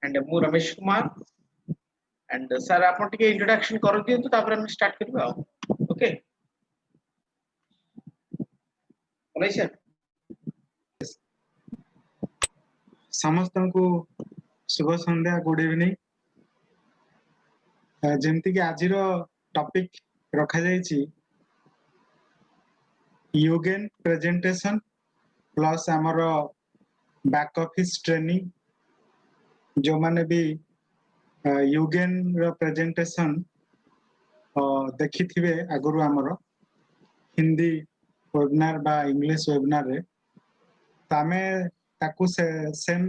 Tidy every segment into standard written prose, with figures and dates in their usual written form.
And मु Ramesh Kumar and sir आप टिके इंट्रोडक्शन कर दियंतु तापर हम स्टार्ट करबा ओके ओले सर समस्त को शुभ संध्या गुड इवनिंग जेमती कि आज टॉपिक रखा जायछि यूगेन प्रेजेंटेशन प्लस आमर बैक ऑफिस ट्रेनिंग जो माने भी यूगेन रो प्रेजेंटेशन देखि थिबे आगरु आमर हिंदी वेबिनार बा इंग्लिश वेबिनार रे तामे ताकू सेम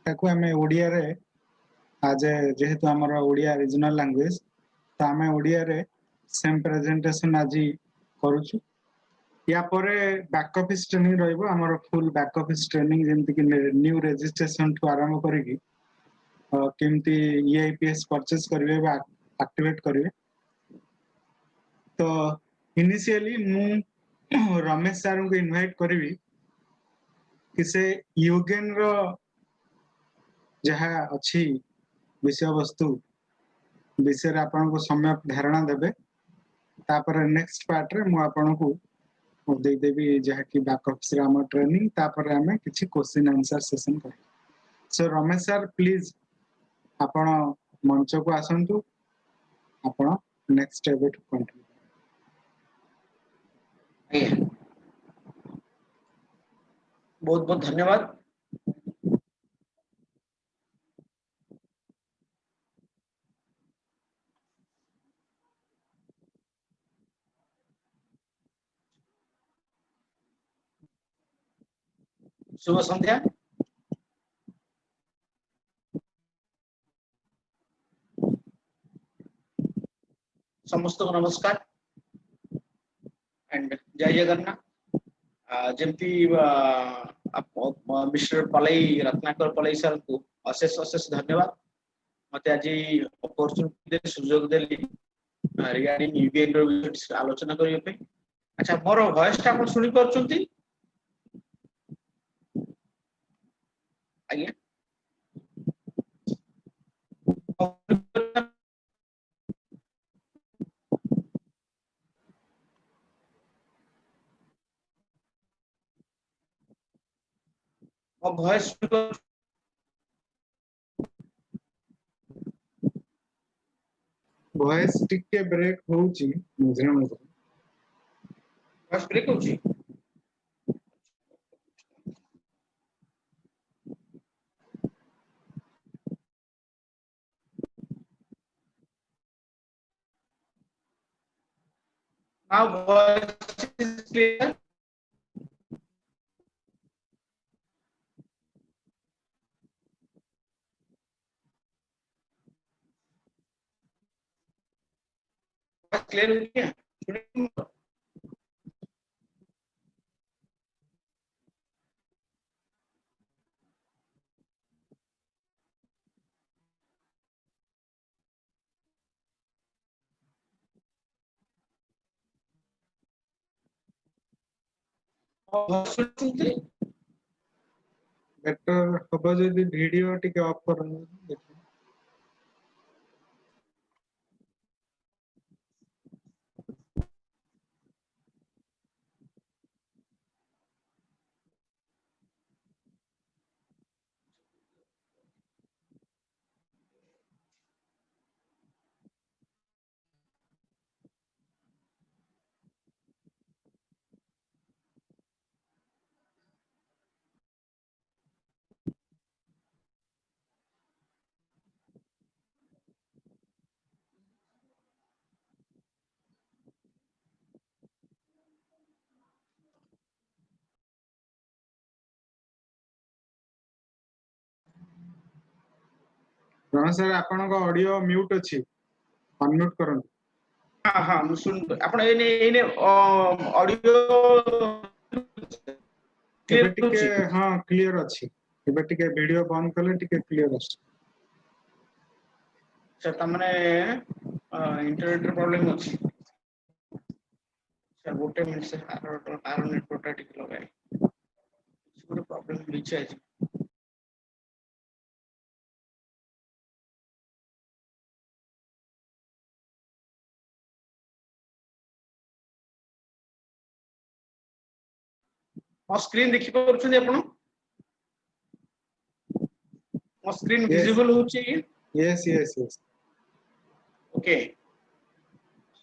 ताकू हमें ओडिया रे आज जेहेतु आमर ओडिया रीजनल लैंग्वेज तो आमे ओडिया रे सेम प्रेजेंटेशन आज करूछु या परे बैक ऑफिस ट्रेनिंग रहइबो आमर फुल बैक ऑफिस ट्रेनिंग जेमति कि न्यू रजिस्ट्रेशन टू आरंभ करिकि केमती ईआईपीएस परचेज करिवे बा एक्टिवेट करिवे तो इनिशियली मु रमेश सर को इनवाइट करिवि कि से यूगेन रो जहा अछि विषय वस्तु विषय आपन को समय धारणा देबे तापर नेक्स्ट पार्ट रे मु आपन को दे देबी जहा कि बैक ऑफिस रे हम ट्रेनिंग तापर हमें किछि क्वेश्चन आंसर सेशन कर सो रमेश सर प्लीज आपन मंच को आसंतु आपन नेक्स्ट स्टेप टू कंटिन्यू बहुत बहुत धन्यवाद शुभ संध्या समस्त को नमस्कार एंड जय जगन्नाथ जमती मिस्टर पलई रत्नाकर पलई सर को अशेष अशेष धन्यवाद मते आज अपॉर्चुनिटी सुयोग देली रिगार्डिंग यूबीएन रो आलोचना करियो पे अच्छा मोर वॉइस ता आपण सुनि परचुंती आज्ञा मो वॉइस वॉइस टिके ब्रेक होउची मझे मझे वॉइस ब्रेक होची now voice is clear clear हो गया सुनते बेटर हबो जदी वीडियो टिके ऑफ करन देखो रण सर आपन को ऑडियो म्यूट अछि अनम्यूट करन हां हां मु सुन आपण एने ऑडियो एबे क्लियर टिके होची हां क्लियर अछि एबे टिके वीडियो बंद करले टिके क्लियर अछि सर तमने इंटरनेट प्रॉब्लम अछि सर गोटे मिनिट से आरो नेटवर्क टिके लगाए पूरा प्रॉब्लम नीचे अछि ମୋ स्क्रीन देखि पारुछन आपण ମୋ स्क्रीन Yes. विजिबल होची Yes. Okay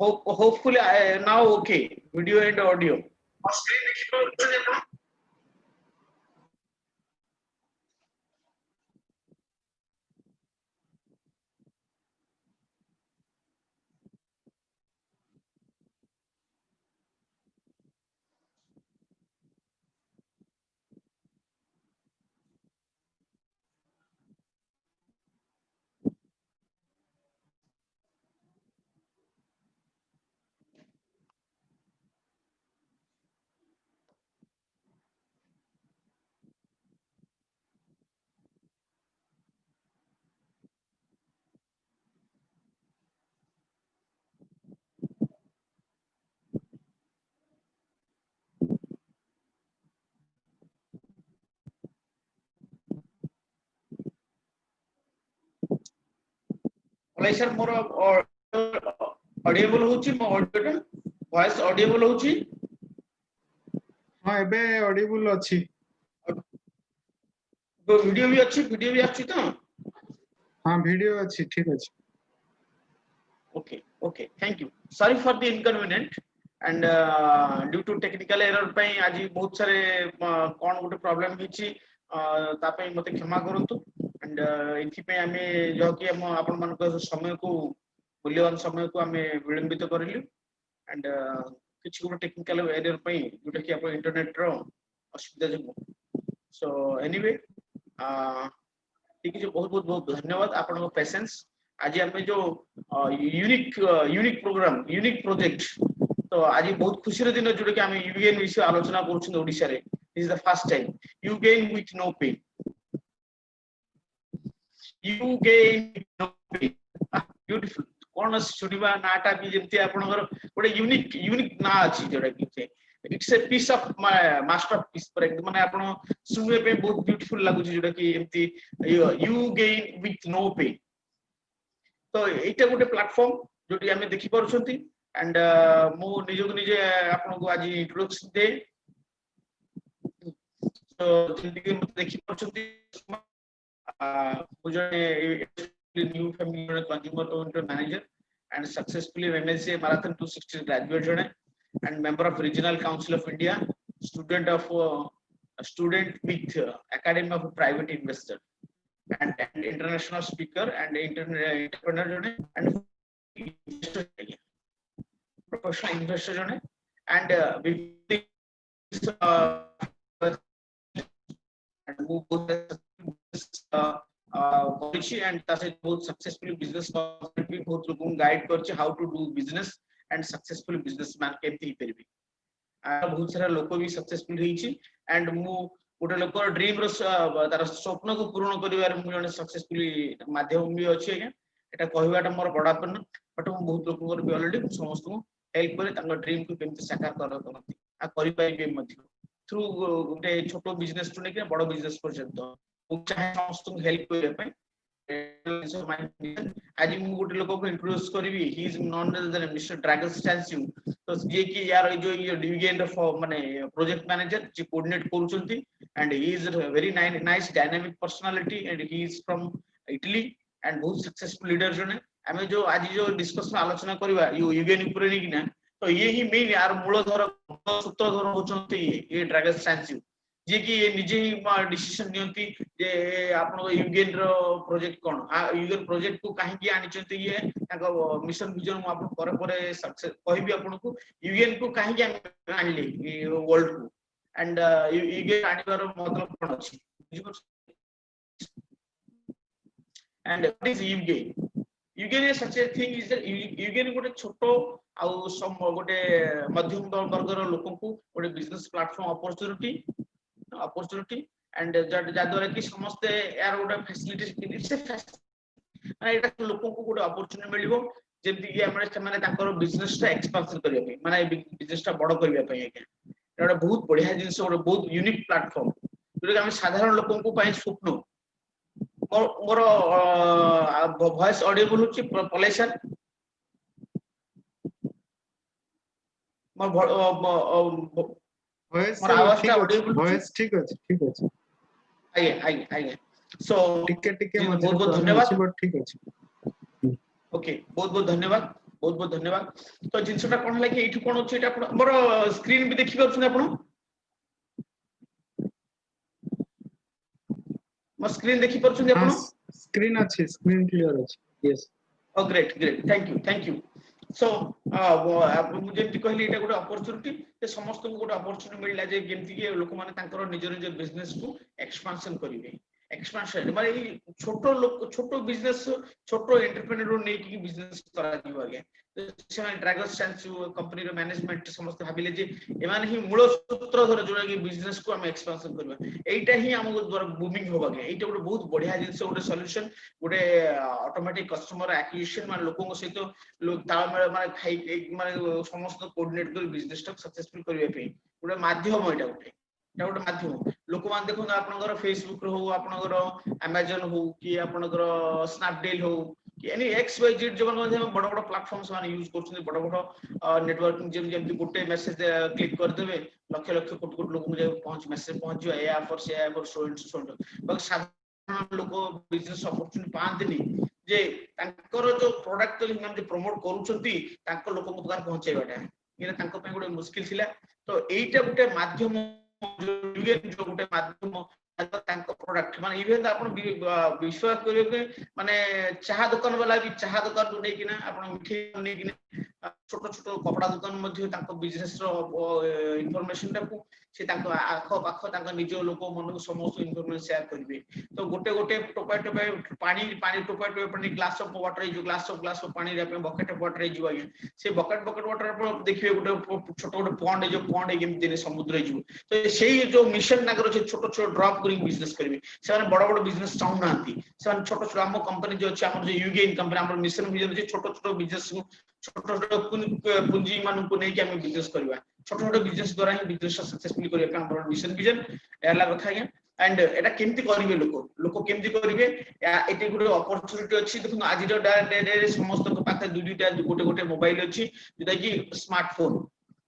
hopefully now okay video and audio ମୋ स्क्रीन देखि पारुछन आपण पलाई सर मोर ऑडिबल होची मो ऑडियो वॉइस ऑडिबल होची हाँ एबे ऑडिबल अछि तो वीडियो भी अच्छी वीडियो भी अच्छी तो हाँ वीडियो अछि ठीक अछि okay thank you sorry for the inconvenient and due to technical error पई आज बहुत सारे कोन गुटे प्रॉब्लम हिची ता पई मते क्षमा करंतु and इथि पे हमें जो कि हम आपण मन को समय को मूल्यवान समय को हमें विलंबित करिलु and किछ गुटे टेक्निकल एरर पई गुटे कि आपण इंटरनेट रो असुविधा जको so anyway ठीक है बहुत बहुत बहुत धन्यवाद आपण को पेशेंस आज हमें जो यूनिक प्रोग्राम यूनिक प्रोजेक्ट तो आज बहुत खुशी रे दिन जोडे कि हम यूएन विषय आलोचना करूछन ओडिसा रे this is the first time you gain with no pain you gain with no pain beautiful कोन सुनिबा नाटा भी जेंति आपनकर गोटे यूनिक ना अछि जोडा कि it's a piece of masterpiece पर एकदम माने आपण सुनबे पे बहुत ब्यूटीफुल लागु जोडा कि एमति यू गेन विथ नो पे तो एटा गोटे प्लेटफॉर्म जोटी हमें देखि पारुछंती एंड मो निजो निजे आपन को आज इंट्रोडक्शन दे तो जेंति कि मते देखि पारुछंती मुझे new family consumer oriented manager and successfully MSc Marathon 260 graduate jane and member of Regional Council of India, student with Academy of Private Investor and international speaker and entrepreneur jane and professional investor jane and and move policy and बहुत successfully business भी बहुत लोगों को guide करछ how to do business and successful businessman केमती परबी बहुत सारा लोक भी सक्सेसफुल होईची एंड मु गोटे लोक ड्रीम रो तार स्वप्न को पूर्ण करिवार मु जने सक्सेसफुली माध्यम भी अछि एगा एटा कहबाटा मोर बडापन बट मु बहुत लोक को भी ऑलरेडी समस्त को हेल्प करे तांगा ड्रीम को केमती साकार करत आ करि पाइबे मथि थ्रू गोटे छोटो बिजनेस टू ने बड़ बिजनेस पर्यंत चाहे समस्त को हेल्प करे पे आज मु गोटे लोक को इंट्रोड्यूस करबी he is known as the mister dragon statue तो जे कि यार जो ये डिवीजन ऑफ माने प्रोजेक्ट मैनेजर जे कोऑर्डिनेट करूचंती and he is very nice dynamic personality and he is from Italy and बहुत सक्सेसफुल लीडर जने हमें जो आज जो डिस्कशन आलोचना करबा यूएन ऊपर नहीं कि ना तो ये ही मेन यार मूलधर सूत्रधर होचंती ये ड्रैगन स्टैच्यू जे कि ये निजे ही डिसीजन नियंती जे आपण यूएन रो प्रोजेक्ट कोन यूएन प्रोजेक्ट को काहे की आनी चंती ये ताको मिशन विजन मु आपण पर पर सक्सेस कहबी आपण को यूएन को काहे की आनली वर्ल्ड को एंड यूएन आनिबार मतलब कोन अछि and what is UN is such a thing is that UN गोटे छोटो आउ सम गोटे मध्यम वर्ग रो लोक को गोटे बिजनेस प्लेटफॉर्म अपॉर्चुनिटी एंड जाद्वारा कि समस्त यार गोटे फैसिलिटी माने एटा लोक को गोटे अपॉर्चुनिटी मिलिबो जेंति कि हमरे माने ताकर बिजनेस टा एक्सपांशन करिया पे माने बिजनेस टा बड़ करिया पे एटा बहुत बढ़िया जिंस गोटे बहुत यूनिक प्लेटफॉर्म जोटा हम साधारण लोक को पई स्वप्न मोर वॉइस ऑडिबल होची पलेशन मोर वॉइस मोर आवाज ठीक टा अछि ऑडिबल अछि? वॉइस ठीक अछि ठीक अछि आगे सो टिके टिके बहुत मझिरे बहुत प्रॉब्लम अछि धन्यवाद। बट ठीक अछि ओके बहुत धन्यवाद बहुत धन्यवाद। तो जिनसटा कोन हला कि एठु कोन अछि एटा आपण मोर स्क्रीन भी देखि पाछन आपण मो स्क्रीन देखि पाछन हाँ आपण? स्क्रीन अच्छी स्क्रीन क्लियर अच्छी yes Oh, great. Thank you. So, मुझे कहली एटा गोटे अपॉर्चुनिटी जे समस्त को गोटे अपॉर्चुनिटी मिलला जे जेमति के लोक माने तांकर निज निज बिजनेस को एक्सपांशन करिवे। एक्सपांशन माने ई छोटो लोक छोटो बिजनेस छोटो एंटरप्रेन्योर नै कि बिजनेस करा दिबो आगे। से ड्रैगन सेंस कंपनी रो मैनेजमेंट समस्त भाबिले जे एमान ही मूल सूत्र धर जोडा कि बिजनेस को हम एक्सपांशन करबा। एइटा ही हमको द्वारा बूमिंग होबा के एइटा गोटे बहुत बढ़िया जिंस गोटे सॉल्यूशन गोटे ऑटोमेटिक कस्टमर एक्विजिशन मान लोकों सहित तालमेल माने खाई माने समस्त कोऑर्डिनेट कर बिजनेस टा सक्सेसफुल करिवे पे गोटे माध्यम एटा गोटे माध्यम लोक मान देखो आपनकर फेसबुक रो हो आपनकर Amazon हो कि आपनकर स्नैपडील हो कि एनी एक्स वाई जेड जो बड़ बड़ प्लेटफॉर्म्स माने यूज करछन बड़ बड़ नेटवर्किंग जेम गोटे मैसेज क्लिक कर देबे लक्ष लक्ष कोटी कोटी लोक मुझे पहुंच मैसेज पहुंच ए ऐप फॉर से ऐप फॉर सो बस साधारण लोक बिजनेस अपॉर्चुनिटी पांतनी जे तांकर जो प्रोडक्ट हम प्रमोट करूछंती तांकर लोक पाखर पहुंचेबाटा ये तांको पे गोटे मुश्किल थिला तो एइटा गोटे माध्यम जो गोटे माध्यम तांको प्रोडक्ट माने इवन आपण विश्वास करिवे माने चाहा दुकान वाला भी चाहा दुकान को नै किना आपण मिठी नै किना छोट छोट कपड़ा दुकान मध्ये तांको बिजनेस रो इंफॉर्मेशन टाकू से तांको आखो पाखो तांको निज लोक मन समस्त इंफॉर्मेशन शेयर करिवे तो गोटे गोटे टोपा टोपा पानी टोपा टोपा पानी ग्लास ऑफ वाटर जो ग्लास ऑफ पानी रे बकेट ऑफ वाटर जो आगे से बकेट वाटर पर देखिए गोटे छोट गोटे पॉन्ड जो पॉन्ड एम दिन समुद्र जो तो सेही जो मिशन नागर छोट छोट ड्रॉप करी बिजनेस करिवे से बड़ बड़ बिजनेस चाहू नांती से छोट छोट हम कंपनी जो अछि हमर जो यूगेन कंपनी हमर मिशन विजन जे छोट छोट बिजनेस छोट छोट पूंजी मान को नै कि हम बिजनेस करबा छोट छोट बिजनेस द्वारा ही बिजनेस सक्सेसफुल करिया हमर मिशन विजन एला कथा या एंड एटा केमति करिवे लोक केमति करिवे एटी गुटे अपॉर्चुनिटी अछि देखु आज डे समस्त पाखे दुईटा गोटे गोटे मोबाइल अछि जेटा कि स्मार्टफोन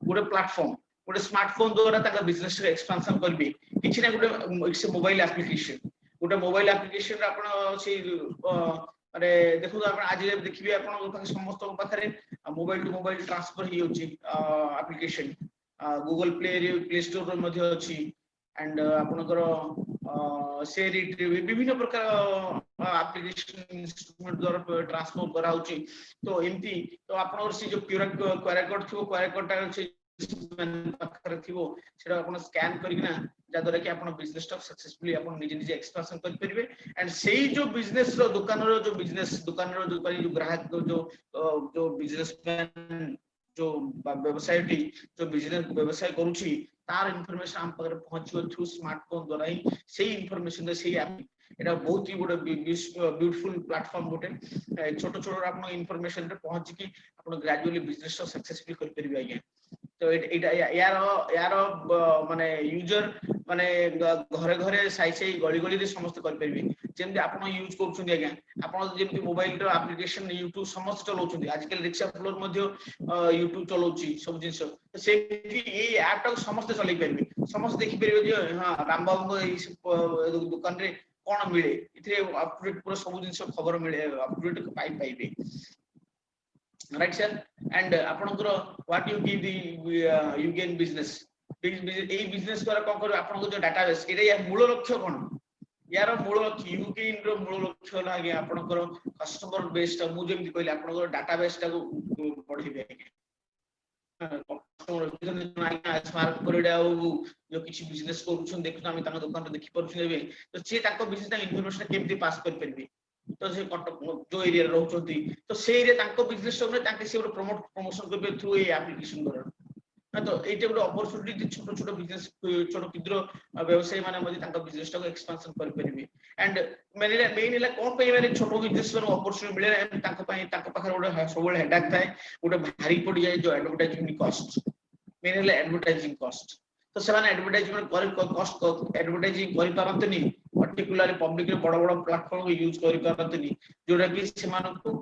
गोटे प्लेटफॉर्म गोटे स्मार्टफोन द्वारा ताका बिजनेस एक्सपेंशन करबे किछि ना गोटे मोबाइल एप्लीकेशन गोटे मोबाइल एप्लीकेशन आपण से अरे देखु आपण आज देखिबे आपण समस्त पाखरे मोबाइल टू मोबाइल ट्रांसफर ही होछि एप्लीकेशन गूगल प्ले स्टोर मध्ये अछि एंड आपनकर शेयर इट विभिन्न प्रकार एप्लीकेशन इंस्ट्रूमेंट द्वारा ट्रांसफर करा होछि तो एमती तो आपनकर से जो क्यूआर कोड थिबो क्यूआर कोड टा से पाखरे थिबो सेटा आपण स्कैन करिना जा द्वारा कि आपण बिजनेस टा सक्सेसफुली आपण निजे निजे एक्सपेंशन कर परिबे एंड सेही जो बिजनेस रो दुकान रो जो बिजनेस दुकान रो जो ग्राहक जो बिजनेसमैन जो व्यवसाय जो बिजनेस व्यवसाय करूछि तार इंफॉर्मेशन हम पर पहुंचो थ्रू स्मार्टफोन द्वारा ही सेही इंफॉर्मेशन सेही ऐप एटा बहुत ही गोटे ब्यूटीफुल प्लेटफॉर्म गोटे छोट छोट आपण इंफॉर्मेशन रे पहुंच कि आपण ग्रेजुअली बिजनेस सक्सेसफुल कर परिबे आगे तो एटा यार माने यूजर माने घरे घरे साई साई गली गली रे समस्त कर परिबे जेमति आपण यूज करछुंदी आज्ञा आपण जेमति मोबाइल रो एप्लीकेशन YouTube समस्त चलाउछुंदी आजकल रिक्शा फ्लोर मध्ये YouTube चलाउछि सब जिंस से ए ऐप टा समस्त चलाई परिबे समस्त देखि परिबे जे हां राम बाबू को दुकान रे कोन मिले इथे अपडेट पूरा सब जिंस खबर मिले अपडेट पाइबे right sir and आपनकर what you give the you gain business A business द्वारा कोन कर आपन जो डाटाबेस एटा या मूल लक्ष्य कोन यार मूल लक्ष्य यूकेन रो मूल लक्ष्य लागे आपनकर कस्टमर बेस ता मु जेमि कहले आपनकर डाटाबेस ता को बढ़िबे कस्टमर स्मार्ट कोरिडा जो किछि बिजनेस करूछन देखु हम ताका दुकान देखि परछु एबे तो से ताको बिजनेस इंफॉर्मेशन केमति पास कर परबे तो से जो एरिया रहउछंती तो से एरिया ताको बिजनेस रे ताके से प्रमोशन करबे थ्रू ए एप्लीकेशन द्वारा तो एटे गोटे अपॉर्चुनिटी छोट छोट बिजनेस छोट क्षुद्र व्यवसायी माने मध्ये ताका बिजनेस टा को एक्सपेंशन कर परिबे एंड मेन कोन पे माने छोट बिजनेस रो अपॉर्चुनिटी मिले ताका पाखर गोटे सबले हेडाक थाए गोटे भारी पड़ जाए जो advertising cost main advertising cost तो सेमाने एडवर्टाइजमेंट कॉस्ट एडवर्टाइजिंग करि पारंतनी पर्टिकुलरली पब्लिक रे बड़ बड़ प्लेटफॉर्म यूज करि पारंतनी जोरा कि सेमानकु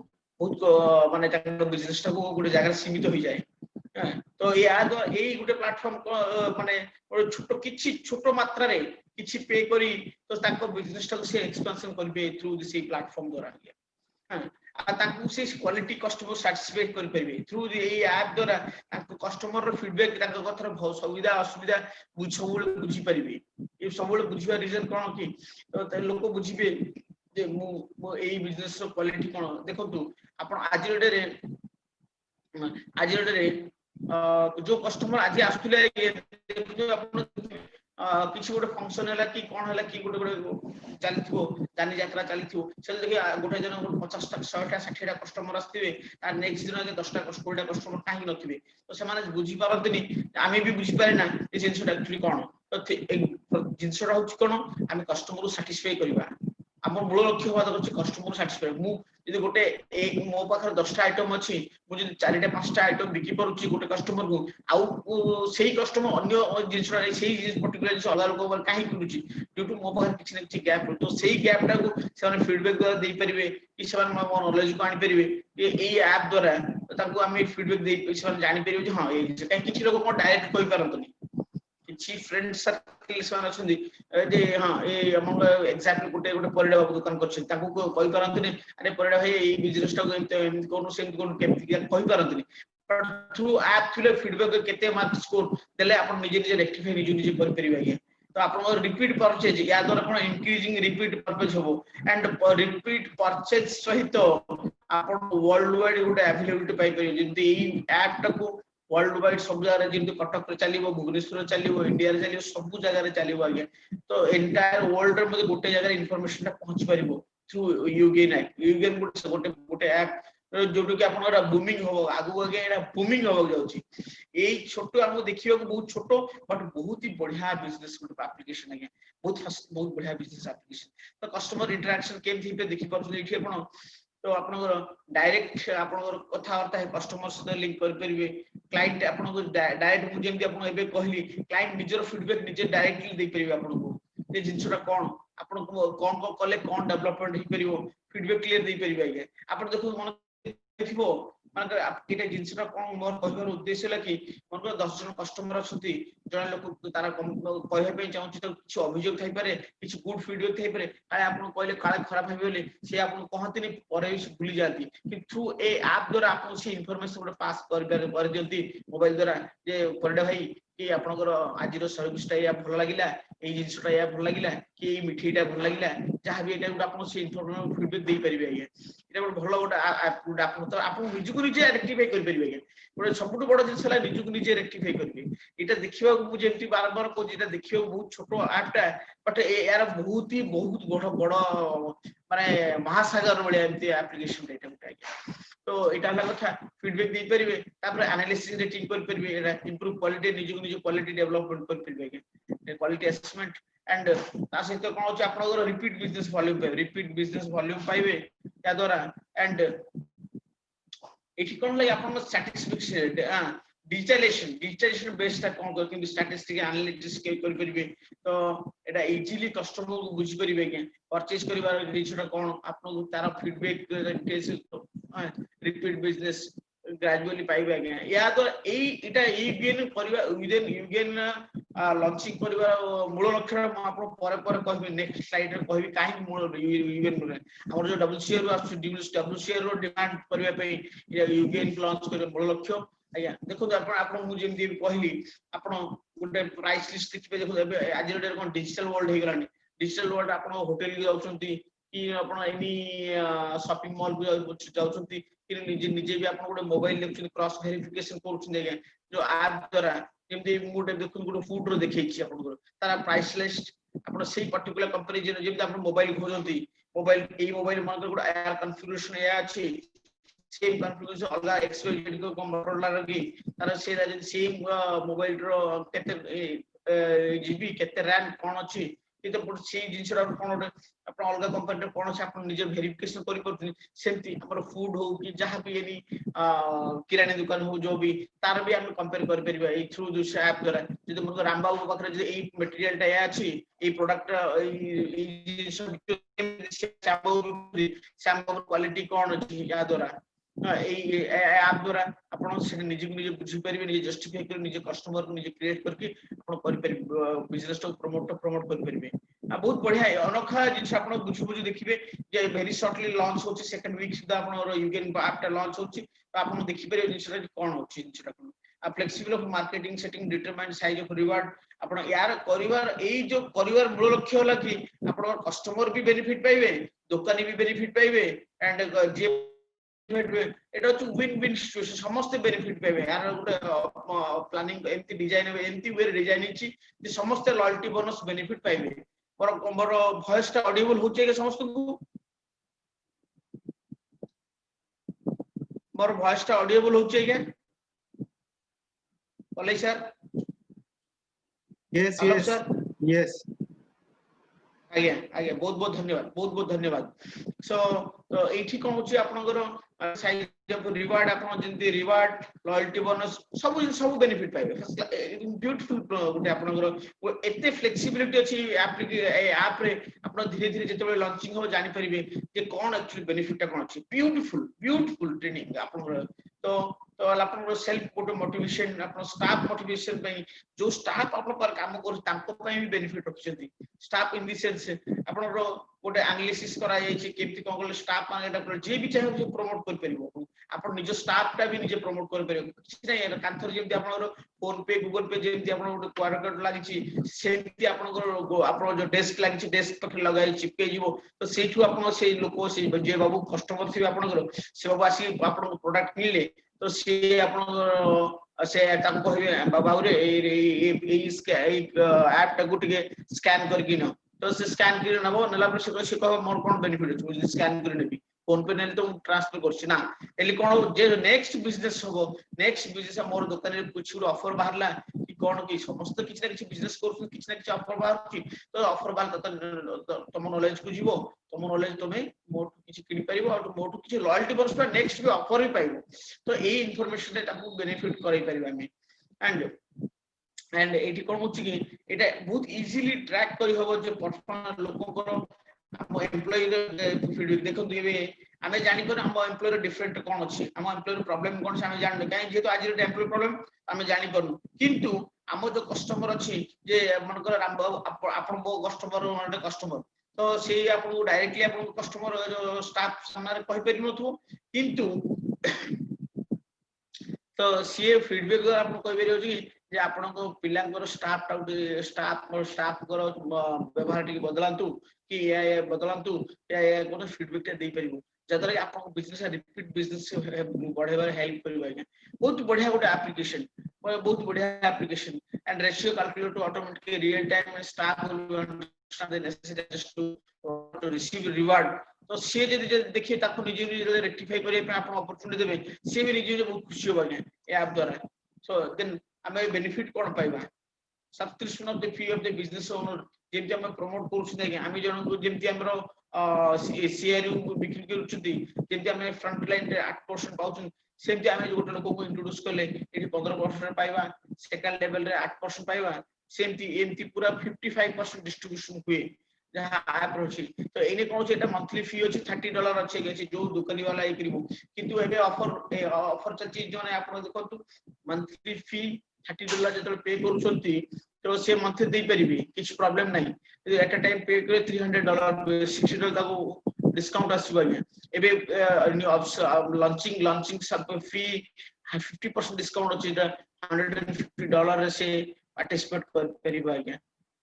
बहुत माने ताका बिजनेस टा को गोटे जगह सीमित हो जाए तो या एई गुटे प्लेटफॉर्म माने छोटो किछि छोटो मात्रा रे किछि पे करी तो ताको बिजनेस टा से एक्सपेंशन करबे थ्रू दिस प्लेटफॉर्म द्वारा ताकू से क्वालिटी कस्टमर सैटिस्फाई कर परबे थ्रू एई ऐप द्वारा ताको कस्टमर रो फीडबैक ताको कथर सुविधा असुविधा सबुले बुझी परिबे ए सबुले बुझिबा रीजन कोन कि तो लोक बुझिबे जे मु एई बिजनेस रो क्वालिटी कोन देखंतु आपण आज रे जो कस्टमर आज आसुले देखो आपण किसी गोटे फंक्शन है कि कौन है कि गोटे गोटे चलथिबो जानी यात्रा चलथिबो से देखि गोटे जन 50 टा 100 टा 60 टा कस्टमर आस्थिबे तार नेक्स्ट दिन 10 टा 20 टा कस्टमर काहे नथिबे तो से माने बुझी पारतनी आमे भी बुझी पारे ना ए जिंसटा एक्चुअली कोन तो जिंसटा होछि कोन आमे कस्टमर को सैटिस्फाई करबा हमर मूल लक्ष्य होबा दरछि कस्टमर सैटिस्फाई मु यदि गोटे एक मो पाखर 10 टा आइटम अछि मु यदि 4 टा 5 टा आइटम बिकी परुछि गोटे कस्टमर को आउ सेही कस्टमर अन्य जिंसटा सेही पर्टिकुलर जिंस अलग लोक काहे किनुछि ड्यू टू मो पाखर किछि न किछि गैप तो सेही गैप टा को से फीडबैक द्वारा देई परिबे कि से मो नॉलेज को आनी परिबे ए ऐप द्वारा ताको आमे फीडबैक देई से जानि परिबे जे हां ए किछि लोक को डायरेक्ट कहि पारंतनी किछि फ्रेंड सर्कल सन अछंदी जे हां ए हम एग्जैक्टली गोटे गोटे परिडा बाबू दुकान करछन ताको कहि पारंतनी अरे परिडा भाई ए बिजनेस टा एमती कोन सेम कोन केमती कहि पारंतनी पर थ्रू ऐप थ्रू फीडबैक केते मार्क स्कोर देले आपण निजे निजे रेक्टिफाई निजे कर परिबे आगे तो आपण रिपीट परचेज या द्वारा कोन इंक्रीजिंग रिपीट परचेज होबो एंड रिपीट परचेज सहित आपण वर्ल्ड वाइड गोटे अवेलेबिलिटी पाई परिबे जेंति ए ऐप टा को वर्ल्ड वाइड सब जगह जेंति कटक रे चलिबो भुवनेश्वर रे चलिबो इंडिया रे चलिबो सब जगह रे चलिबो आगे तो एंटायर वर्ल्ड रे मध्ये गोटे जगह इंफॉर्मेशन टा पहुंच परिबो थ्रू यूगेन ऐप यूगेन गोटे गोटे ऐप जोटो कि आपन बूमिंग हो आगु आगे एटा बूमिंग हो जाउची एई छोटो हमो देखियो बहुत छोटो बट बहुत ही बढ़िया बिजनेस गुड एप्लीकेशन है बहुत बढ़िया बिजनेस एप्लीकेशन तो कस्टमर इंटरेक्शन केम थी पे देखि परछु एठी आपन तो आपन डायरेक्ट आपन कथा वार्ता है कस्टमर से लिंक कर परिबे क्लाइंट आपन को डायरेक्ट मु जेंति आपन एबे कहली क्लाइंट निजर फीडबैक निजे डायरेक्टली दे परिबे आपन को ए जिंसटा कोन आपन को कोन कले कोन डेवलपमेंट हे परिबो फीडबैक क्लियर दे परिबे आगे आपन देखो मन देखिबो माने एटा जिंसटा कोन मोर कहबार उद्देश्य है कि मन 10 जन कस्टमर अछंती जण लोक तारा कहबे पे चाहूची तो किछ अभियोग थाई पारे किछ गुड फीडबैक थाई पारे काले आपन कहले काले खराब हेबे बोले से आपन कहंतिनी परे भूली जाती कि थ्रू ए ऐप द्वारा आपन से इंफॉर्मेशन पास कर दियंती मोबाइल द्वारा जे परडा भाई कि आपनकर आज रो सर्विस टा या भल लागिला ए जिंसटा या भल लागिला कि ए मिठीटा भल लागिला जहां भी एटा आपन से इंफॉर्मेशन फीडबैक देई परिबे आगे एटा भल गोटा ऐप गुड आपन तो आपन निजु निजे रेक्टिफाई कर परिबे आगे गोटे सबटु बड़ जिंस है निजु निजे रेक्टिफाई करबे एटा देखिबा को जेंति बार बार को जेटा देखिबा बहुत छोटो ऐप टा बट यार बहुत ही बहुत बड़ माने महासागर बळे एमती एप्लीकेशन एटा उठाई तो एटा हला कथा फीडबैक दे परिबे तापर एनालिसिस रेटिंग कर परिबे एटा इंप्रूव क्वालिटी निजु निजे क्वालिटी डेवलपमेंट कर परिबे क्वालिटी असेसमेंट एंड ता सहित कोन होची आपन रिपीट बिजनेस वॉल्यूम पाइबे या द्वारा एंड एठी कोन लगे आपन सैटिस्फैक्शन डिजिटलाइजेशन बेस्ड कोन कर कि स्टैटिस्टिक एनालिटिक्स के कर परिबे तो एटा इजीली कस्टमर को बुझी परिबे के परचेज करिवार डिजिटल कोन आपन तारा फीडबैक केस रिपीट बिजनेस ग्रेजुअली पाइबे आगे या तो एटा यूगेन परिबा विदिन यूगेन लॉन्चिंग परिबा मूल लक्ष्य आपन परे परे कहबे नेक्स्ट स्लाइड रे कहबे काहे मूल यूगेन रे हमर जो डब्ल्यूसीआर रो डब्ल्यूसीआर रो डिमांड परिबा पे यूगेन लॉन्च करे मूल लक्ष्य आया देखो आपन मु जेमि कहली आपन गुटे प्राइस लिस्ट देखबे देखो आज रे कोन डिजिटल वर्ल्ड हे गलानी डिजिटल वर्ल्ड आपन होटल जाउछंती कि आपन एनी शॉपिंग मॉल भी जाउछंती कि निजे निजे भी आपन गुटे मोबाइल देखछन क्रॉस वेरिफिकेशन करूछन आगे जो ऐप द्वारा जेमि गुटे देखुन गुटे फूड रो देखैछि आपन को तारा प्राइस लिस्ट आपन सेही पर्टिकुलर कंपनी जेमि आपन मोबाइल खोजंती मोबाइल ए मोबाइल मानकर गुटे एयर कॉन्फ़िगरेशन या अछि सेम कॉन्फ़िगरेशन अलगा एक्सवाइजेड को कंट्रोलर की तारा सेम मोबाइल रो केते जीबी केते रैम कोन अछि तो से जिनसरा कोन अपन अलग कंपनी कोन से अपन निजे वेरिफिकेशन करि परथि सेमति हमर फूड हो कि जहां भी एनी किराना दुकान हो जो भी तार भी हम कंपेयर कर परबा ए थ्रू दिस ऐप द्वारा जदि मन रामबाबू पखरे जे ए मटेरियल टा अछि ए प्रोडक्ट ए जिनस श्यामबाबू क्वालिटी कोन अछि या द्वारा ऐप द्वारा आपण से निजे निजे बुझी परिबे निजे जस्टिफाई कर निजे कस्टमर को निजे क्रिएट करके आपण करि परिबे बिजनेस को प्रमोट कर परिबे बहुत बढ़िया अनोखा जिंस आपण बुझी बुझी देखिबे जे वेरी शॉर्टली लॉन्च होची सेकंड वीक सुदा आपण यूगेन ऐप टा लॉन्च होची तो आपण देखि परिबे जिंसटा कोन होची जिंसटा कोन आ flexible of marketing setting determine size of reward आपण यार करिवार एई जो करिवार मूल लक्ष्य होला कि आपण कस्टमर भी बेनिफिट पाइबे दुकानी भी बेनिफिट पाइबे एंड जे এটা হচ্ছে উইন উইন সিচুয়েশন সমস্ত বেনিফিট পাবে আর গোটে প্ল্যানিং এমতি ডিজাইন এমতি ওয়ে ডিজাইন ହେଇଛି যে সমস্ত লয়alty বোনাস বেনিফিট পাইবে মোর ভয়েস টা অডিবল হচ্ছে কি সমস্তଙ୍କୁ মোর ভয়েস টা অডিবল হচ্ছে কি পলাই sir yes hello yes sir yes आज्ञा आज्ञा बहुत बहुत धन्यवाद सो तो एठी कोन होची आपनकर साइज ऑफ रिवार्ड आपन जंती रिवार्ड लॉयल्टी बोनस सब बेनिफिट पाइबे ब्यूटीफुल गोटे आपनकर एते फ्लेक्सिबिलिटी अछि ऐप रे आपन धीरे धीरे जते लॉन्चिंग हो जानि परिबे जे कोन एक्चुअली बेनिफिट ता कोन अछि ब्यूटीफुल ट्रेनिंग आपन तो आपन सेल्फ गोटे मोटिवेशन आपन स्टाफ मोटिवेशन पई जो स्टाफ आपन पर काम कर तांको पई भी बेनिफिट रखछथि स्टाफ इन द सेंस आपन गोटे एनालिसिस करा जाय छै केमति कोन कोन स्टाफ माने एटा जे भी चाहे जे प्रमोट कर परिबो आपन निज स्टाफ टा भी निजे प्रमोट कर परिबो किछ नै कांथर जेमति आपन फोन पे गूगल पे जेमति आपन गोटे क्यूआर कोड लागि छि सेमति आपन जो डेस्क लागि छि डेस्क पर लगाइ चिपके जीवो तो सेठु आपन से लोक से जे बाबू कस्टमर से आपन से बाबू आसी आपन प्रोडक्ट मिले तो से आपन से ताको कहबे बाबू रे ए ऐप टा गुटिके स्कैन करके न तो से स्कैन कर नबो नला पर से कहबो मोर कोन बेनिफिट अछि स्कैन कर नेबी फोन पे नेले तो ट्रांसफर करछि ना एली कोन जे नेक्स्ट बिजनेस होबो नेक्स्ट बिजनेस मोर दुकान रे कुछ ऑफर बाहरला कि कोन कि समस्त किछ ना किछ बिजनेस करछु किछ ना किछ ऑफर बाहर तो ऑफर बाहर तुम नॉलेज को जीवो तुम नॉलेज तुमे मोर किछ किनि परिबो और मोर किछ लॉयल्टी बोनस पर नेक्स्ट भी ऑफर भी पाइबो तो ए इंफॉर्मेशन रे ताकू बेनिफिट करै परिबा हमें एंड एठी कोन होछि कि एटा बहुत इजीली ट्रैक करि होबो जे पर्सनल लोककर हम एम्प्लॉय फीडबैक देखो दिबे हमें जानि पर हम एम्प्लॉयर डिफरेंट कोन अछि हम एम्प्लॉयर प्रॉब्लम कोन से हम जानि काई जेतो आज रे एम्प्लॉय प्रॉब्लम हमें जानि परनु किंतु हम जो कस्टमर अछि जे मनकर राम बाबू आपन बो कस्टमर माने कस्टमर तो से आपन डायरेक्टली आपन कस्टमर जो स्टाफ सामने कहि परिनो थो किंतु तो सी फीडबैक आपन कहि परियो कि जे आपन को पिलांकर स्टाफ स्टाफ को व्यवहार टिक बदलांतु कि ये बदलांतु या कोनो फीडबैक दे परिबो जदर आपन बिजनेस रिपीट बिजनेस बढ़ेबार हेल्प करिबा बहुत बढ़िया गोटे एप्लीकेशन बहुत बढ़िया application and ratio calculator automatically real time staff will understand the necessity to receive reward तो से जे देखिए ताको निजे निजे रेक्टिफाई करिया पे आपन अपॉर्चुनिटी देबे से भी निजे बहुत खुशी होबा ए ऐप द्वारा सो देन हमें बेनिफिट कोन पाइबा subscription of the fee of the business owner जेमति हम प्रमोट करछु नै आमी जन को जेमति हमरो सीआरयू बिक्री करूछथि जेमति हम फ्रंट लाइन रे 8% पाउछन सेमति हम गोटे लोक को इंट्रोड्यूस करले एठी 15% पाइबा सेकंड लेवल रे 8% पाइबा सेमति एमति पूरा 55% डिस्ट्रीब्यूशन हुए जहां ऐप रहछि तो एने कोन छै एटा मंथली फी अछि $30 अछि कि जो दुकानी वाला ए करिवो किंतु एबे ऑफर चलछि जोने आपण देखंतु मंथली फी $30 जतल पे करूछंती तो से मंथली दे परिबे किछ प्रॉब्लम नाही एट अ टाइम पे करे $300 $60 ताको डिस्काउंट आसीबा एबे लॉन्चिंग सब फी 50% डिस्काउंट अछि $150 से पार्टिसिपेट कर परिबा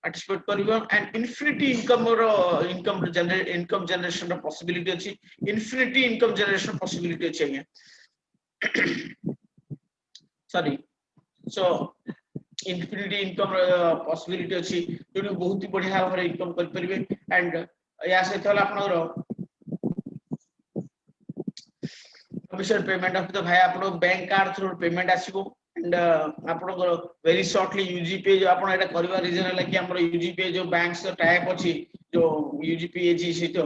पार्टिसिपेट करिवो and infinity income generation possibility अछि इन्फिनिटी इनकम जनरेशन पॉसिबिलिटी अछि sorry so infinity income possibility अछि जो बहुत ही बढ़िया भाबरे इनकम कर परिबे एंड या से तला आपनर कमिशन पेमेंट ऑफ द भाई आपन बैंक कार्ड थ्रू पेमेंट आसीबो एंड आपन वेरी शॉर्टली यूजीपे जो आपन एटा करबा रीजन है कि हमर यूजीपे जो बैंक से टाइप अछि जो यूजीपे जी से तो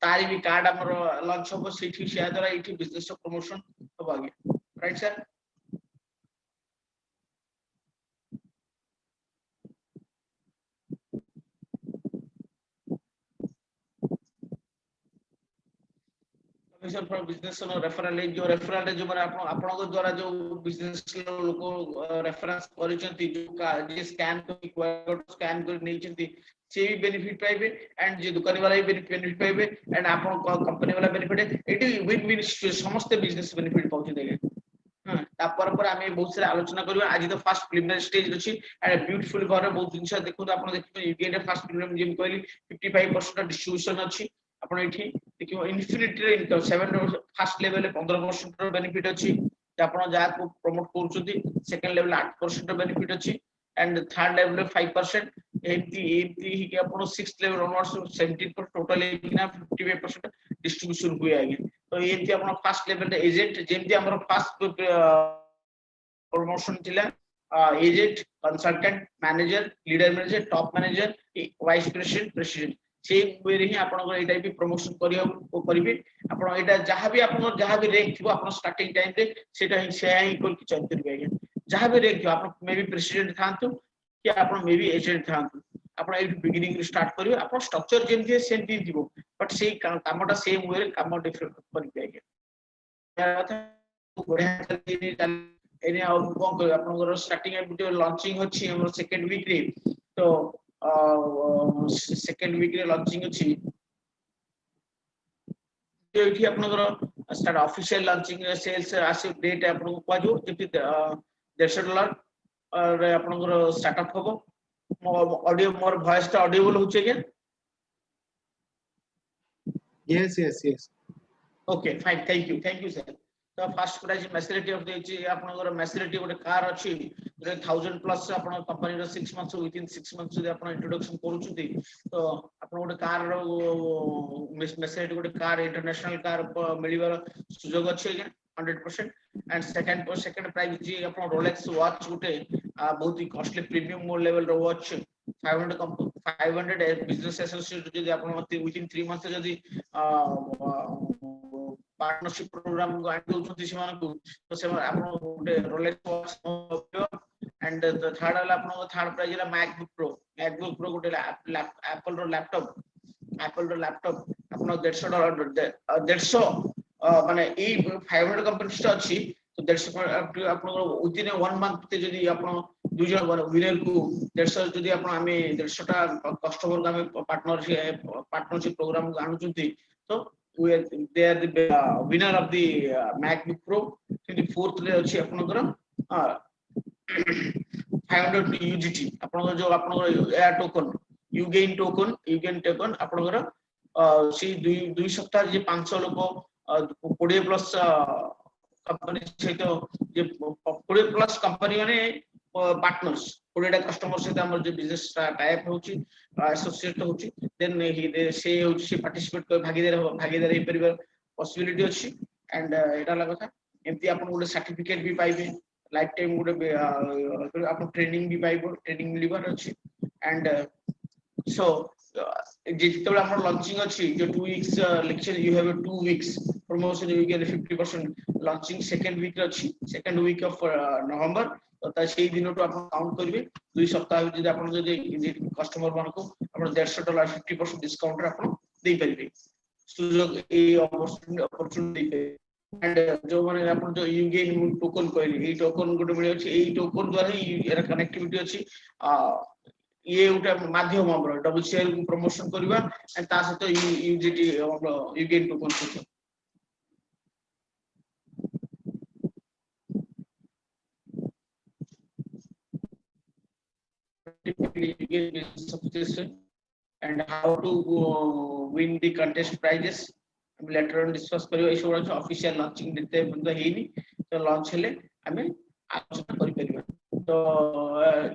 तारी भी कार्ड हमर लॉन्च हो सेठी से द्वारा एठी बिजनेस प्रमोशन हो आगे right sir commission for business referral जो रेफरल जो माने आपन द्वारा जो बिजनेस लोक रेफरेंस करिसेंती जो जे स्कैन कर क्यूआर स्कैन कर नैचंती से भी बेनिफिट पाइबे एंड जे दुकानी वाला भी बेनिफिट पाइबे एंड आपन कंपनी वाला बेनिफिट एटी विन विन समस्त बिजनेस बेनिफिट पाउची देगे हां तापर पर आमे बहुत सारा आलोचना करबा आज तो फर्स्ट प्रिलिमिनरी स्टेज अछि एंड ब्यूटीफुल घर बहुत जिंस देखु आपन देखिबे यूके फर्स्ट प्रिलिमिनरी जिम कहली 55% डिस्ट्रीब्यूशन अछि आपन एठी देखिबो infinity income 7 first level 15% benefit अछि आपन जा को प्रमोट करछुती सेकंड लेवल 8% बेनिफिट अछि एंड थर्ड लेवल 5% एमती ही के आपन 6th लेवल ऑनवर्ड्स 17% टोटल एकिना 55% डिस्ट्रीब्यूशन हुए आगे तो एमती आपन फर्स्ट लेवल एजेंट जेमती हमर फर्स्ट प्रमोशन थिला agent consultant manager leader manager top manager vice president president से वे ही आपन एटा भी प्रमोशन करियो करिवे आपन एटा जहां भी आपन जहां भी रैंक थिबो आपन स्टार्टिंग टाइम रे सेटा ही से ही कोल कि चयन करिवे आगे जहां भी रैंक थिबो आपन मे भी प्रेसिडेंट थांतु कि आपन मे भी एजेंट थांतु आपन ए बिगिनिंग रे स्टार्ट करिवे आपन स्ट्रक्चर जेमथि सेमथि दिबो बट से कामटा सेम वे काम डिफरेंट करिवे आगे बढ़िया एने आ कोन कर आपन स्टार्टिंग वीडियो लॉन्चिंग अछि हमर सेकंड वीक रे तो सेकंड वीक रे लॉन्चिंग अछि एठी आपन स्टार्ट ऑफिशियल लॉन्चिंग सेल्स आसे डेट आपन को जो जेति $150 और आपन स्टार्टअप होबो ऑडियो मोर वॉइस ता ऑडिबल होचे के yes okay fine thank you sir तो फर्स्ट प्राइस मैच्योरिटी ऑफ देछि आपन मैच्योरिटी गोटे कार अछि 1000 प्लस आपन कंपनी रो 6 मंथ्स विथिन 6 मंथ्स जदि आपन इंट्रोडक्शन करूछुती तो आपन गोटे कार रो मैच्योरिटी गोटे कार इंटरनेशनल कार मिलिबार सुयोग अछि 100% एंड सेकंड प्राइस जी आपन रोलेक्स वॉच गोटे बहुत ही कॉस्टली प्रीमियम लेवल रो वॉच 500 बिजनेस एसोसिएट जदि आपन विथिन 3 मंथ्स जदि पार्टनरशिप प्रोग्राम को आइ दोछथि सेमान को तो से आपन गोटे Rolex watch and the third वाला आपन थर्ड प्राइस ला मैकबुक प्रो गोटे एप्पल रो लैपटॉप आपन $150 माने ई 500 कंपनीज अछि तो 150 आपन विदिन 1 मंथ जदि आपन दु जन विनर को 150 जदि आपन हमें 150 टा कस्टमर को हमें पार्टनरशिप प्रोग्राम को आनुचुती तो they are the winner of the MacBook Pro 24th रे अछि आपनकर 500 UGT आपनकर जो आपनकर एयर टोकन यूगेन टोकन आपनकर सी दुई सप्ताह जे 500 लोक 20 प्लस कंपनी सहित जे 20 प्लस कंपनी माने पार्टनर्स 20 टा कस्टमर सहित हमर जे बिजनेस टाइप होची एसोसिएट होची देन से होची पार्टिसिपेट कर भागीदार हे परिबा पॉसिबिलिटी अछि एंड एटा लगा था एमती आपन गोटे सर्टिफिकेट भी पाइबे लाइफ टाइम गोटे आपन ट्रेनिंग भी पाइबो ट्रेनिंग मिलिबार अछि एंड सो जितबे हमर लॉन्चिंग अछि जो 2 weeks lecture you have 2 weeks promotion you get 50% launching second week अछि सेकंड वीक ऑफ नवंबर तो सेही दिन तो आपण काउंट करिवे 2 सप्ताह जदि आपण जदि कस्टमर मान को आपण $150 50% डिस्काउंट रे आपण दे परिबे सुयोग ए अपॉर्चुनिटी एंड जो माने आपण जो यूगेन टोकन कहली ए टोकन गोटे मिले अछि ए टोकन द्वारा ही एरा कनेक्टिविटी अछि ये उटा माध्यम हमर डब्ल्यूसीएल को प्रमोशन करबा एंड ता सहित यूजीटी यूगेन टोकन सहित and how to win the contest prizes later on discuss करियो ए सब ऑफिशियल लॉन्चिंग देते बंद हेनी तो लॉन्च हेले हमें आलोचना करि परिबा तो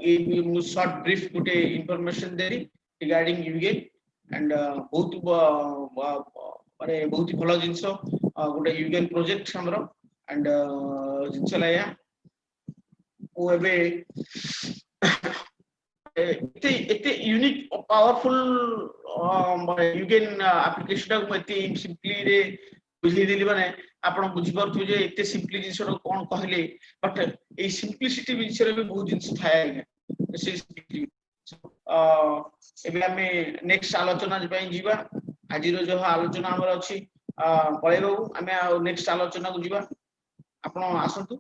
ये शॉर्ट ब्रीफ गुटे इंफॉर्मेशन देरी रिगार्डिंग यूगेन एंड बहुत माने बहुत ही भलो जिंसो गुटे यूगेन प्रोजेक्ट हमरो एंड जिंसो लाया ओ एबे इते यूनिक पावरफुल यूगेन एप्लीकेशन को इते सिंपली रे बुझी देली माने आपण बुझी परथु जे इते सिंपली जिंस कोन कहले बट ए सिंपलिसिटी जिंस रे बहुत जिंस थाए एबे हमें नेक्स्ट आलोचना पई जीवा आज रो जो आलोचना हमर अछि ପଳେଇ ବାବୁ ଆମେ ଆଉ ନେକ୍ସଟ ଆଲୋଚନାକୁ ଯିବା ଆପଣ ଆସନ୍ତୁ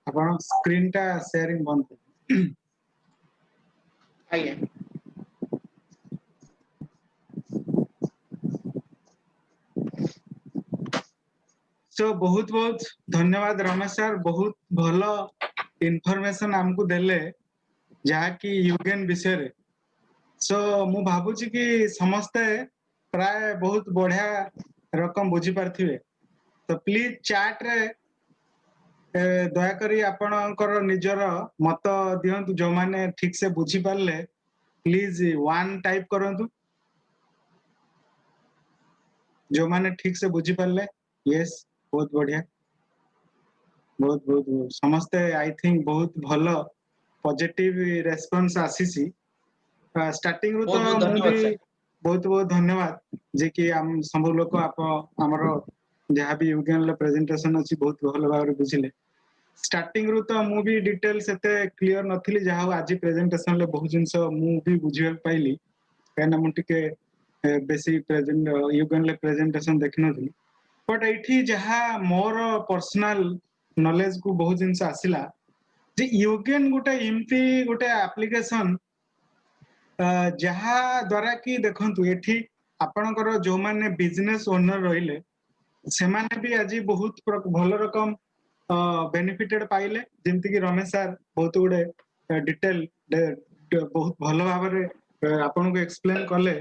ଆପଣ ସ୍କ୍रीन ଟା शेयरिंग बंद कर ଆଜ୍ଞା सो बहुत बहुत धन्यवाद रमेश सर बहुत भल इनफॉरमेशन हमको देले जहाँकि यूगेन विषय रे सो मु भाबुची कि समस्ते प्राय बहुत बढ़िया रकम बुझी पारथिबे तो प्लीज चैट रे दयाकरी आपणकर निजर मत दियंतु जो माने ठीक से बुझी पारले प्लीज 1 टाइप करंतु जो माने ठीक से बुझी पारले यस बहुत बढ़िया बहुत बहुत समस्ते आई थिंक बहुत भलो पॉजिटिव रेस्पॉन्स आसीसी स्टार्टिंग रु तो बहुत बहुत मु धन्यवाद भी सर बहुत बहुत धन्यवाद जे कि हम सब लोग आप हमर जहाँ भी यूगेन प्रेजेंटेशन अच्छी बहुत भल भाव बुझिले स्टार्टिंग रु तो मु भी डिटेल सेते क्लियर नथिली जहाँ आज प्रेजेंटेशन ले बहुत जिंस मु भी बुझिबा पाइली कहना मु टिके बेसी प्रेजेंट यूगेन ले प्रेजेंटेशन देखि नथिली बट एठी जहाँ मोर पर्सनल नॉलेज को बहुत जिंस आसिला जे यूगेन गोटे इमती गोटे एप्लीकेशन जहाँ द्वारा कि देखंतु एठी आपणकर जो माने बिजनेस ओनर रहिले से माने भी आज बहुत भल रकम बेनिफिटेड पाइले जेमति कि रमेश सर बहुत गुडे डिटेल बहुत भल भाव रे आपन को एक्सप्लेन कले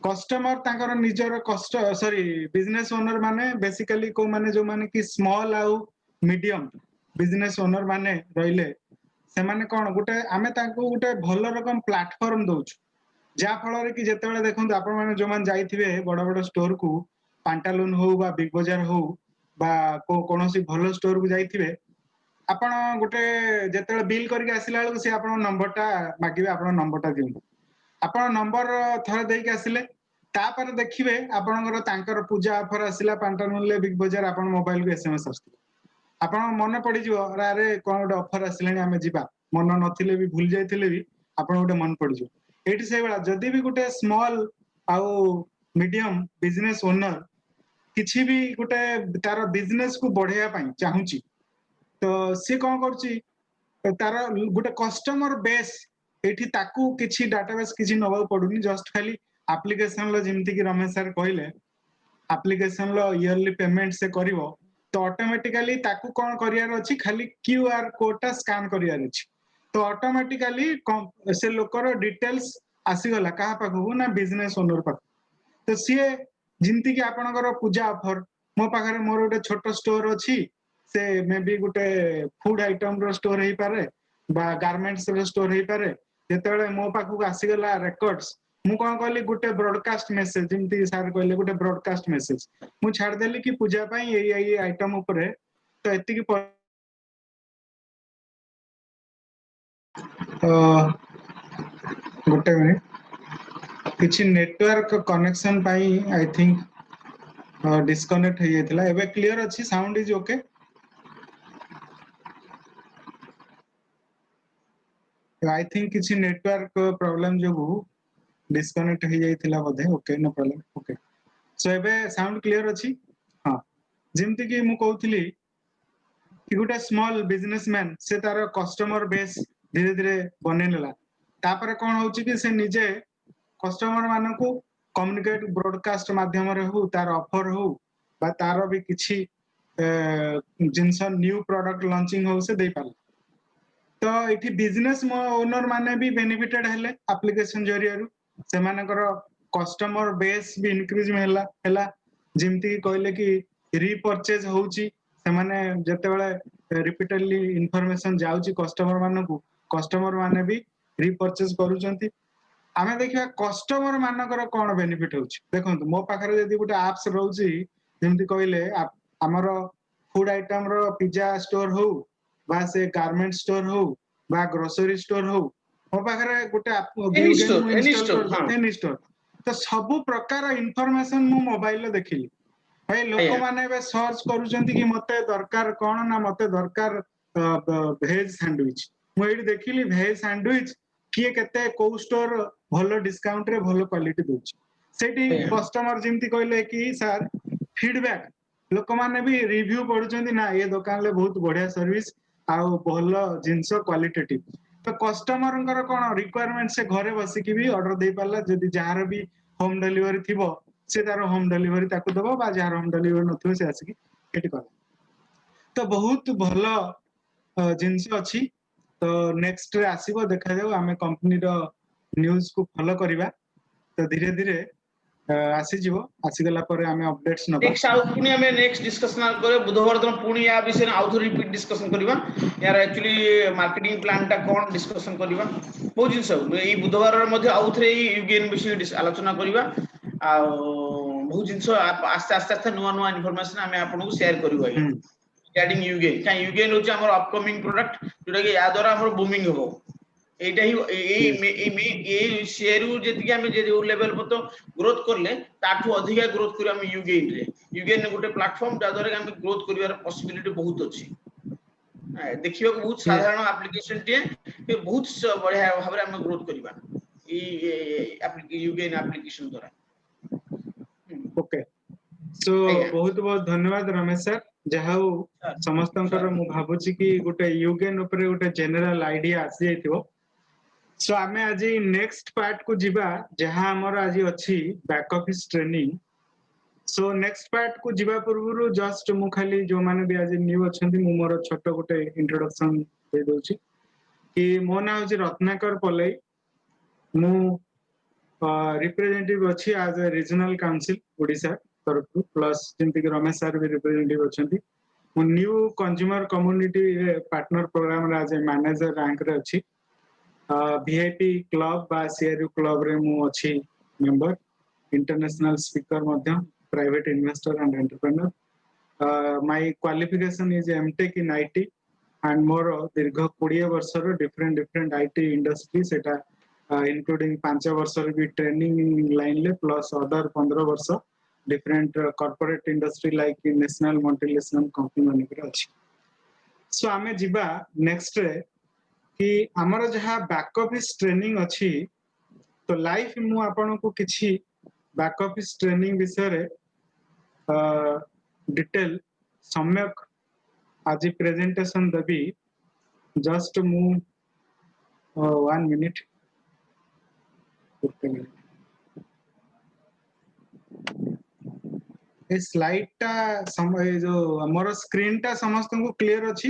कस्टमर तांकर निजर कस्ट सॉरी बिजनेस ओनर माने बेसिकली को माने जो माने कि स्मॉल आउ मीडियम बिजनेस ओनर माने रहिले से माने कोन गुटे आमे तांको गुटे भल रकम प्लेटफॉर्म दोछु जा फल रे कि जेतेबेले देखंतु आपण माने जो मान जाइथिबे बड़ बड़ स्टोर को पांटालून हो बा बिग बाजार हो बा कोनोसी भल स्टोर को जाइथिबे आपण गुटे जेतेबेले बिल करके आसिला बेलको से आपण नंबर टा मागिबे आपण नंबर टा दियु आपण नंबर थरे देके आसिले तापर देखिबे आपणकर तांकर पूजा ऑफर आसिला पांटालून ले बिग बाजार आपण मोबाइल को एसएमएस आस्तु आपण मन पड़ी जिवो अरे कोन गोटे ऑफर आसिलानी आमे जिबा मन नथिले भी भूल जाइथिले भी आपण गोटे मन पड़ी जिवो एठी से बेला जदी भी गोटे स्मॉल आउ मीडियम बिजनेस ओनर किछि भी गोटे तार बिजनेस को बढ़ाया पई चाहूची तो से कोन करची तार गोटे कस्टमर बेस एठी ताकू किछि डाटाबेस किछि नबा पडुनी जस्ट खाली एप्लीकेशन लो जेमति कि रमेश सर कहले एप्लीकेशन लो ईयरली पेमेंट से करिवो तो ऑटोमेटिकली ताकू कोन करियार अछि खाली क्यूआर कोड टा स्कैन करियार अछि तो ऑटोमेटिकली से लोकर डिटेल्स आसी गला कहा पाखु ना बिजनेस ओनर पाखु तो सीए जिमति कि आपनकर पूजा ऑफर मो पाखरे मोर गोटे छोट स्टोर अछि से मे बी गोटे फूड आइटम रो स्टोर हेई पारे बा गारमेंट्स रो स्टोर हेई पारे जेतेबेले मो पाखु आसी गला रेकॉर्ड्स मु कोन कहली गोटे ब्रॉडकास्ट मेसेज जिमति सर कहले गोटे ब्रॉडकास्ट मेसेज मु छाड़ देली कि पूजा पई एई आइटम ऊपरे तो एति कि गोटे मिनिट किछि नेटवर्क कनेक्शन पाई आई थिंक डिस्कनेक्ट हो जाइथिला एबे क्लियर अछि sound is okay I think किछि नेटवर्क प्रॉब्लम जोगु डिस्कनेक्ट हो जाइथिला बोधे okay no problem okay so एबे साउंड क्लियर अछि हां जेमति कि मु कहउथिली कि गोटे स्मॉल बिजनेसमैन से तार कस्टमर बेस धीरे धीरे बनेला तापर कोन होउची कि से निजे कस्टमर मानकू कम्युनिकेट ब्रॉडकास्ट माध्यम रे हो तार ऑफर हो बा तार भी किछि जिनस न्यू प्रोडक्ट लॉन्चिंग हो से दे पाल तो इठी बिजनेस ओनर माने भी बेनिफिटेड हेले एप्लीकेशन जरिया रु से मानकर कस्टमर बेस भी इंक्रीज होला जिमती कहले कि रीपरचेज होउची से माने जेतेबेले रिपीटेडली इंफॉर्मेशन जाउची कस्टमर मानकू कस्टमर माने भी रीपरचेज करूचंती आमे देखिबा कस्टमर मानकर कोन बेनिफिट होउची देखंतु मो पाखरे जदी गोटे एप्स रहउची जेमती कहले हमर फूड आइटम रो पिज्जा स्टोर हो बा से गारमेंट स्टोर हो बा ग्रोसरी स्टोर हो मो पाखरे गोटे यूगेन मु इंस्टॉल कर एनी स्टोर तो सब प्रकार इंफॉर्मेशन मु मोबाइल ले देखिली भाई लोक माने बे सर्च करूचंती कि मते दरकार कोन ना मते दरकार भेज सैंडविच मु एडी देखिली भेज सैंडविच किए केते को स्टोर भलो डिस्काउंट रे भलो क्वालिटी दोछि सेठी Yeah. कस्टमर जिमती कहले कि सर फीडबैक लोक माने भी रिव्यू पढुचंदी ना ये दुकान ले बहुत बढ़िया सर्विस आ भलो जिंस क्वालिटेटिव तो कस्टमर कोन रिक्वायरमेंट से घरे बसी की भी ऑर्डर दे पाला जदी जार भी होम डिलीवरी थिबो से तार होम डिलीवरी ताकू दबो बा जार होम डिलीवरी नथिबो से आसी एटी कर तो बहुत भलो जिंस अछि तो नेक्स्ट रे आसीबो देखा जाऊ आमे कंपनी रो न्यूज़ को फॉलो करिबा तो धीरे धीरे आसी जीवो आसी गला परे आमे अपडेट्स नबा नेक्स्ट आउ पुनी हमें नेक्स्ट डिस्कशन करे बुधवार दिन पुनी या विषय आउ रिपीट डिस्कशन करबा यार एक्चुअली मार्केटिंग प्लान टा कोन डिस्कशन करबा बहुत जिंस ए बुधवार मध्ये आउ थरे यूगेन विषय आलोचना करबा आ बहुत जिंस आस्ते आस्ते आस्ते नुवा नुवा इंफॉर्मेशन हमें आपन को शेयर करबा रिगार्डिंग यूगेन का यूगेन होचे हमर अपकमिंग प्रोडक्ट जोटा कि या द्वारा हमर बूमिंग हो एटा ही ए शेयर जेति हमें जे लेवल पर तो ग्रोथ करले ताठू अधिक ग्रोथ करी हम यूगेन गोटे प्लेटफॉर्म जा द्वारा हम ग्रोथ करिवार पॉसिबिलिटी बहुत अछि देखियो बहुत साधारण एप्लीकेशन टे बहुत बढ़िया भाबरे हम ग्रोथ करिबा ई यूगेन एप्लीकेशन द्वारा ओके सो बहुत बहुत धन्यवाद रमेश सर जहा समस्तंकर मु भाबुची कि गोटे यूगेन ऊपर गोटे जनरल आईडिया आसी जाइथिबो सो आमे आज नेक्स्ट पार्ट को जिबा जहा हमर आज अछि back office training so next part को जिबा पूर्व जस्ट मु खाली जो माने भी आज न्यू अछंती मु मोर छोट गोटे इंट्रोडक्शन दे दोची कि मो ना होची रत्नाकर पलै मु रिप्रेजेंटेटिव अछि as a regional council Odisha तरफ प्लस जिंति कि रमेश सर भी रिप्रेजेंटेटिव अछंती मु new consumer community partner program रे एज ए मैनेजर रैंक रे अछि वीआईपी क्लब बा सीआरयू क्लब रे मु अछि मेंबर इंटरनेशनल स्पीकर मध्य private investor and entrepreneur my qualification is MTech in IT and more दीर्घ 20 वर्षर डिफरेंट आईटी इंडस्ट्री सेटा इंक्लूडिंग 5 वर्ष भी ट्रेनिंग लाइन ले प्लस अदर 15 वर्ष different corporate industry like national multinational company माने अछि सो आमे जिबा नेक्स्ट रे कि हमर जहा बैक ऑफिस ट्रेनिंग अछि तो लाइफ मु आपन को किछि बैक ऑफिस ट्रेनिंग विषय रे डिटेल सम्यक आज प्रेजेंटेशन देबी जस्ट मु 1 मिनिट ए स्लाइड टा समय जो हमर स्क्रीन टा समस्त को क्लियर अछि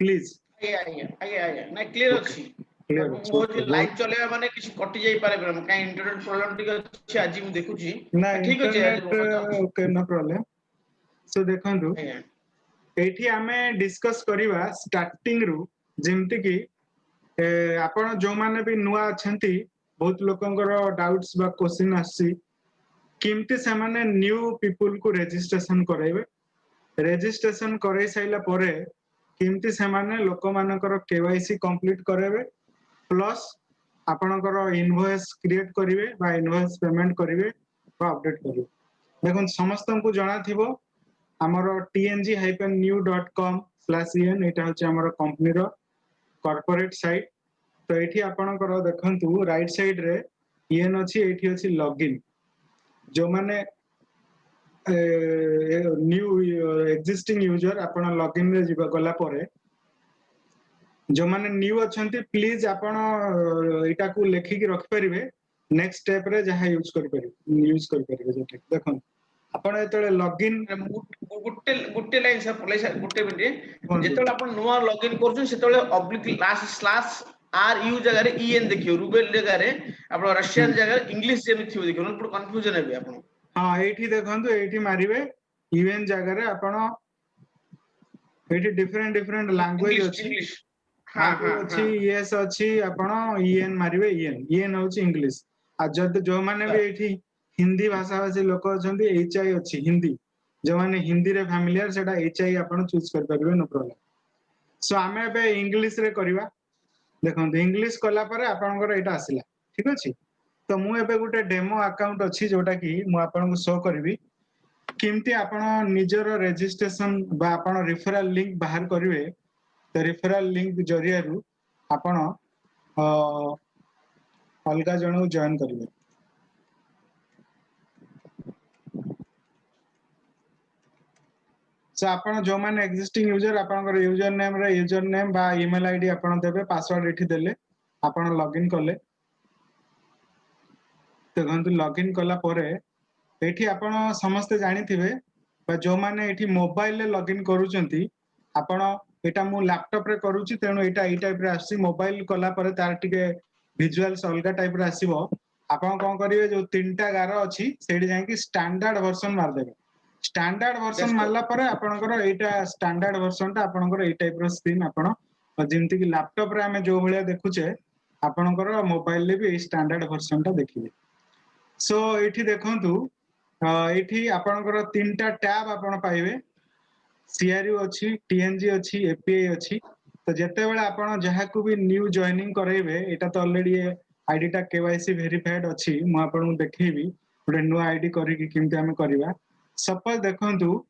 प्लीज आगे ना क्लियर अछि मो जे लाइव चलेबा माने किछ कटि जाई पारे काई इंटरनेट प्रॉब्लम टिक अछि आज मु देखुची ना ठीक अछि internet okay no problem so देखंतु एठी हमें डिस्कस करिवा स्टार्टिंग रु जेमति कि आपण जो माने भी नुआ अछंती बहुत लोकंकर डाउट्स बा क्वेश्चन आसी किमती से माने न्यू पीपल को रजिस्ट्रेशन कराइबे रजिस्ट्रेशन कराई साइला परे किमती से माने लोक मानकर केवाईसी कंप्लीट कराइबे प्लस आपणकर इनवॉइस क्रिएट करिवे बा इनवॉइस पेमेंट करिवे बा अपडेट करिवे देखन समस्त को जाना थिबो हमर tng-new.com/en एटा होचे हमर कंपनी रो कॉर्पोरेट साइट तो एठी आपणकर देखंतु राइट साइड रे एन अछि एठी अछि लॉगिन जो माने न्यू एक्जिस्टिंग यूजर आपण लॉगिन रे जिबा गला परे जो माने न्यू अछंती प्लीज आपण एटा को लेखि कि रख परिबे नेक्स्ट स्टेप रे जहा यूज कर परिबे जो देखन आपण एतले लॉगिन गुट्टे लाइन से गुट्टे मिनिट जेतले आपण नुवा लॉगिन करछन सेतले oblique last slash R U जगह रे ईएन देखियो रूबेल जगह रे आपण रशियन जगह इंग्लिश जे मिथियो देखियो न पूरा कंफ्यूजन हेबे आपण हां एठी देखंतु एठी मारिबे यूएन जगह रे आपण एठी डिफरेंट लैंग्वेज अछि हां अछि यस अछि आपण ईएन मारिबे ईएन होछि इंग्लिश आ जद जो माने भी एठी हिंदी भाषा भाषी लोक अछंती एचआई अछि हिंदी जो माने हिंदी रे फैमिलियर सेटा एचआई आपण चूज कर परबे नो प्रॉब्लम सो आमे बे इंग्लिश रे करबा देखंतु इंग्लिश कला परे आपनकर एटा आसिला ठीक अछि तो मु एबे गुटे डेमो अकाउंट अछि जोटा कि मु आपन को शो करबी किमती आपण निजर रजिस्ट्रेशन बा आपण रेफरल लिंक बाहर करिवे तो रेफरल लिंक जरिया रु आपण अलगा जन जॉइन करेंगे। सो आपण जो माने एक्जिस्टिंग यूजर आपनकर यूजर नेम बा ईमेल आईडी आपण देबे पासवर्ड एठी देले आपण लॉगिन कले देखंतु लॉगिन कला परे एठी आपण समस्त जानि थिबे बा जो माने एठी मोबाइल ले लॉगिन करूचंती आपण एटा मु लैपटॉप रे करूची तेनु एटा ई टाइप रे आसी मोबाइल कला परे तार टिके विजुअल्स अलगा टाइप रे आसीबो आपण कोन करिवे जो तीनटा गार अछि सेठी जाय कि स्टैंडर्ड वर्जन मार देबे स्टैंडर्ड वर्जन Desktop. मारला परे आपनकर एटा स्टैंडर्ड वर्जन ता आपनकर ए टाइप रो स्क्रीन आपण जेमति कि लैपटॉप रे हमें जो भलिया देखुचे आपनकर मोबाइल ले भी स्टैंडर्ड वर्जन ता देखिबे। सो एठी देखंतु एठी आपनकर तीनटा टैब आपण पाइबे सीआरयू अछि टीएनजी अछि एपीआई अछि तो जेते बेले आपण जहा को भी न्यू जॉइनिंग करेबे एटा तो ऑलरेडी आईडी टा केवाईसी वेरीफाइड अछि मु आपन देखैबी गोटे न्यू आईडी करी कि किमते हम करिवा सपोज देखंतु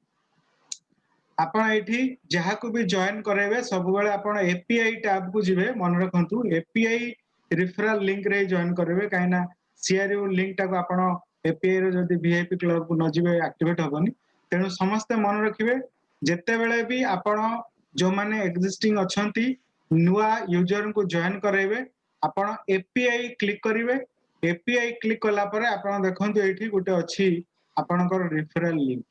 आपण एठी जहा को भी जॉइन करेबे सब बेले आपण एपीआई टैब को जिवे मन रखंतु एपीआई रेफरल लिंक रे जॉइन करेबे काइना सीआरयू लिंक टा को आपण एपीआई रो जदी वीआईपी क्लब को न जिवे एक्टिवेट होबनी तेनु समस्त मन रखिबे जेते बेले भी आपण जो माने एक्जिस्टिंग अछंती नुआ यूजर को जॉइन करेबे आपण एपीआई क्लिक करिवे एपीआई क्लिक कला परे आपण देखंतु एठी गुटे अछि आपणकर रेफरल लिंक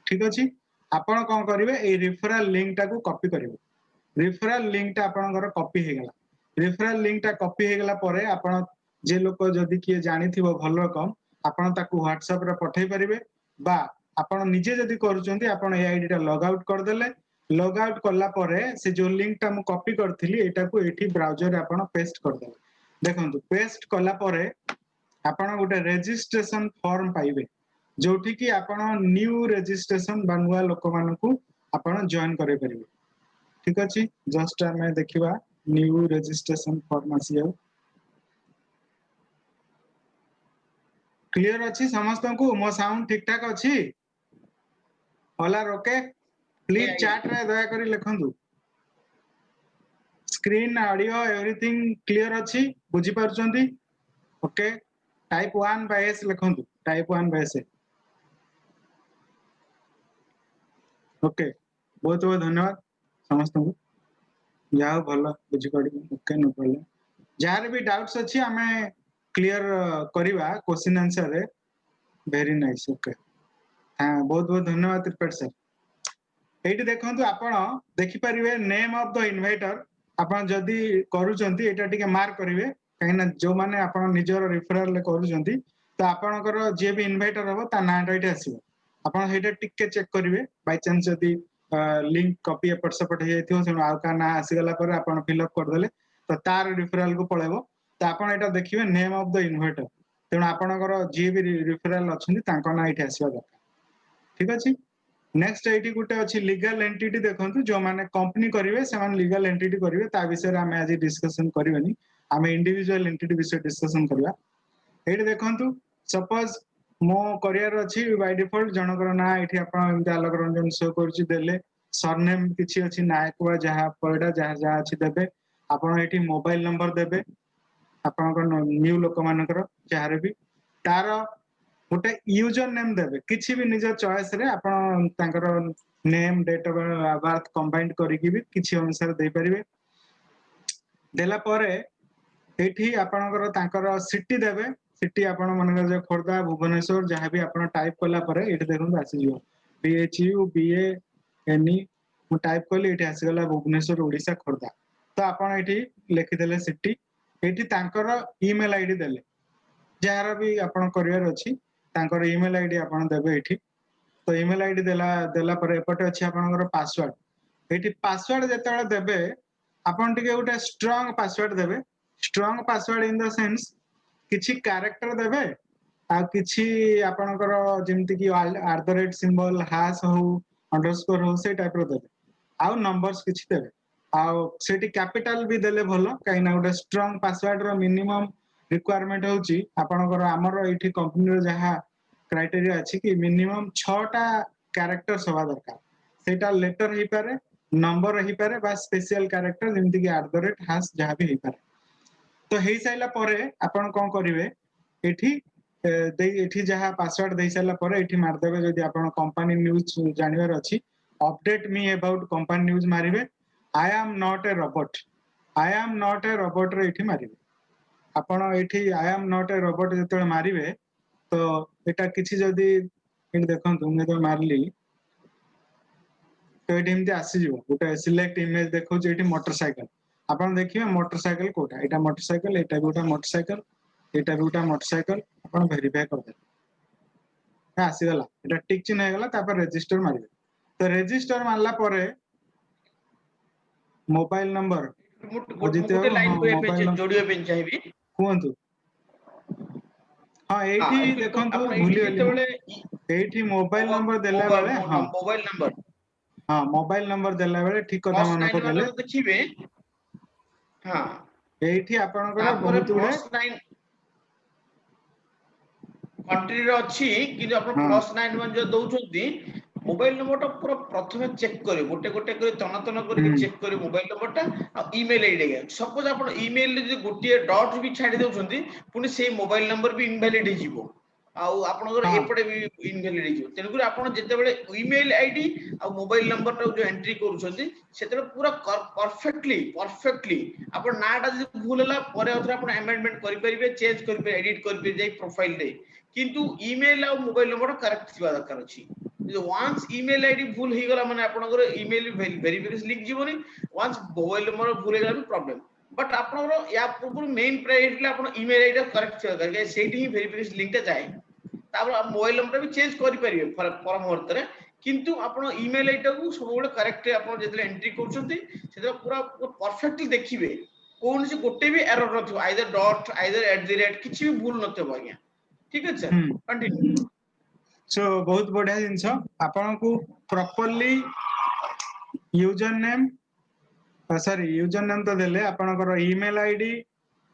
ठीक अछि आपण कोन करिवे ए रेफरल लिंक टा को कॉपी करिवे रेफरल लिंक टा आपणकर कॉपी हे गेला रेफरल लिंक टा कॉपी हे गेला परे आपण जे लोक जदी किए जानिथिबो भल रकम आपण ताकू व्हाट्सएप रे पठै परिवे बा आपण निजे जदी करूचंती आपण ए आईडी टा लॉग आउट कर देले लॉग आउट करला परे से जो लिंक टा मु कॉपी करथिली एटा को एठी ब्राउजर रे आपण पेस्ट कर देले देखंतु पेस्ट कला परे आपण गोटे रजिस्ट्रेशन फॉर्म पाइबे जोठी कि आपण न्यू रजिस्ट्रेशन बा नुआ लोक मानकू आपण जॉइन करे परिबे ठीक अछि जस्ट हमें देखिबा न्यू रजिस्ट्रेशन फॉर्म आसी क्लियर अछि समस्त को मो साउंड ठीक ठाक अछि होला रोके प्लीज चैट रे दया करी लिखंतु स्क्रीन ऑडियो एवरीथिंग क्लियर अछि बुझी पारचंती ओके टाइप 1 बाय एस लिखंतु टाइप 1 बाय एस ओके बहुत बहुत धन्यवाद समस्त को जाओ भलो बुझी पड़ी ओके नो प्रॉब्लम जार भी डाउट्स अछि हमें क्लियर करिवा क्वेश्चन आंसर रे वेरी नाइस ओके हां बहुत बहुत धन्यवाद त्रिपाठी सर एठी देखंतु आपण देखि परिवे नेम ऑफ द इन्वाइटर आपण जदी करूचंती एटा टिके मार्क करिवे काहेना जो माने आपण निजर रेफरल ले करूचंती तो आपणकर जे भी इन्वाइटर हबो ता नाटा एठी आसीबो आपण हेटा टिके चेक करिवे बाय चांस जदी लिंक कॉपी एपट सेपट हे जाइथियो से आउ का ना आसी गला पर आपण फिल अप कर देले तो तार रेफरल को पळेबो तो आपण एटा देखिवे नेम ऑफ द इन्वाइटर तेणु आपणकर जे भी रेफरल अछंती तांको ना एठी आसीबा दरकार ठीक अछि नेक्स्ट एटी गुटे अछि लीगल एंटिटी देखंतु जो माने कंपनी करिवे से माने लीगल एंटिटी करिवे ता विषय रे हमें आज डिस्कशन करिवेनी हमें इंडिविजुअल एंटिटी विषय डिस्कशन करबा एटी देखंतु सपोज मो करियर अछि बाय डिफॉल्ट जनकर ना एठी आपण एमते आलोक रंजन शो करछि देले सरनेम किछि अछि नायक वा जहा पडा जहा जहा अछि देबे आपण एठी मोबाइल नंबर देबे आपण न्यू लोक मानकर जहारे भी तार गोटे यूजर नेम देबे किछि भी निज चॉइस रे आपण तांकर name date of birth combined करिकि भी किछि अनुसार दे परिवे देला परे एठी आपणकर तांकर सिटी देबे सिटी आपण मनकर जे खोरदा भुवनेश्वर जहां भी आपण टाइप कला परे एठी देखुन आसी जिवो बीएचयू बीए एनी मु टाइप कली एठी आसी गला भुवनेश्वर ओडिसा खोरदा तो आपण एठी लिखि देले सिटी एठी तांकर ईमेल आईडी देले जहार भी आपण करियर अछि तांकर ईमेल आईडी आपण देबे एठी तो ईमेल आईडी देला परे एपटे अछि आपणकर पासवर्ड एठी पासवर्ड जेतेबेले देबे आपण टिके उटे स्ट्रांग पासवर्ड देबे strong password in the sense किछि कैरेक्टर देबे आ किछि आपणकर जेमति कि @ हैश हो अंडरस्कोर हो से टाइप रो देबे आ नंबर्स किछि देबे आ सेठी कैपिटल भी देले भलो काइना उटे स्ट्रांग पासवर्ड रो मिनिमम रिक्वायरमेंट होची आपणकर हमर एठी कंपनी रो जहा क्राइटेरिया अछि कि मिनिमम 6 टा कैरेक्टर सवा दरकार सेटा लेटर ही पारे नंबर ही पारे बा स्पेशल कैरेक्टर जेमति कि @ हैश जहा भी ही पारे तो हेई साइला परे आपण कोन करिवे एठी एठी जहा पासवर्ड दे साइला परे एठी मार देबे जदि आपण कंपनी न्यूज जानिबार अछि update me about company news मारिवे I am not a robot I am not a robot रे एठी मारिवे आपण एठी I am not a robot जते मारिवे तो एटा किछि जदि इन देखंतु मैं तो मारली तो एठी एमती आसी जिवो गोटे सिलेक्ट इमेज देखौ जे एठी मोटरसाइकिल आपण देखिबे मोटरसाइकिल कोटा एटा मोटरसाइकिल एटा गोटा मोटरसाइकिल एटा गोटा मोटरसाइकिल आपण वेरीफाई कर दे आसी गला एटा टिक चिन्ह हे गला तापर रजिस्टर मारिबे तो रजिस्टर मारला परे मोबाइल नंबर गोटे लाइन को जोड़ियो पे चाहिबी कोंतु हां एठी देखंतु भूली गली एठी मोबाइल नंबर देला बेले हां मोबाइल नंबर हां मोबाइल नंबर देला बेले ठीक कथा मन पकेले देखिबे हां एठी आपनकर बहुत गुडे कंट्री रे अछि कि आपण +91 जो दउछंती मोबाइल नंबर टा पूरा प्रथमे चेक करे गोटे गोटे करे तन तन करके चेक करे मोबाइल नंबर टा आ ईमेल आईडी सपोज आपण ईमेल रे गोटे डॉट भी छाडी दउछंती पुनी से मोबाइल नंबर भी इनवैलिड हिजिवो आ आपनकर एपटे भी इनवैलिड हिजिवो तेनु कर आपण जते बेले ईमेल आईडी आ मोबाइल नंबर टा जो एंट्री करूछंती सेते पूरा परफेक्टली आपण नाटा जदि भूल होला परे अथरा आपण अमेंडमेंट करि परिबे चेंज करि परिबे एडिट करि परिबे जाई प्रोफाइल रे किंतु ईमेल आ मोबाइल नंबर करेक्ट थिबा दरकार अछि वंस ईमेल आईडी भूल ही गला माने आपनकर ईमेल वेरिफिकेशन लिंक जीवनी वंस मोबाइल नंबर भूल हे गला भी प्रॉब्लम बट आपनकर या पूर्व मेन प्रायोरिटी ला आपण ईमेल आईडी करेक्ट थिबा दरकार सेठी ही वेरिफिकेशन लिंक ता जाय तापर मोबाइल नंबर भी चेंज करि परिबे पर मुहूर्त रे किंतु आपण ईमेल आईडी को सब बेले करेक्ट आपण जेतले एंट्री करछंती सेते पूरा परफेक्टली देखिबे कोन से गोटे भी एरर नथो आइदर डॉट आइदर @ किछि भी भूल नथो आज्ञा ठीक है सर कंटिन्यू सो बहुत बढ़िया जिंस आपण को properly user name sorry user name तो देले आपनकर ईमेल आईडी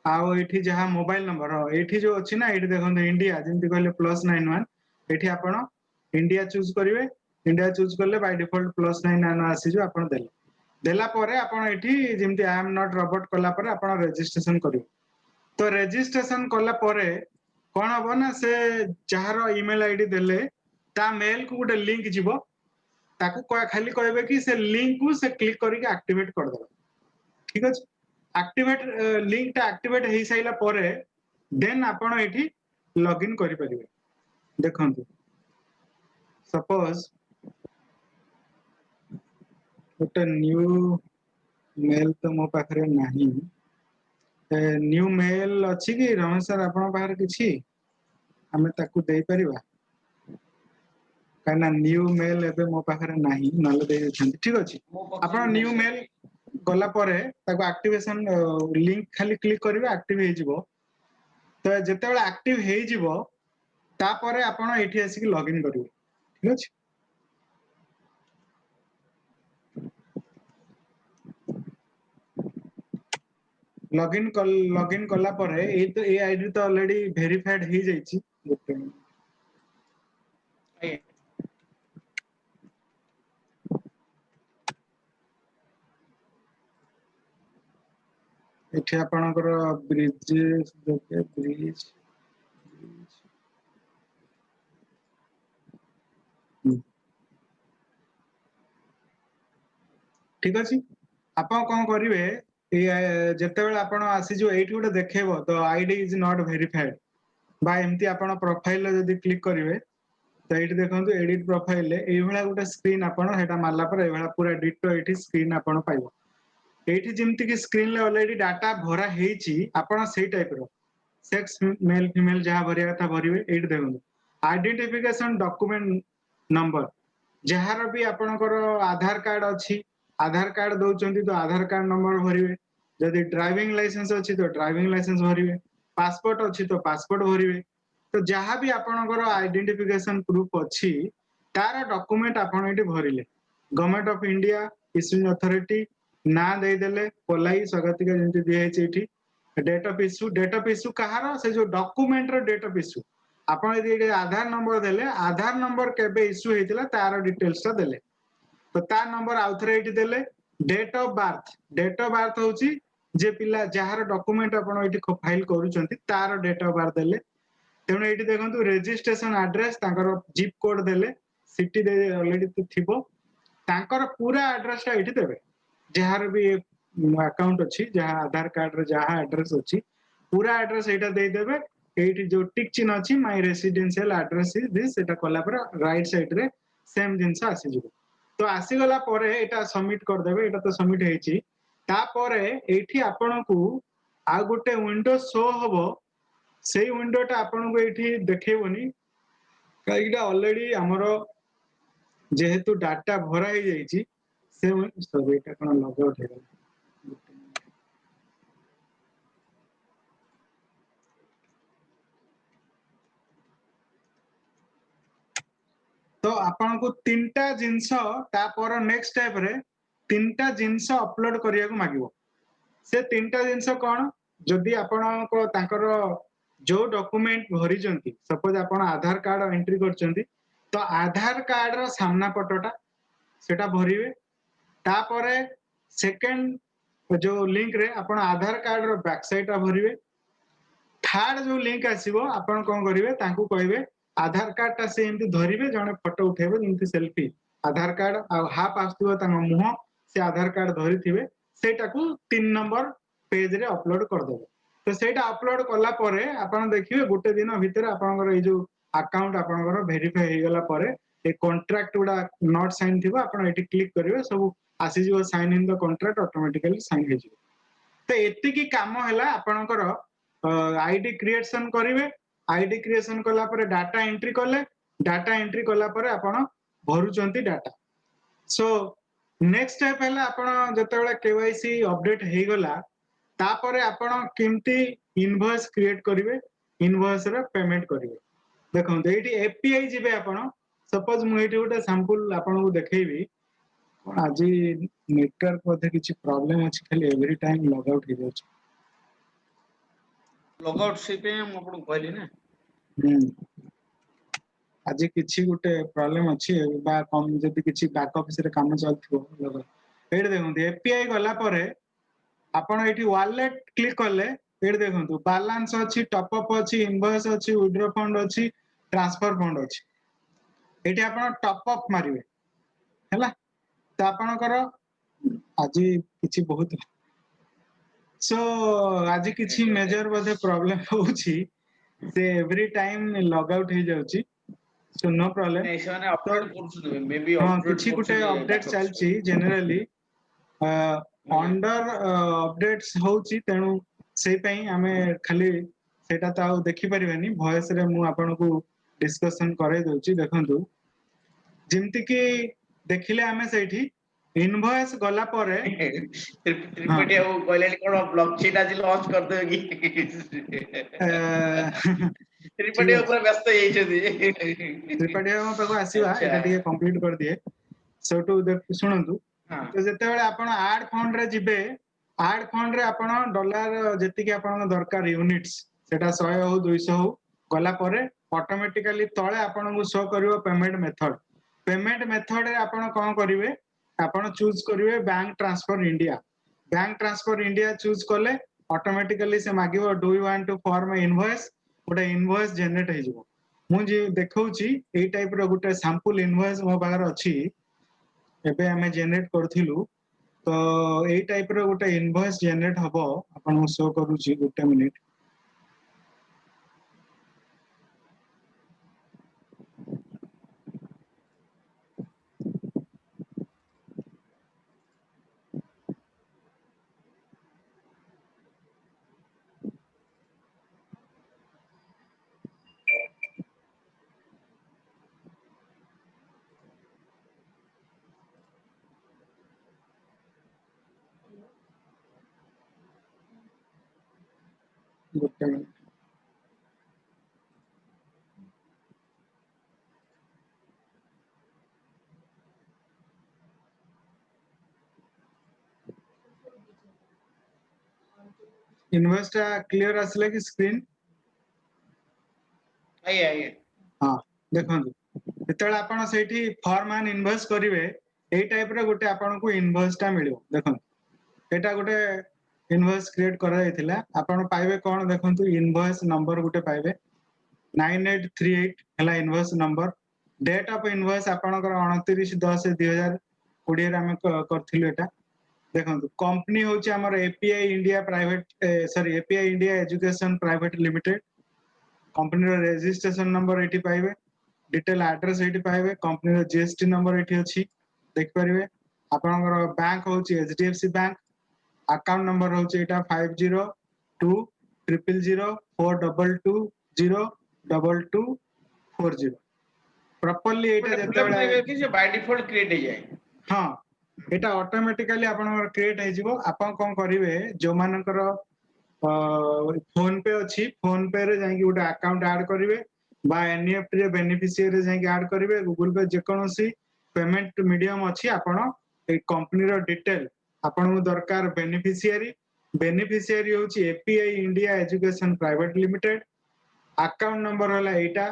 आउ एठी जहा मोबाइल नंबर एठी जो अछि ना एठी देखन इंडिया जेंति कहले +91 एठी आपण इंडिया चूज करिवे इंडिया चूज करले बाय डिफॉल्ट +99 आसी जो आपण देले देला परे आपण एठी जेंति आई एम नॉट रोबोट कला परे आपण रजिस्ट्रेशन करिवे तो रजिस्ट्रेशन कला परे कोन हबो ना से जहार ईमेल आईडी देले ता मेल को गोटे लिंक जीवो ताकू खाली कहबे कि से लिंक को से क्लिक करके एक्टिवेट कर दो ठीक अछि एक्टिवेट लिंक ता एक्टिवेट हे साइला परे देन आपण एठी लॉगिन करि परिबे देखंतु सपोज गोटे न्यू मेल तो मो पाखरे नाही न्यू मेल अछि कि रमेश सर आपण पाखरे किछि हमें ताकू दे परिबा काना न्यू मेल एबे मो पाखरे नाही नले दे छथि ठीक अछि आपण न्यू मेल गला परे ताकू एक्टिवेशन लिंक खाली क्लिक करिवे एक्टिव हे जिवो तो जते बेला एक्टिव हे जिवो ता परे आपण एठी आसी कि लॉगिन करिवे ठीक अछि लॉगिन कला परे ए तो ए आईडी तो ऑलरेडी वेरीफाइड हे जाईची एठी आपनकर ब्रिज देखे ब्रिज ठीक अछि आपण कोन करिवे जते बेला आपण आसी जो एठी गोटे देखेबो तो आईडी इज नॉट वेरीफाइड बा एमती आपण प्रोफाइल जदी क्लिक करिवे तो एठी देखंतु एडिट प्रोफाइल ए भला गोटे स्क्रीन आपण हेटा मारला पर ए भला पूरा डिटो एठी स्क्रीन आपण पाइबो एठी जेमति कि स्क्रीन ले ऑलरेडी डाटा भरा हेची आपण सेही टाइप रो सेक्स मेल फीमेल जहा भरिया था भरिवे एठी देखंतु आइडेंटिफिकेशन डॉक्यूमेंट नंबर जहार भी आपणकर आधार कार्ड अछि आधार कार्ड दउचंती तो आधार कार्ड नंबर भरिवे जदि ड्राइविंग लाइसेंस अछि तो ड्राइविंग लाइसेंस भरिवे पासपोर्ट अछि तो पासपोर्ट भरिवे तो जहां भी आपणकर आइडेंटिफिकेशन प्रूफ अछि तार डॉक्यूमेंट आपण एठी भरिले government of India issuing authority ना दे देले पलाई स्वागतिका जेंति दिया छै एठी डेट ऑफ इश्यू कहार से जो डॉक्यूमेंट रो डेट ऑफ इश्यू आपण यदि आधार नंबर देले आधार नंबर केबे इश्यू हेतिला तार डिटेल्स ता देले तो तार नंबर आउथरे एठी देले डेट ऑफ बर्थ होची जे पिला जहार डॉक्यूमेंट आपण एठी फाइल करूचंती तार डेट ऑफ बर्थ देले तेणु एठी देखंतु रजिस्ट्रेशन एड्रेस तांकर जिप कोड देले सिटी दे ऑलरेडी थिबो तांकर पूरा एड्रेस टा एठी देबे जहार भी अकाउंट अछि जहां आधार कार्ड रे जहां एड्रेस अछि पूरा एड्रेस एटा दे देबे एठी जो टिक चिन्ह अछि my residential address is this Etah Cola पर राइट साइड रे सेम जिंस आसी जिवो तो आसी गला परे एटा सबमिट कर देबे एटा तो सबमिट हेछि ता परे एठी आपनकू आ गुटे विंडो शो हबो सेई विंडोटा आपनकू एठी देखेबोनी काईटा ऑलरेडी हमरो जेहेतु डाटा भरा ही जाइछि से सब एटा कोन लॉग आउट हे तो आपनकू तीनटा जिंस ता पर नेक्स्ट स्टेप रे तीनटा जिंस अपलोड करिया को मागिवो से तीनटा जिंस कोन जदि आपनको तांकर जो डॉक्यूमेंट भरी जंती सपोज आपण आधार कार्ड एंट्री करचंती तो आधार कार्ड रो सामना पटोटा सेटा भरिवे ता परे सेकंड जो लिंक रे आपण आधार कार्ड रो बैक साइड ता भरिवे थर्ड जो लिंक आसीबो आपण कोन करिवे तांकू कहबे आधार कार्ड ता से एमती धरिवे जने फोटो उठेबे जेमती सेल्फी आधार कार्ड आ हाफ आस्तुवा तांग मुह से आधार कार्ड धरि थिबे सेटाकू 3 नंबर पेज रे अपलोड कर देबे तो सेटा अपलोड कला परे आपण देखिबे गुटे दिन भीतर आपनकर ए जो अकाउंट आपनकर वेरीफाई हे गला परे ए कॉन्ट्रैक्ट उडा नॉट साइन थिबो आपण एटी क्लिक करिवे सब आसी जिवो sign in the contract automatically sign हे जिवो तो एति की काम हैला आपनकर आईडी क्रिएशन करिवे आईडी क्रिएशन कला परे डाटा एंट्री कला परे आपण भरुचंती डाटा सो नेक्स्ट स्टेप हैला आपण जतबेला केवाईसी अपडेट हे गला तापरे आपण किमती इनवॉइस क्रिएट करिवे इनवॉइस रे पेमेंट करिवे देखो एटी एपीआई जिबे आपण सपोज मु एटी गोटे सैंपल आपण को देखेबी आज नेटवर्क मध्ये किछि प्रॉब्लम अछि खाली एवरी टाइम लॉग आउट हे जाउछ लॉग आउट से पे हम आपन कहली ना आज किछि गोटे प्रॉब्लम अछि बा कम जति किछि बैक ऑफिस रे काम चलथिबो एड देखो एपीआई गला परे आपण एठी वॉलेट क्लिक करले एड देखंतु बैलेंस अछि टॉप अप अछि इनवॉइस अछि विथड्रॉ फंड अछि ट्रांसफर फंड अछि एठी आपण टॉप अप मारिवे हैला तो आपणकर आज किछि बहुत सो आज किछि मेजर बदे प्रॉब्लम होउछि से एवरी टाइम लॉग आउट हे जाउछि सो नो प्रॉब्लम ऐसे माने अपडेट करछु मे बी हां अपडेट किछि गुटे अपडेट चलछि जनरली अंडर अपडेट्स होउछि तेनु सेई पई हमें खाली सेटा त आ देखि परिबेनी वॉइस रे मु आपनको डिस्कशन करे दउछि देखंतु जिमति कि देखिले हमें सेठी इनवॉइस गला परे त्रिपाठी अब कहले कोन ब्लॉकचेन आज लॉन्च कर दे कि त्रिपाठी ऊपर व्यस्त हे छथि त्रिपाठी हम पाको आसीबा एटा ଟିକେ कंप्लीट कर दिए सोटू सुनंतु तो जते बेले आपण ऐड फंड रे जिबे ऐड फंड रे आपण डॉलर जति कि आपण दरकार यूनिट्स सेटा 100 हो 200 हो गला परे ऑटोमेटिकली तळे आपण को शो करिवो पेमेंट मेथड रे आपण कोन करिवे आपण चूज करिवे बैंक ट्रांसफर इंडिया चूज करले ऑटोमेटिकली से मागिवो do you want to form invoice गोटे इनवॉइस जनरेट हे जिवो मु जे देखौची ए टाइप रो गोटे सैंपल इनवॉइस मो बागर अछि एबे हमें जनरेट करथिलु तो ए टाइप रो गोटे इनवॉइस जनरेट हबो आपण शो करूची गोटे मिनिट गोटे मिनिट इनवॉइस टा क्लियर आसले कि स्क्रीन आइ हां देखंतु जेतेले आपण सेठी फॉर्म एंड इनवॉइस करिवे ए टाइप रे गोटे आपण को इनवॉइस टा मिलियो देखंतु एटा गोटे इनवॉइस क्रिएट करा जायतिला आपण पाइबे कोन देखंतु इनवॉइस नंबर गुटे पाइबे 9838 हला invoice number date of invoice आपणकर 29/10/2020 रे हम करथिलु एटा देखंतु कंपनी होची हमर API India private sorry API India education private limited company रो रजिस्ट्रेशन नंबर एठी पाइबे डिटेल एड्रेस एठी पाइबे कंपनी रो जीएसटी नंबर एठी अछि देख परिबे आपणकर बैंक होची एचडीएफसी बैंक अकाउंट नंबर होची एटा 50200042202240 प्रॉपर्ली एटा जेतेबेले कि जे बाय डिफॉल्ट क्रिएट हो जाए हां एटा ऑटोमेटिकली आपन क्रिएट हे जिवो आपन कोन करिवे जो मानकर फोन पे अछि फोन पे रे जाई गुटे अकाउंट ऐड करिवे बा एनईएफटी रे बेनिफिशियरी जाई ऐड करिवे गूगल पे जे कोनोसी पेमेंट मीडियम अछि आपन ए कंपनी रो डिटेल आपन दरकार बेनिफिशियरी होची API India education private limited account number हला एटा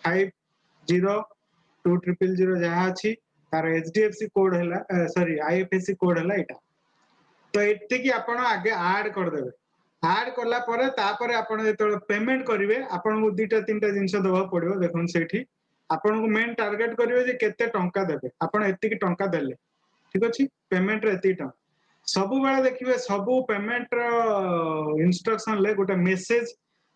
502000 जहा अछि तार एचडीएफसी कोड हला सॉरी आईएफएससी कोड हला एटा तो एते कि आपण आगे ऐड कर देबे ऐड करला परे तापरे आपण जेतोल पेमेंट करिवे आपण को दुटा तीनटा जिंस दबा पड़िबो देखन सेठी आपण को मेन टारगेट करिवे जे केते टंका देबे आपण एति कि टंका देले ठीक अछि पेमेंट रे एति टंका सबु बेला देखिबे सबु पेमेंट रो इंस्ट्रक्शन ले गोटे मेसेज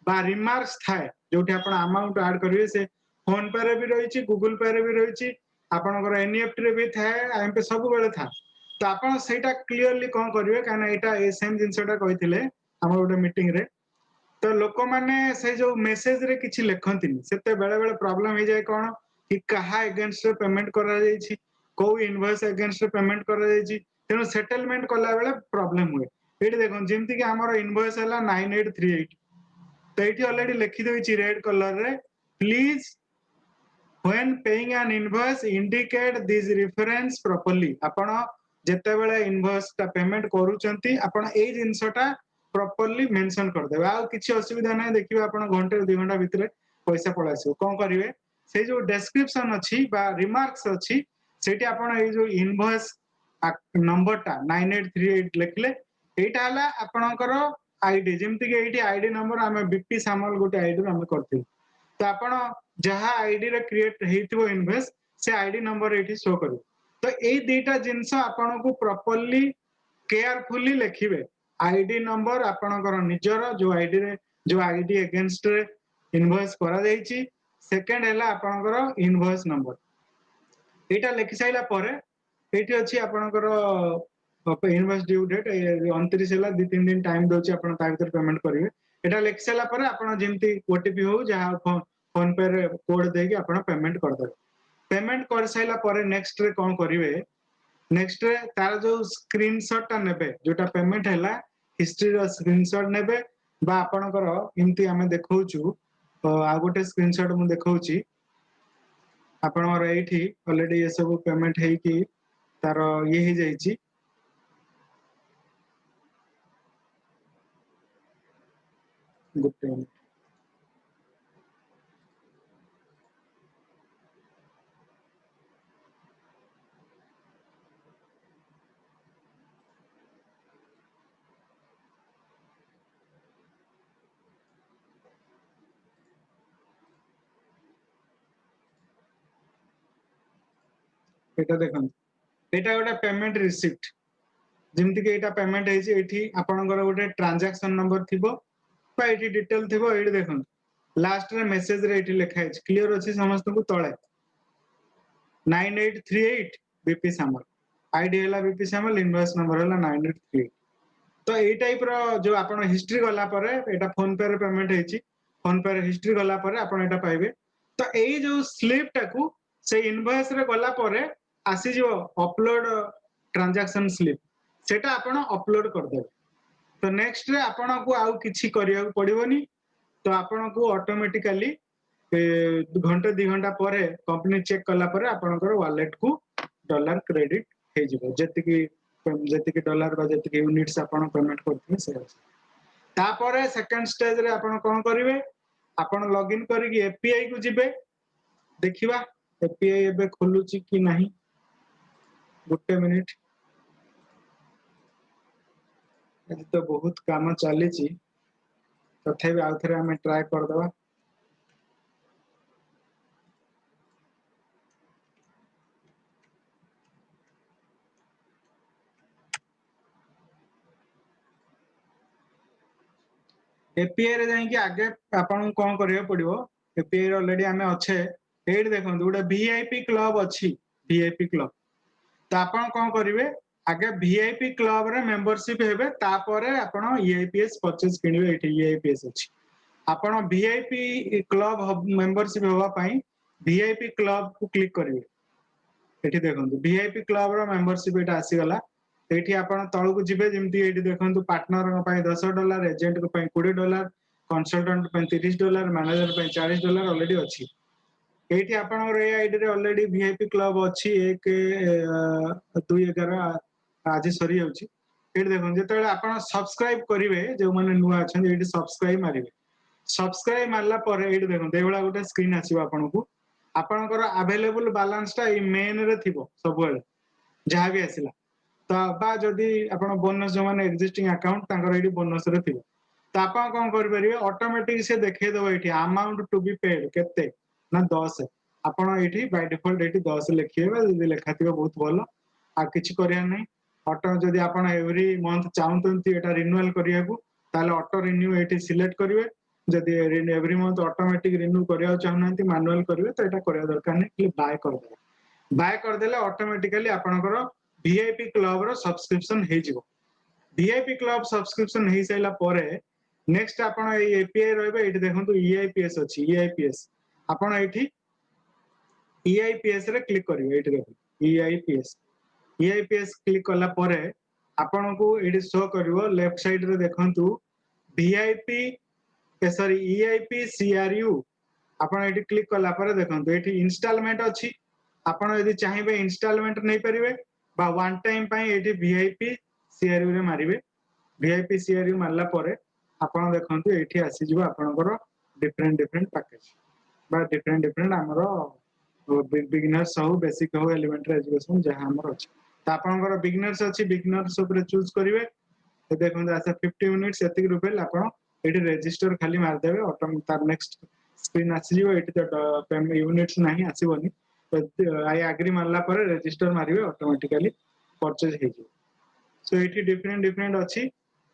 बा रिमार्क्स थाए जोठी आपण अमाउंट ऐड करिवे से फोन पे रे भी रहिछि गूगल पे रे भी रहिछि आपणकर एनईएफटी रे भी थाए आईएमपी सबु बेले था तो आपण सेटा क्लियरली कोन करिवे काना एटा ए सेम जिंसटा कहिथिले हमर गोटे मीटिंग रे तो लोक माने से जो मेसेज रे किछि लेखंतिनी सेते बेले बेले प्रॉब्लम हे जाय कोन कि कहा अगेंस्ट रे पेमेंट करा जायछि को इनवॉइस अगेंस्ट रे पेमेंट करा जायछि तेनो सेटलमेंट कला बेले प्रॉब्लम हुए एठी देखन जेमति कि हमर इनवॉइस हला 9838 तो एठी ऑलरेडी लिखि देछि रेड कलर रे please when paying an invoice indicate this reference properly आपण जेते बेले इनवॉइस ता पेमेंट करूचंती आपण ए जिंसटा प्रॉपर्ली मेंशन कर देबा आ किछि असुविधा नै देखिबा आपण घंटे 2 घंटा भितरे पैसा पळासियो कोन करिवे से जो डिस्क्रिप्शन अछि बा रिमार्क्स अछि सेठी आपण ए जो इनवॉइस नंबर ता 9838 लिखले एटा हला आपणकर आईडी जेमति कि एठी आईडी नंबर हमें बीपी सामल गोटे आईडी हम करथि तो आपण जहा आईडी रे क्रिएट हेतिबो इनवॉइस से आईडी नंबर एठी शो करू तो ए दुटा जिंस आपण को प्रॉपर्ली केयरफुली लिखिबे आईडी नंबर आपणकर निजर जो आईडी अगेंस्ट रे इनवॉइस करा जायछि सेकंड हैला आपणकर इनवॉइस नंबर एटा लिखि साइला परे एठी अछि आपणकर इनवॉइस ड्यू डेट 29 हैला 2-3 दिन टाइम दोछि आपण ता भीतर पेमेंट करिवे एटा लिखि साइला परे आपण जेमति ओटीपी हो जहा फोन पे रे कोड देके आपण पेमेंट कर देबे पेमेंट कर साइला परे नेक्स्ट रे कोन करिवे नेक्स्ट रे तार जो स्क्रीनशॉट ता नेबे जोटा पेमेंट हैला हिस्ट्री रो स्क्रीनशॉट नेबे बा आपणकर इनती हमें देखौछु आ गोटे स्क्रीनशॉट मु देखौछि आपणकर एठी ऑलरेडी ये सब पेमेंट हेई कि तार ये ही जाईछि गुड एटा देखन एटा गोटे पेमेंट रिसिप्ट जेमति कि एटा पेमेंट हेछि एठी आपणकर गोटे ट्रांजैक्शन नंबर थिबो बा एठी डिटेल थिबो एठी देखन लास्ट रे मेसेज रे एठी लिखा है क्लियर अछि समस्त को तळे 9838 बीपी सामल आईडी हला बीपी सामल इनवॉइस नंबर हला 9838 तो ए टाइप रो जो आपण हिस्ट्री गला परे एटा फोन पे रे पेमेंट हेछि फोन पे रे हिस्ट्री गला परे आपण एटा पाइबे तो एई जो स्लिप टाकू से इनवॉइस रे गला परे आसी जो अपलोड ट्रांजैक्शन स्लिप सेटा आपण अपलोड कर देबे तो नेक्स्ट रे आपण को आउ किछि करिया पड़िबोनी तो आपण को ऑटोमेटिकली घंटे 2 घंटा परे कंपनी चेक कला परे आपनकर वॉलेट को डॉलर क्रेडिट हे जिवो जेतिकी डॉलर बा जेतिकी यूनिट्स आपण पेमेंट करथिबे से तापरे सेकंड स्टेज रे आपण कोन करिवे आपण लॉगिन करिकि एपीआई को जिबे देखिबा एपीआई एबे खोलुची कि नाही गुटे मिनिट आज तो बहुत काम चली तथापि आउ थे आम ट्राए करदे। एपीआई रे जाइए आगे आपन कौन करिया पड़िबो। एपीआई ऑलरेडी आमे अच्छे एड देखंतु गोटे वीआईपी क्लब अच्छी वीआईपी क्लब तो आपन कौन करिवे आगे वीआईपी क्लब रे मेंबरशिप हेबे तापरे आपन ईआईपीएस परचेज किनिवे एठी ईआईपीएस अछि आपन वीआईपी क्लब मेंबरशिप होवा पई वीआईपी क्लब को क्लिक करिवे एठी देखंतु वीआईपी क्लब रो मेंबरशिप एटा आसी गला एठी आपण तळु को जिबे जेमती एठी देखंतु पार्टनर को पई $10 एजेंट को पई $20 कंसल्टेंट पई $30 मैनेजर पई $40 ऑलरेडी अछि एठी आपनर ए आईडी रे ऑलरेडी वीआईपी क्लब अछि 1-2-11 आज सरी होछि एठी देखन जेतेले आपण सब्सक्राइब करिवे जो माने नुवा अछन एठी सब्सक्राइब मारिवे सब्सक्राइब मारला पर एठी देखन देवला गोटे स्क्रीन आसीबो आपनकू आपनकर अवेलेबल बैलेंस टा ई मेन रे थिबो सबवेले जहा भी आसिला तो बा जदी आपण बोनस जो माने एक्जिस्टिंग अकाउंट तांकर एठी बोनस रे थिबो तो आपण कोन कर परिबे ऑटोमेटिक से देखे देबो एठी अमाउंट टू बी पेड केते ना 10 आपण एठी बाय डिफॉल्ट एठी 10 लिखिबे जदी लेखा थिबो बहुत भलो आ किछि करिया नै ऑटो जदी आपण एवरी मंथ चाहतंती एटा रिन्यूअल करिया को ताले ऑटो रिन्यू एठी सिलेक्ट करिवे जदी एवरी मंथ ऑटोमेटिक रिन्यू करिया चाहनांती मैनुअल करिवे तो एटा करिया दरकार नै कि बाय कर देले ऑटोमेटिकली आपनकर वीआईपी क्लब रो सब्सक्रिप्शन हे जिवो वीआईपी क्लब सब्सक्रिप्शन हे सैला परे नेक्स्ट आपण ए एपीआई रहबे एठी देखंतु ईआईपीएस अछि ईआईपीएस आपण एठी ईआईपीएस रे क्लिक करिवे एठी देखो ईआईपीएस क्लिक करला परे आपण को एठी शो करिवो लेफ्ट साइड रे देखंतु वीआईपी सॉरी ईआईपी सीआरयू आपण एठी क्लिक करला परे देखंतु एठी इंस्टॉलमेंट अछि आपण यदि चाहिबे इंस्टॉलमेंट नै परिवे बा वन टाइम पई एठी वीआईपी सीआरयू रे मारिवे वीआईपी सीआरयू मारला परे आपण देखंतु एठी आसी जिवो आपनकर डिफरेंट पैकेज बा डिफरेंट हमरो बिगिनर्स हो बेसिक हो एलिमेंटरी एजुकेशन जहां हमर अछि त आपनकर बिगिनर्स अछि बिगिनर्स ऊपर चूज करिवे तो देखंतु आसा 50 मिनिट्स एतिक रुपए आपण एठी रजिस्टर खाली मार देबे ऑटोमेटिक तार नेक्स्ट स्क्रीन आसी जिवो एठी तो पेमेंट यूनिट्स नाही आसीबोनी तो आई एग्री मारला पर रजिस्टर मारिवे ऑटोमेटिकली परचेज हे जिवो सो एठी डिफरेंट अछि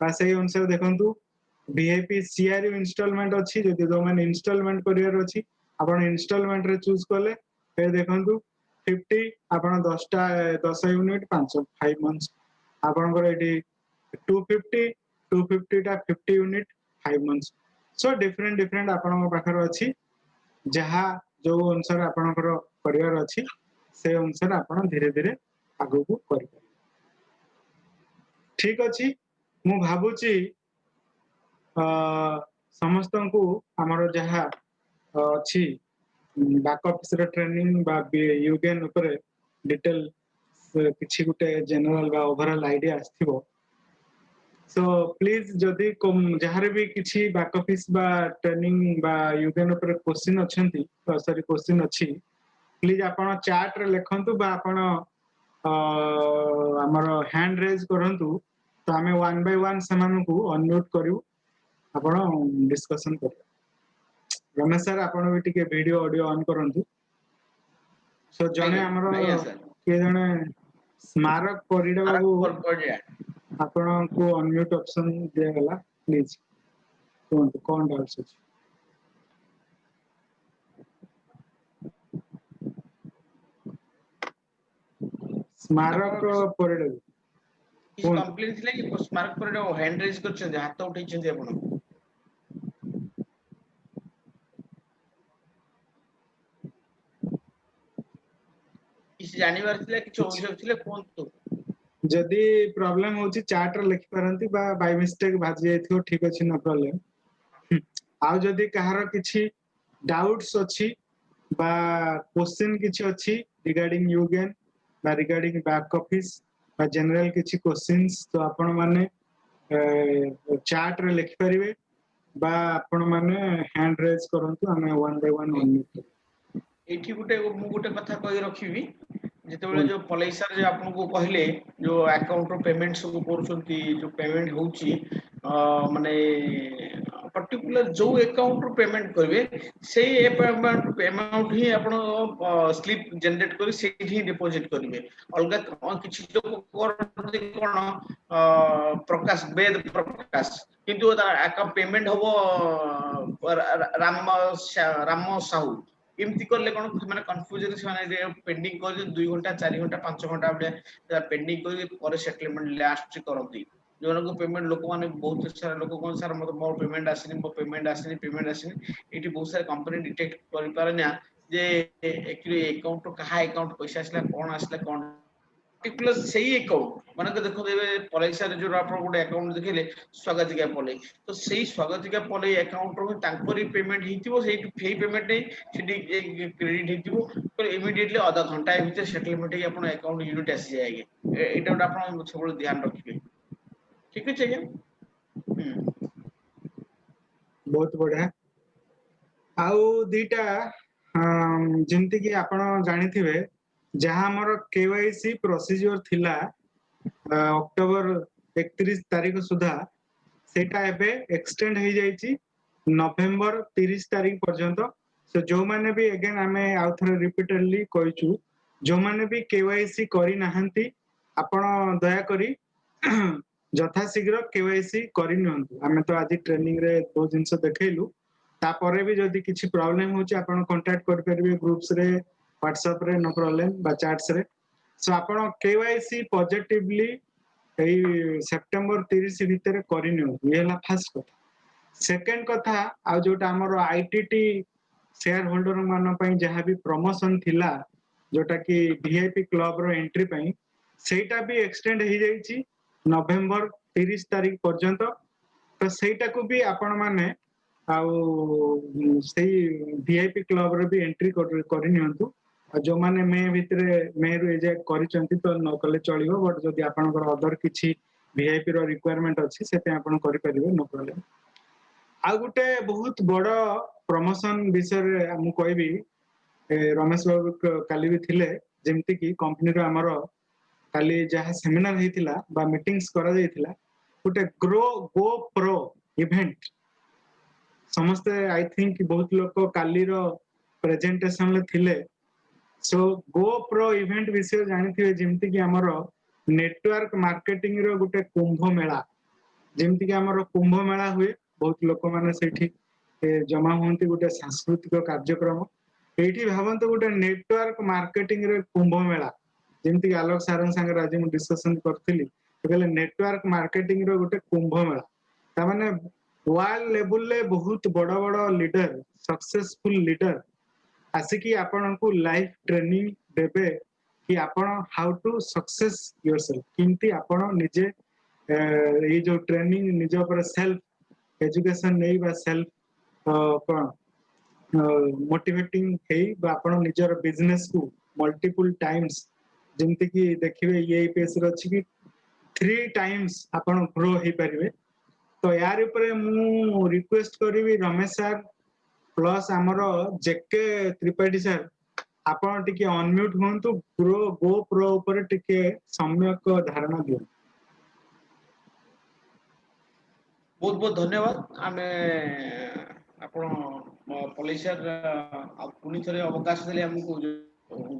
बा सेही अनुसार देखंतु वीआईपी सीआरयू इंस्टॉलमेंट अछि जदि जो माने इंस्टॉलमेंट करियर अछि आपण इंस्टॉलमेंट रे चूज करले फिर देखंतु 50 आपण 10 यूनिट 5 मंथ्स आपनकर एठी 250 टा 50 यूनिट 5 मंथ्स सो डिफरेंट आपण पाखर अछि जहा जो अनुसार आपनकर करियर अछि से अनुसार आपण धीरे धीरे आगु को करि ठीक अछि मु भाबुची समस्त को आमर जहा अछि बैकअप से ट्रेनिंग बा यूगेन ऊपर डिटेल किछि गुटे जनरल बा ओवरऑल आईडिया आस्थिबो सो प्लीज जदी जहारे भी किछि बैकअपिस बा ट्रेनिंग बा यूगेन ऊपर क्वेश्चन अछंती सॉरी क्वेश्चन अछि प्लीज आपण चैट रे लिखंतु बा आपण हमर हैंड रेज करंतु तो आमे वन बाय वन समान को अनम्यूट करिवु आपण डिस्कशन करिया रमेश सर आपण भी टिके वीडियो ऑडियो ऑन करंतु सो जने हमर के जने स्मारक परिडा बाबू आपण को अनम्यूट ऑप्शन दिया गला प्लीज कोन कोन डाउट्स अछि स्मारक परिडा किस कंप्लेंट थिले कि स्मारक परिडा हैंड रेज करछन हाथ उठै छथि आपण किस जानिबार थिले कि अभियोग थिले कोन जदि प्रॉब्लम होची चैट रे लिखि परंती बा बाय मिस्टेक भाजी जायथियो ठीक अछि न प्रॉब्लम आ जदि कहार किछि डाउट्स अछि बा क्वेश्चन किछि अछि रिगार्डिंग यूगेन बा रिगार्डिंग बैक ऑफिस बा जनरल किछि क्वेश्चंस तो आपण माने चैट रे लिखि परिवे बा आपण माने हैंड रेज करंतु हमें वन बाय वन अनम्यूट एठी गुटे मु गुटे कथा कहि रखिबी ଯେତେବେଳେ ଯୋଉ ପଲେଇସାର ଯେ ଆପଣଙ୍କୁ କହିଲେ ଯୋଉ ଆକାଉଣ୍ଟ ର ପେମେଣ୍ଟ ସବୁ କରୁଛନ୍ତି ଯୋଉ ପେମେଣ୍ଟ ହଉଛି ମାନେ पर्टिकुलर जो अकाउंट रो पेमेंट करिवे सेही अमाउंट ही आपण स्लिप जनरेट करी सेही ही डिपॉजिट करिवे अलगा किछि लोक करते कोन प्रकाश वेद प्रकाश किंतु पेमेंट हबो राम साहू एमती करले कोन माने कंफ्यूजन से पेंडिंग कर 2 घंटा 4 घंटा 5 घंटा पेंडिंग कर पर सेटलमेंट लास्ट करंती जो पेमेंट लोक माने बहुत सारा लोक कोन सर मो पेमेंट आसीनी एठी बहुत सारा कंपनी डिटेक्ट करि पारे ना जे एक्चुअली अकाउंट कहा अकाउंट पैसा आसला कोन पर्टिकुलर सही अकाउंट माने देखो देबे पलेसा रे जो आपण गोटे अकाउंट देखले स्वागतिका पले तो सही स्वागतिका पले अकाउंट रो तांकरी पेमेंट हितिबो सही फे पेमेंट नै सिटी क्रेडिट हितिबो पर इमीडिएटली आधा घंटा भीतर सेटलमेंट ही आपण अकाउंट यूनिट आसी जाएगे एटा आपण सब ध्यान रखिबे ठीक है क्या बहुत बढ़िया आउ दीटा जेमती कि आपण जानिथिबे जहां हमर केवाईसी प्रोसीजर थिला अक्टोबर 31 तारीख सुधा सेटा एबे एक्सटेंड हो जाइछि नवेम्बर 30 तारीख पर्यंत सो जो माने भी अगेन आमे आउथरे रिपीटेडली कहिछु जो माने भी केवाईसी करि नाहंती आपण दया करी जथा शीघ्र केवाईसी करि नियंतु आमे तो आज ट्रेनिंग रे दो जिंस देखैलु तापरे भी जदि किछि प्रॉब्लम होछि आपण कांटेक्ट कर परिबे ग्रुप्स रे व्हाट्सएप रे नो प्रॉब्लम बा चैट्स रे सो आपण केवाईसी पॉजिटिवली एई सितंबर 30 भीतर करि नियंतु ये ला फर्स्ट कथा सेकंड कथा आ जोटा हमर आईटीटी शेयर होल्डर मान पई जहां भी प्रमोशन थिला जोटा कि वीआईपी क्लब रो एंट्री पई सेटा भी एक्सटेंड हो जाइछि नवेम्बर 30 तारीख पर्यंत तो सेटा को भी आपण माने आउ सेही वीआईपी क्लब रे भी एंट्री करि नियंतु जो माने मे भितरे मे रु एजे करिसंती तो न कले चलिबो बट जदि आपनकर अदर किछि वीआईपी रो रिक्वायरमेंट अछि सेते आपण करि परिबे नो प्रॉब्लम आ गुटे बहुत बड़ प्रमोशन विषय मु कहबी रमेश बाबू काली भी थिले जेमति कि कंपनी रो हमर काली जहा सेमिनार हेतिला बा मीटिंग्स करा जायतिला गुटे गो प्रो इवेंट समस्त आई थिंक बहुत लोक काली रो प्रेजेंटेशन ले थिले सो गो प्रो इवेंट विषय जानिथिबे जेमति कि हमर नेटवर्क मार्केटिंग रो गुटे कुंभ मेला जेमति कि हमर कुंभ मेला हुए बहुत लोक माने सेठी जमा होंती गुटे सांस्कृतिक कार्यक्रम एठी भावंत गुटे नेटवर्क मार्केटिंग रे कुंभ मेला जेमति कि आलोक सारंग संग आज मु डिस्कशन करथिली कहले नेटवर्क मार्केटिंग रो गुटे कुंभ मेला ता माने वर्ल्ड लेवल ले बहुत बड़ बड़ लीडर सक्सेसफुल लीडर आसिकी आपण को लाइफ ट्रेनिंग देबे कि आपण हाउ टू सक्सेस योरसेल्फ किंती आपण निजे ये जो ट्रेनिंग निजे पर सेल्फ एजुकेशन नहीं बा सेल्फ कोन मोटिवेटिंग हे बा आपण निजर बिजनेस को मल्टीपल टाइम्स जेमति कि देखिबे ये पेज रे अछि कि 3 टाइम्स आपण ग्रो हे परिबे तो यार ऊपर मु रिक्वेस्ट करिवि रमेश सर प्लस हमर जेके त्रिपाठी सर आपण टिके अनम्यूट होंतु प्रो गो प्रो ऊपर टिके सम्यक धारणा दियो बहुत बहुत धन्यवाद आमे आपण पॉलिसर पुनी थरे अवकाश देले हमकु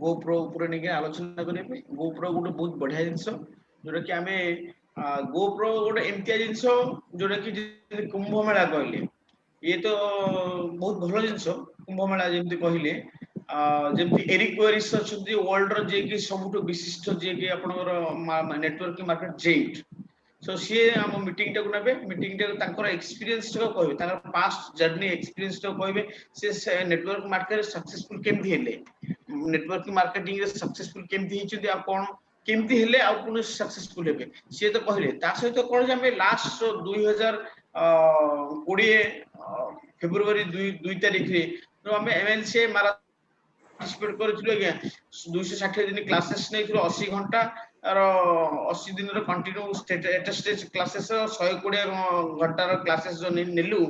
गो प्रो ऊपर निके आलोचना करबे गो प्रो गुटे बहुत बढ़िया जिंस जोटा कि आमे गो प्रो गोटे एमतिया जिंस जोटा कि कुंभ मेला कहले ये तो बहुत भल जिंस कुंभ मेला जेमति कहले जेमति एरिक वेरिस अछंती वर्ल्ड रो जे कि सबुठ विशिष्ट जे कि आपनकर नेटवर्क मार्केट जेट सो सी हम मीटिंग टा नबे मीटिंग टा तांकर एक्सपीरियंस टा कहबे तांकर पास्ट जर्नी एक्सपीरियंस टा कहबे से नेटवर्क मार्केट सक्सेसफुल केमथि हेले नेटवर्क मार्केटिंग रे सक्सेसफुल केमथि हिचुदी आ कोन केमथि हेले आ कोन सक्सेसफुल हेबे से तो कहले ता सहित कोन जे हम लास्ट 2020 फेब्रुआरी 2 तारिख रे तो हम एमएनसी मारा पार्टिसिपेट करथिलु आज्ञा 260 दिन क्लासेस नै 80 घंटा 80 दिन कंटिन्यू स्टेज क्लासेस 120 घंटार क्लासेस जो नेलु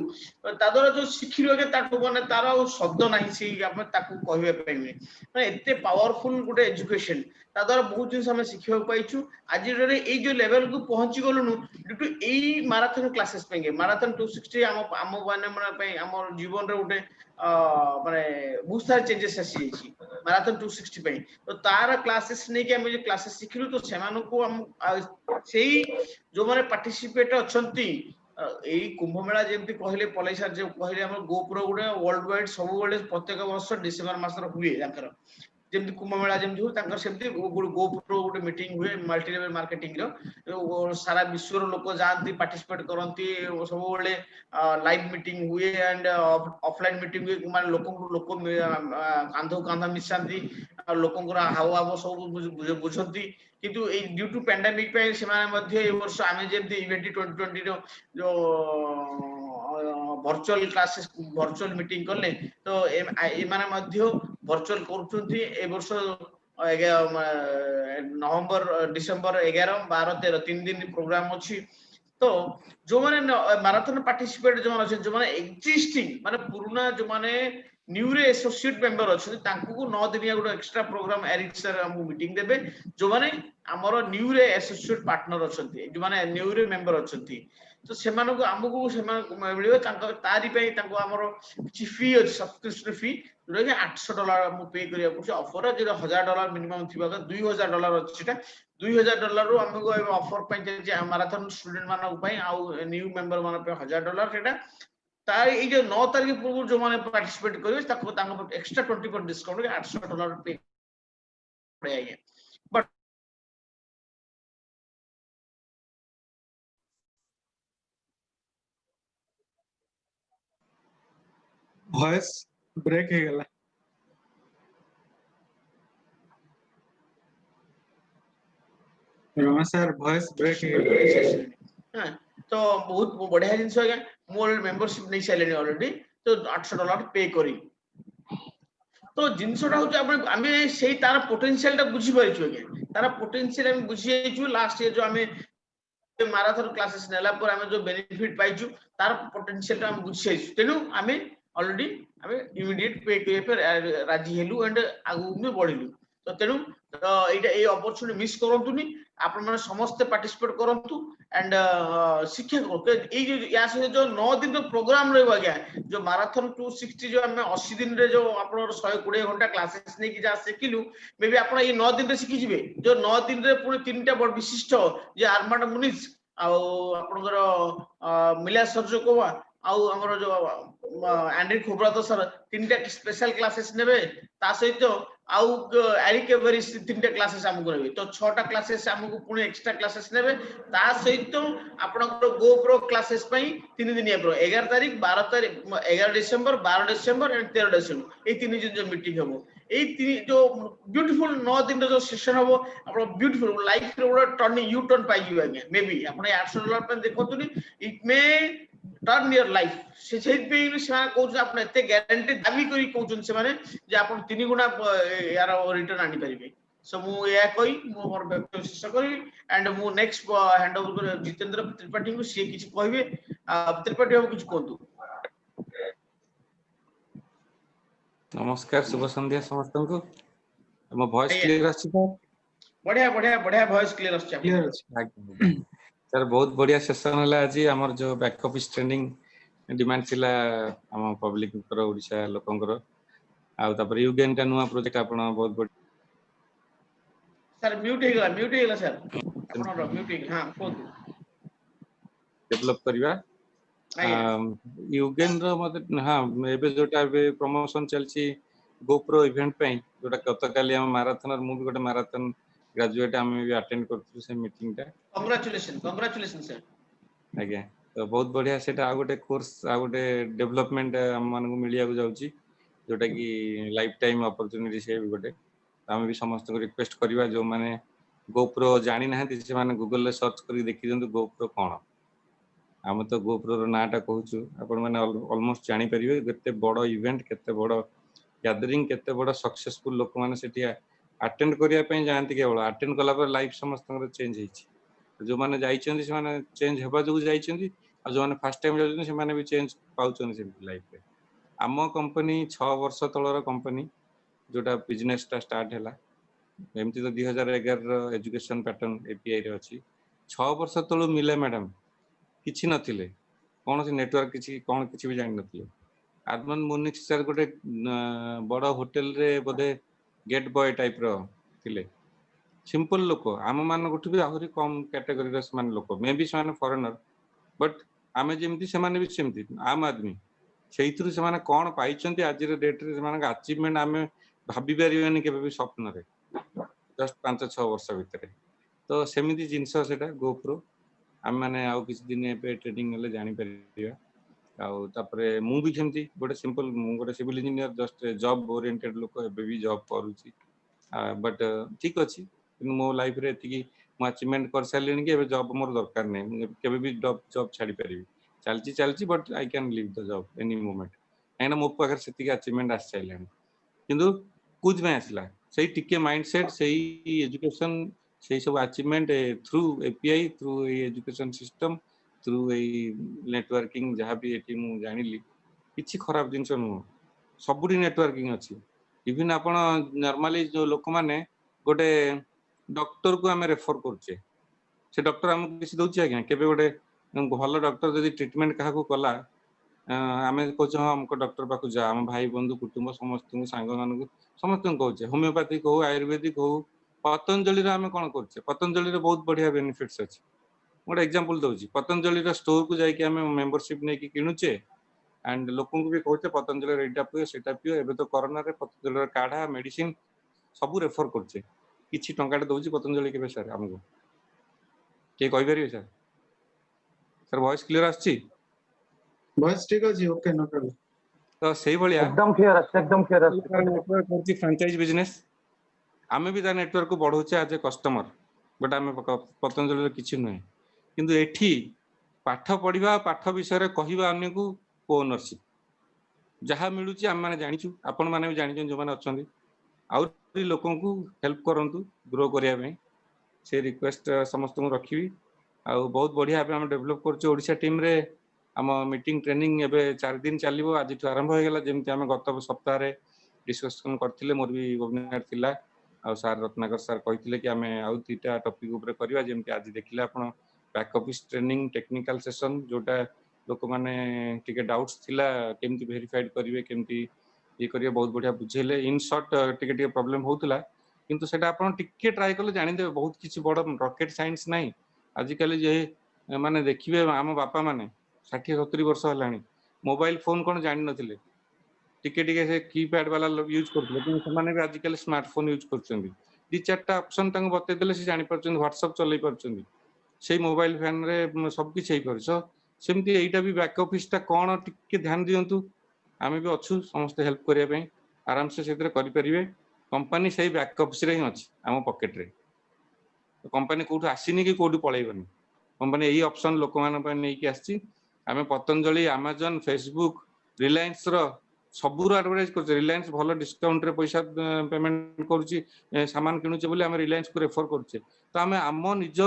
ता द्वारा जो शिखिलु के ताकू माने तार शब्द नाही से आपण ताकू कहबे पाइबे माने एते पावरफुल गुटे एजुकेशन ता द्वारा बहुत जिन समय शिखियो पाइछु आज रे ए जो लेवल को पहुंची गलुनु due to a marathon classes पेंगे मैराथन 260 आम माने हम जीवन रे गुटे माने बहुत सारे चेंजेस आसी छी मैराथन 260 पे तो तार क्लासेस नहीं कि हम जो क्लासेस शिखिलु तो सेमान को हम सेही जो माने पार्टिसिपेट अछंती एई कुंभ मेला जेमति कहले पलेसर जे कहले हम गोप्रो गुडे वर्ल्ड वाइड सब बेले प्रत्येक वर्ष डिसेंबर मास रो हुए जानकर जेमति कुंभ मेला जेमति हो तांकर सेमति गोप्रो गुडे मीटिंग हुए मल्टी लेवल मार्केटिंग रो सारा विश्व रो लोक जानती पार्टिसिपेट करंती सब बेले लाइव मीटिंग हुए एंड ऑफलाइन मीटिंग हुए माने लोक कांधो कांधा मिसांती लोकंकर हाव हाव सब बुझंती किंतु ए ड्यू टू पैंडेमिक पे से माने मध्ये ए वर्ष आमे जेमति इवेंट 2020 रो जो वर्चुअल क्लासेस वर्चुअल मीटिंग करले तो ए माने मध्ये वर्चुअल करछुंती ए वर्ष नवंबर डिसेंबर 11 12 13 3 दिन प्रोग्राम अछि तो जो माने मैराथन पार्टिसिपेट जो माने जो माने एग्जिस्टिंग माने पुराना जो माने न्यू रे एसोसिएट मेंबर अछि तांकू को 9 दिन good extra program Eric sir हम मीटिंग देबे जो माने हमरो न्यू रे एसोसिएट पार्टनर अछंती जो माने न्यू रे मेंबर अछंती तो सेमान को हमकू सेमान मिलियो तांको तारी पे तांको हमरो किछि फी अछि सब्सक्रिप्शन फी जो कि $800 हम पे करिया पछ ऑफर जे $1000 मिनिमम थिबा $2000 अछि सेटा $2000 रो हमको ऑफर पे जे मैराथन स्टूडेंट मानक पे आ न्यू मेंबर मान पे $1000 सेटा तार ए जो 9 तारीख पूर्व जो माने पार्टिसिपेट करिवे ताको तांको एक्स्ट्रा 20% डिस्काउंट के $800 पे पड़े आए बट वॉइस ब्रेक हे गला रमेश सर वॉइस ब्रेक हे गला हां तो बहुत बढ़िया जिंस हो गया मोर मेंबरशिप नहीं साइलेनी ऑलरेडी तो $800 पे करी तो जिनसटा होचे आपण आमे सेही तार पोटेंशियल ता बुझी परिछु आगे तार पोटेंशियल हम बुझी जाइछु लास्ट ईयर जो आमे मैराथन क्लासेस नेला पर आमे जो बेनिफिट पाइछु तार पोटेंशियल ता हम बुझी जाइछु तेनु आमे ऑलरेडी आमे इमीडिएट पे के पर राजी हेलु एंड आगु में बढ़िलु तो तेनु एटा ए अपॉर्चुनिटी मिस करंतुनी आपण माने समस्त पार्टिसिपेट करंतु एंड शिक्षा को ए जो या से जो 9 दिन रो प्रोग्राम रहबा गया जो मैराथन 260 जो हमें 80 दिन रे जो आपण 120 घंटा क्लासेस नै कि जा सिखिलु मे बी आपण ए 9 दिन रे सिखि जिवे जो 9 दिन रे पुनी तीनटा बड़ विशिष्ट जे आर्मांड मुनिज आ आपणकर मिला सर्जोकोवा आउ हमर जो एंड्री खोब्रातो सर तीनटा स्पेशल क्लासेस नेबे ता सहित आउ एरिक एवरिस तीनटा क्लासेस हमको नेबे तो 6टा क्लासेस हमको पुनी एक्स्ट्रा क्लासेस नेबे ता सहित आपणकर गोप्रो क्लासेस पई 3 दिन एप्रो 11 तारिख 12 तारिख 11 डिसेंबर 12 डिसेंबर एंड 13 डिसेंबर ए 3 दिन जो मीटिंग हबो ए जो ब्यूटीफुल 9 दिन जो सेशन हबो आपण ब्यूटीफुल लाइफ रो टर्निंग यू टर्न पाइ जियो आगे मे बी आपण $800 पे देखतुनी it may turn your life से पे से कहउछ आपण एते गारंटी दाबी करी कहउछन से माने जे आपण 3 गुना यार रिटर्न आनी परिबे सो मु या कहि मु मोर व्यक्तिगत शेष करी एंड मु नेक्स्ट हैंड ओवर कर जितेंद्र त्रिपाठी को से किछ कहबे त्रिपाठी हम किछ कहतु नमस्कार शुभ संध्या समस्त को हम वॉइस क्लियर अछि तो बढ़िया बढ़िया बढ़िया वॉइस क्लियर अछि क्लियर अछि सर बहुत बढ़िया सेशन हला आज हमर जो बैक ऑफिस ट्रेनिंग डिमांड थिला हम पब्लिक कर ओडिसा लोकंकर आ तापर युगेन का नुवा प्रोजेक्ट आपण बहुत बढ़िया सर म्यूट हे गला सर आपण म्यूट हे हां कहतु डेवलप करबा युगेन रो मत हां एबे जोटा एबे प्रमोशन चलची गोप्रो इवेंट पे जोटा गतकाली हम मैराथन मु भी गोटे मैराथन ग्रेजुएट हम भी अटेंड करथु से मीटिंग ता कांग्रेचुलेशन सर आज्ञा तो बहुत बढ़िया सेटा आ गोटे कोर्स आ गोटे डेवलपमेंट हम मन को मिलिया को जाउची जोटा कि लाइफ टाइम अपॉर्चुनिटी से भी गोटे हम भी समस्त को रिक्वेस्ट करबा जो माने गोप्रो जानि ना से माने गूगल ले सर्च करी देखि जंतु गोप्रो कोन हम तो गोप्रो रो नाटा कहूछु आपण माने ऑलमोस्ट जानि परिबे केते बड़ इवेंट केते बड़ गैदरिंग केते बड़ सक्सेसफुल लोक माने सेठी अटेंड करिया पे जानती केवल अटेंड कला पर लाइफ समस्त चेंज होइछि जो माने जाइछन्ती से माने चेंज हेबा जो जाइछन्ती आ जो माने फर्स्ट टाइम जाउछन्ती से माने भी चेंज पाउछन्ती से लाइफ रे आम कंपनी 6 वर्ष तलर कंपनी जोटा बिजनेस टा स्टार्ट हैला एमती तो 2011 रो एजुकेशन पैटर्न एपीआई रे अछि 6 वर्ष तळो मिले मैडम किछि नथिले कोन से नेटवर्क किछि कोन किछि भी जानि नथिले आदमन मुनिक सर गोटे बड़ होटल रे बोधे गेट बॉय टाइप रो थिले सिंपल लोक आम मान गोठ भी आहुरी कम कैटेगरी रे समान लोक मे भी समान फॉरेनर बट आमे जेमती समान भी सेमती आम आदमी सेइथुरु समान कोन पाइछन्ती आज रे डेट रे समान अचीवमेंट आमे भाबी परिबेनी केबे भी स्वप्न रे जस्ट 5-6 वर्ष भितरे तो सेमिति जिंस सेटा गोप्रो आम माने आउ किछ दिन एबे ट्रेनिंग हेले जानि परिबा आउ तापरे मु भी सेमती गोटे सिंपल मु गोटे civil engineer just job oriented लोक एबे भी जॉब करूची बट ठीक अछि मो लाइफ रे एतिकी मु अचीवमेंट कर सारलेनी कि एबे जॉब मोर दरकार नै केबे भी जॉब छाडी परिबी चलची but I can leave the job any moment एना मो पाखर सेतिकी अचीवमेंट आस चाइलानी किंतु कुछ में आसला सही टिके माइंडसेट सही एजुकेशन सही सब achievement through API through education system through networking जहाँ भी एटी मु जानिली किछि खराब जिंस नु सबुडी नेटवर्किंग अछि इवन आपण नॉर्मली जो लोक माने गोटे डॉक्टर को हमें रेफर करछे से डॉक्टर हमको किसी दउछि आज्ञा केबे गोटे भल डॉक्टर जदी ट्रीटमेंट काहा को कला आमे कहछो हमको डॉक्टर पाखु जा हम भाई बंधु कुटुंब समस्त सांग मान समस्त कहछे होमियोपैथिक हो आयुर्वेदिक हो पतंजलि रे हमें कोन करछे पतंजलि रे बहुत बढ़िया बेनिफिट्स अछि गोटे एग्जांपल दउछि पतंजलि रे स्टोर को जाई कि हमें मेंबरशिप नै कि किनुचे एंड लोकन को भी कहते पतंजलि रे एटा पियो सेटा पियो एबे तो कोरोना रे पतंजलि रे काढ़ा मेडिसिन सब रेफर करछे किछि टंकाटे दउछि पतंजलि केबे सर हमको के कहि परिबे सर वॉइस क्लियर आछि बस ठीक अछि ओके नो प्रॉब्लम तो सही भलिया एकदम क्लियर अछि नेटवर्क करछि फ्रेंचाइज बिजनेस आमे भी ता नेटवर्क को बढ़ौचे आज ए कस्टमर बट आमे पतंजलि रे किछि नै किंतु एठी पाठ पढिबा पाठ विषय रे कहिबा अन्य को ओनरशिप जहाँ मिलूची आम मैंने जाचु आपण मैंने भी जानी जो मैंने अच्छा आउ लोक हेल्प करंतु ग्रो करने से रिक्वेस्ट समस्त को रखी आउ बहुत बढ़िया आम डेभलप कर टीम रे आम मीटिंग ट्रेनिंग एबे 4 दिन चलो आज आरंभ हो गला जमती आम गत सप्ताह डिस्कसन करथिले मोर भी वेबिनार थिला आ सर रत्नाकर सर कहिथिले कि आमे आउ 3टा टॉपिक ऊपर करबा जेमती आज देखिले आपण back office training technical session जोटा लोक माने टिके डाउट्स थिला केमती वेरीफाइड करिवे केमती ये करिवे बहुत बढ़िया बुझेले इन शॉर्ट टिके टिके प्रॉब्लम होतला किंतु सेटा आपण टिके ट्राई करले जानि देबे बहुत किछि बड़ रॉकेट साइंस नाही आजिकली जे माने देखिबे आम बापा माने 60-70 वर्ष हलानी मोबाइल फोन कोन जानि नथिले टिके टिके से कीपैड वाला यूज करथिले किंतु समाने भी आजिकली स्मार्टफोन यूज करछन्ती दि चारटा ऑप्शन तंग बते देले से जानि परछन्ती व्हाट्सएप चलै परछन्ती सेही मोबाइल फैन रे सब किछि हेइ परछ सेमती एइटा भी बैक ऑफिस ता कोन टिके ध्यान दियंतु आमे भी अछु समस्त हेल्प करिया पे आराम से सेतरे करि परिबे कंपनी सेही बैक ऑफिस रे ही अछि आम पॉकेट रे तो कंपनी कोठु आसीनी कि कोठु पळैबनी कंपनी एही ऑप्शन लोक मान पे नै कि आछि आमे पतंजलि अमेज़न फेसबुक रिलायंस रो सबुर एडवर्टाइज करछ रिलायंस भलो डिस्काउंट रे पैसा पेमेंट करूची सामान किनुचे बोली आमे रिलायंस को रेफर करछे तो आमे आम निज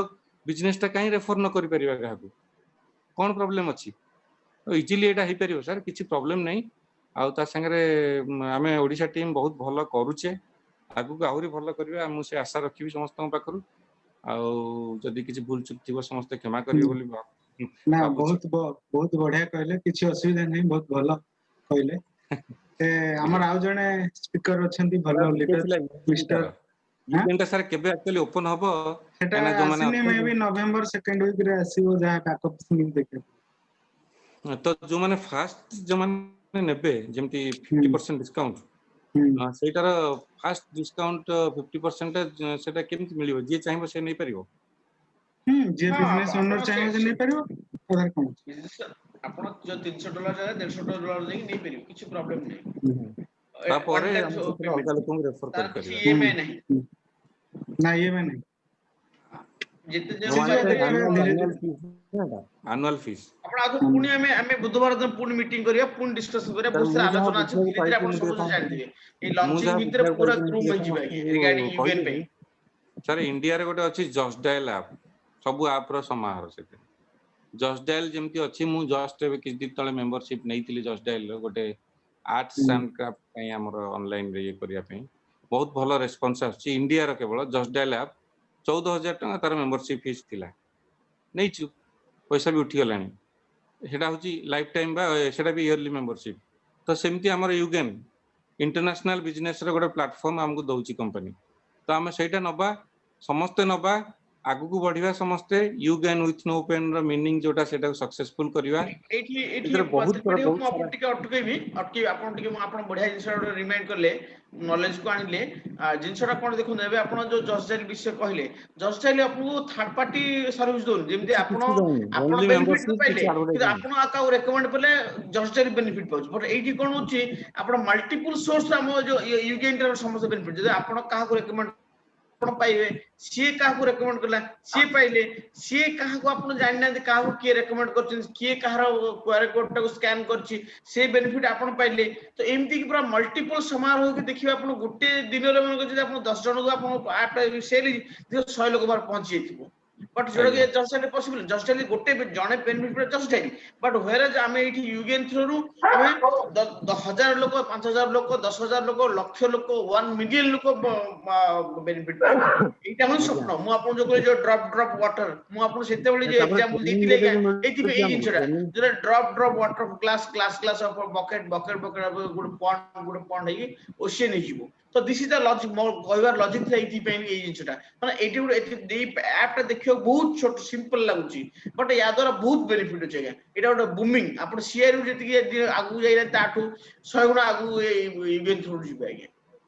बिजनेस ता काई रेफर न करि परिबा काहकु कौन प्रॉब्लम अच्छी इजिली एटा ही परियो सर किछि प्रॉब्लम नहीं आउ ता संगे आमे ओडिशा टीम बहुत भलो करूचे आगु को आहुरी भलो करबे हम से आशा रखिबी समस्त पाखरु आउ जदी किछि भूल चुक थिबो समस्त क्षमा करियो बोली ना बहुत बढ़िया कहले किछि असुविधा नहीं बहुत भलो कहले ए हमर आउ जने स्पीकर अछंती भलो लीडर मिस्टर इवेंट सर केबे एक्चुअली ओपन हबो सेटा आसिनी मे भी नवंबर सेकंड वीक रे आसीबो जहा बैकअप स्कीम देखे तो जो माने फास्ट जो माने नेबे जेमती 50% डिस्काउंट सेटार फास्ट डिस्काउंट 50% सेटा केमती मिलिबो जे चाहिबो से नै परिबो जे बिजनेस ओनर चाहिबो से नै परिबो अदर कोन आपण जो $300 जाय $150 ले नै परिबो किछि प्रॉब्लम नै तापरे हम से अलगा लोक रेफर कर परिबो ईएमआई नहीं ना ईएमआई नहीं जिते ସେ जमी ଧୀରେ ଧୀରେ annual fees आपण आगु पुणी हमें बुधवार दिन पुणी मीटिंग करिया पुणी डिस्कशन करिया बहुत सारा आलोचना अछि धीरे धीरे आपण सब जानि दिबे ए लॉन्चिंग भीतर पूरा ग्रुप में जिबा रिगार्डिंग यूएन पे सर इंडिया रे गोटे अछि जस्ट डायल ऐप सब ऐप रो समाहार सेते जस्ट डायल जेमती अछि मु जस्ट किछ दिन तळे मेंबरशिप नैतिली जस्ट डायल गोटे आर्ट्स एंड क्राफ्ट पई हमर ऑनलाइन रे करिया पई बहुत भलो रेस्पॉन्स आछि इंडिया रो केवल जस्ट डायल ऐप 14000 टका तार मेंबरशिप फीस थिला नैचु पैसा भी उठी गलानी सेटा होची लाइफ टाइम बा सेटा भी इयरली मेंबरशिप तो सेमती हमर यूगेन इंटरनेशनल बिजनेस रे गोटे प्लेटफॉर्म हमको दउची कंपनी तो हम सेटा नबा समस्त नबा आगु को बढ़िया समस्ते यूगेन विथ नो पेन रो मीनिंग जोटा सेटा सक्सेसफुल करिवा एठी एठी इधर बहुत पॉसिबिलिटी बहुत हम आपण सारा टिके अटके आपण टिके आपण बढ़िया जिनसरा रिमाइंड करले नॉलेज को आनिले जिनसरा कोन देखुन एबे आपण जो जस्टाइल विषय कहले जस्टाइल आपको थर्ड पार्टी सर्विस दोन जेमते आपण किछि दउनी आपण ओनली बेनिफिट तो मेंबरशिप पाइले किछि कि एडवर्टाइजिंग आपण आका रेकमेंड पले जस्टाइल बेनिफिट पाउछ बट एठी कोन होची आपण मल्टीपल सोर्स हम जो यूगेन रो समस्त बेनिफिट जे आपण काहा को रेकमेंड आपण पाइबे सी काहा को रेकमेंड करला सी पाइले सी काहा को आपण जानि ना काहा को के रेकमेंड करछन के काहार क्यूआर कोड टा को स्कैन करछि से बेनिफिट आपण पाइले तो एमती कि पूरा मल्टीपल समारोह के देखिबा आपण गुटे दिन रे मन जे आपण 10 जन को आपण ऐप सेल 100 लोग बार पहुंची जेतिबो बट जोड़ा के just at possible just at गोटे जने benefit just at but where as आमे एठी यूगेन थ्रू रु आमे 10,000 लोक 5,000 लोक 10,000 लोक लाख लोक 1 मिलियन लोक बेनिफिट पाइबे एटा हम स्वप्न मु आपन जो कहले जो ड्रॉप वाटर मु आपन सेते बेले जे एग्जांपल देतिले का एति ए जिनछडा जो drop water class of bucket good pond है ओशियन हिजिबो तो this is the logic more कहबार लॉजिक थे एति पे ए जिनछडा माने एति एति ऐप टा देखियो बहुत छोट सिंपल लागुची बट या द्वारा बहुत बेनिफिट अछि एटा गोटे बूमिंग आपण शेयर जेति आगु जाइला ताठू 100 गुना आगु इवेंट थ्रू जिबे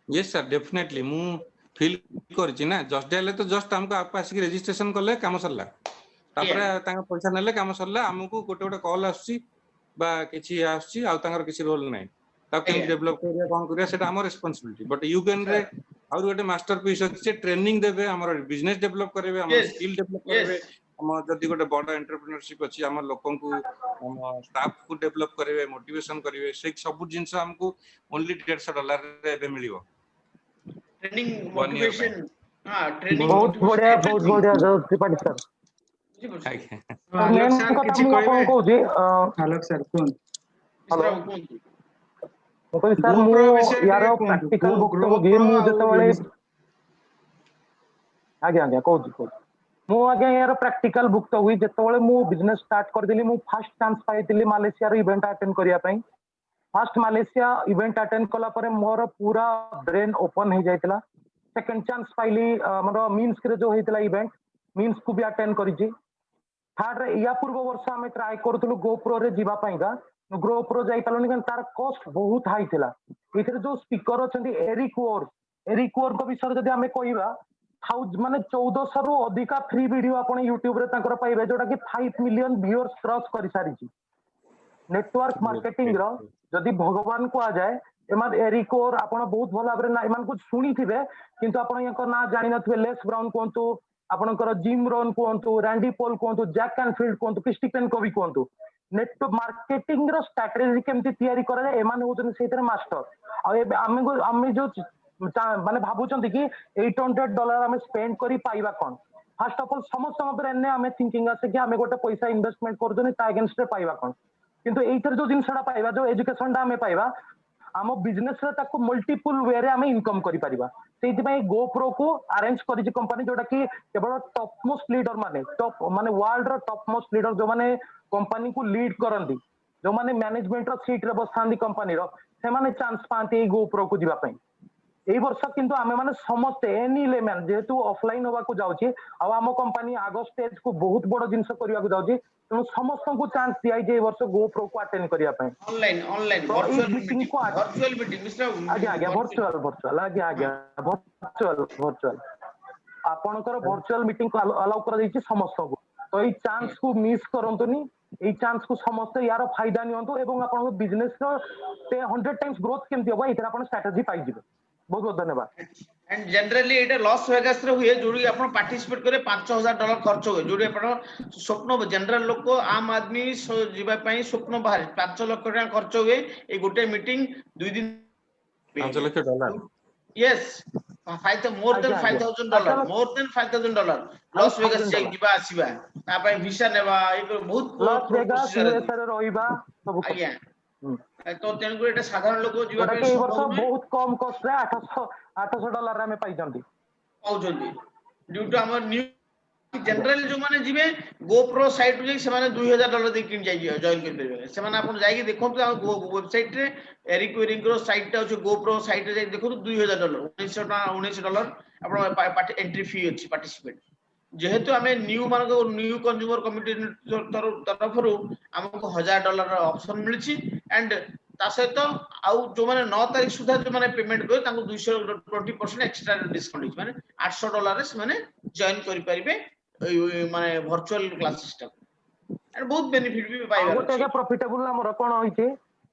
यस सर डेफिनेटली मु फील करछि ना जस्ट डायल तो जस्ट हमको आप आसी रजिस्ट्रेशन करले काम सरला तापरे तांगा पैसा नेले काम सरला हमको गोटे गोटे कॉल आसी बा किछि आसी आ तांगर किछि रोल नै ता केम डेवलप करिया कोन करिया सेटा हमर रिस्पांसिबिलिटी बट यू कैन रे और गोटे मास्टरपीस अछि ट्रेनिंग देबे हमर बिजनेस डेवलप करबे हमर स्किल डेवलप करबे हम जदी गोटे बड़ एंटरप्रेन्योरशिप अछि हमर लोकन को हम स्टाफ को डेवलप करबे मोटिवेशन करबे से सब जिंस हमको ओनली $150 रे मिलिबो ट्रेनिंग 1 year मोटिवेशन हां ट्रेनिंग बहुत बढ़िया जरूर त्रिपाठी सर आज्ञा आलोक सर मेन किछि कथा मु कहबे आपन कहूची आलोक सर कोन हेलो कोन ओके सर मु GoPro विषय यार रे कोन प्रैक्टिकल बुक तो GoPro गे मु आउ जेतबळे आगे कहूची मु आगे यार प्रैक्टिकल बुक तो हुई जेतबळे मु बिजनेस स्टार्ट कर दिली मु फर्स्ट चांस पाइतिली मालेशिया रो इवेंट अटेंड करिया पई फर्स्ट मालेशिया इवेंट अटेंड कला परे मोर पूरा ब्रेन ओपन हो जाइतला सेकंड चांस पाइली मोर मीन्स के जो हेतला इवेंट मीन्स को भी अटेंड करिछि थर्ड रे या पूर्व वर्ष हमें ट्राई करथुलु गोप्रो रे जीवा पाइगा गोप्रो जाई पालनी कारण तार कॉस्ट बहुत हाई थिला इथरे जो स्पीकर अछंती एरिक वोर को विषय जदी हमें कहिबा माने 1400 रु अधिका फ्री वीडियो आपण यूट्यूब रे ताकर पाइबे जोटा कि 5 मिलियन व्यूअर्स क्रॉस करि सारिछि नेटवर्क मार्केटिंग रो जदी भगवान को आ जाए एमान एरिकोर आपण बहुत भल भाबरे ना एमान को सुनी थिबे किंतु आपण यकर ना जानि नथिबे लेस ब्राउन कोंतु आपणकर जिम रन कोंतु रैंडी पॉल कोंतु जैक कैनफील्ड कोंतु क्रिस्टिपेन को भी कोंतु नेट मार्केटिंग रो स्ट्रेटजी केमती तयारी करा जाए एमान होतन सेतरे मास्टर आ आमे जो माने भाबुचंती कि $800 आमे स्पेंड करी पाइबा कोन फर्स्ट ऑफ ऑल समस्त पर एने आमे थिंकिंग आसे कि आमे गोटे पैसा इन्वेस्टमेंट करजनी ता अगेंस्ट रे पाइबा कोन किंतु एथर जो जिनसडा पाइबा जो एजुकेशन दा आमे पाइबा आम बिजनेस रे ताको मल्टीपल वे रे आमे इनकम करि परिबा सेति पई गोप्रो को अरेंज करि जे कंपनी जोटा कि केवल टॉप मोस्ट लीडर माने वर्ल्ड रो टॉप मोस्ट लीडर जो माने कंपनी को लीड करंदी जो माने मैनेजमेंट रो सीट रे बसांदी कंपनी रो से माने चांस पांती गोप्रो को जिबा पई एई वर्ष किंतु आमे माने समस्त एनी लेमन जेतु ऑफलाइन होबा को जाउची आ आम कंपनी आगो स्टेज को बहुत बड़ जिंस करिया को जाउची तेणु समस्त को चांस दियाई जे वर्ष गोप्रो को अटेंड करिया पई ऑनलाइन वर्चुअल मीटिंग मिस्टर आज्ञा वर्चुअल आज्ञा वर्चुअल आपनकर वर्चुअल मीटिंग को अलाउ कर दैछि समस्त को तो एई चांस को मिस करंतुनी एई चांस को समस्त यार फायदा नियंतु एवं आपन बिजनेस रो 100 टाइम्स ग्रोथ केमति होबा इतरा आपन स्ट्रेटजी पाई जिवे बहुत बहुत धन्यवाद and generally Etah Las Vegas रे हुए जोडी आपण पार्टिसिपेट करे $5000 खर्च हुए जोडी आपण स्वप्न जनरल लोक आम आदमी जीवा पई स्वप्न बाहर 5 लाख टका खर्च हुए ए गोटे मीटिंग 2 दिन $5 लाख यस मोर देन आज्ञा, आज्ञा। $5000 मोर देन $5000 लॉस वेगास जाई $5,000 जीवा आसीबा ता पई वीसा नेबा ए बहुत लॉस वेगास प्रोसीजर यूएसए रे रहिबा सब कुछ। आज्ञा हम्म। तो तेन को एटा साधारण लोक जीवा जोटा पई कि ए वर्ष संभव बहुत कम कॉस्ट रे $800 रे हमें पाई जंदी पाउछंती ड्यू टू हमर न्यू जनरल जो माने जिवे गोप्रो साइट रे से माने $2000 दे किन जाई जॉइन कर देबे से माने आपण जाई के देखंतु वेबसाइट रे एरिक वेरिंग रो साइट ता छ गोप्रो साइट रे जाई देखंतु $2000 $1900 आपण पार्टी एंट्री फी अछि पार्टिसिपेट जेहेतु आमे न्यू मान को न्यू कंज्यूमर कमिटी तरफ रु हमको $1000 ऑप्शन मिलछि एंड ता सहित आउ जो माने 9 तारिख सुधा जो माने पेमेंट करे ताको 220% एक्स्ट्रा डिस्काउंट माने $800 रे से माने जॉइन करि परिबे माने वर्चुअल क्लासेस टा एंड बहुत बेनिफिट भी पाइबा गोटे का प्रॉफिटेबल हमर कोन होइचे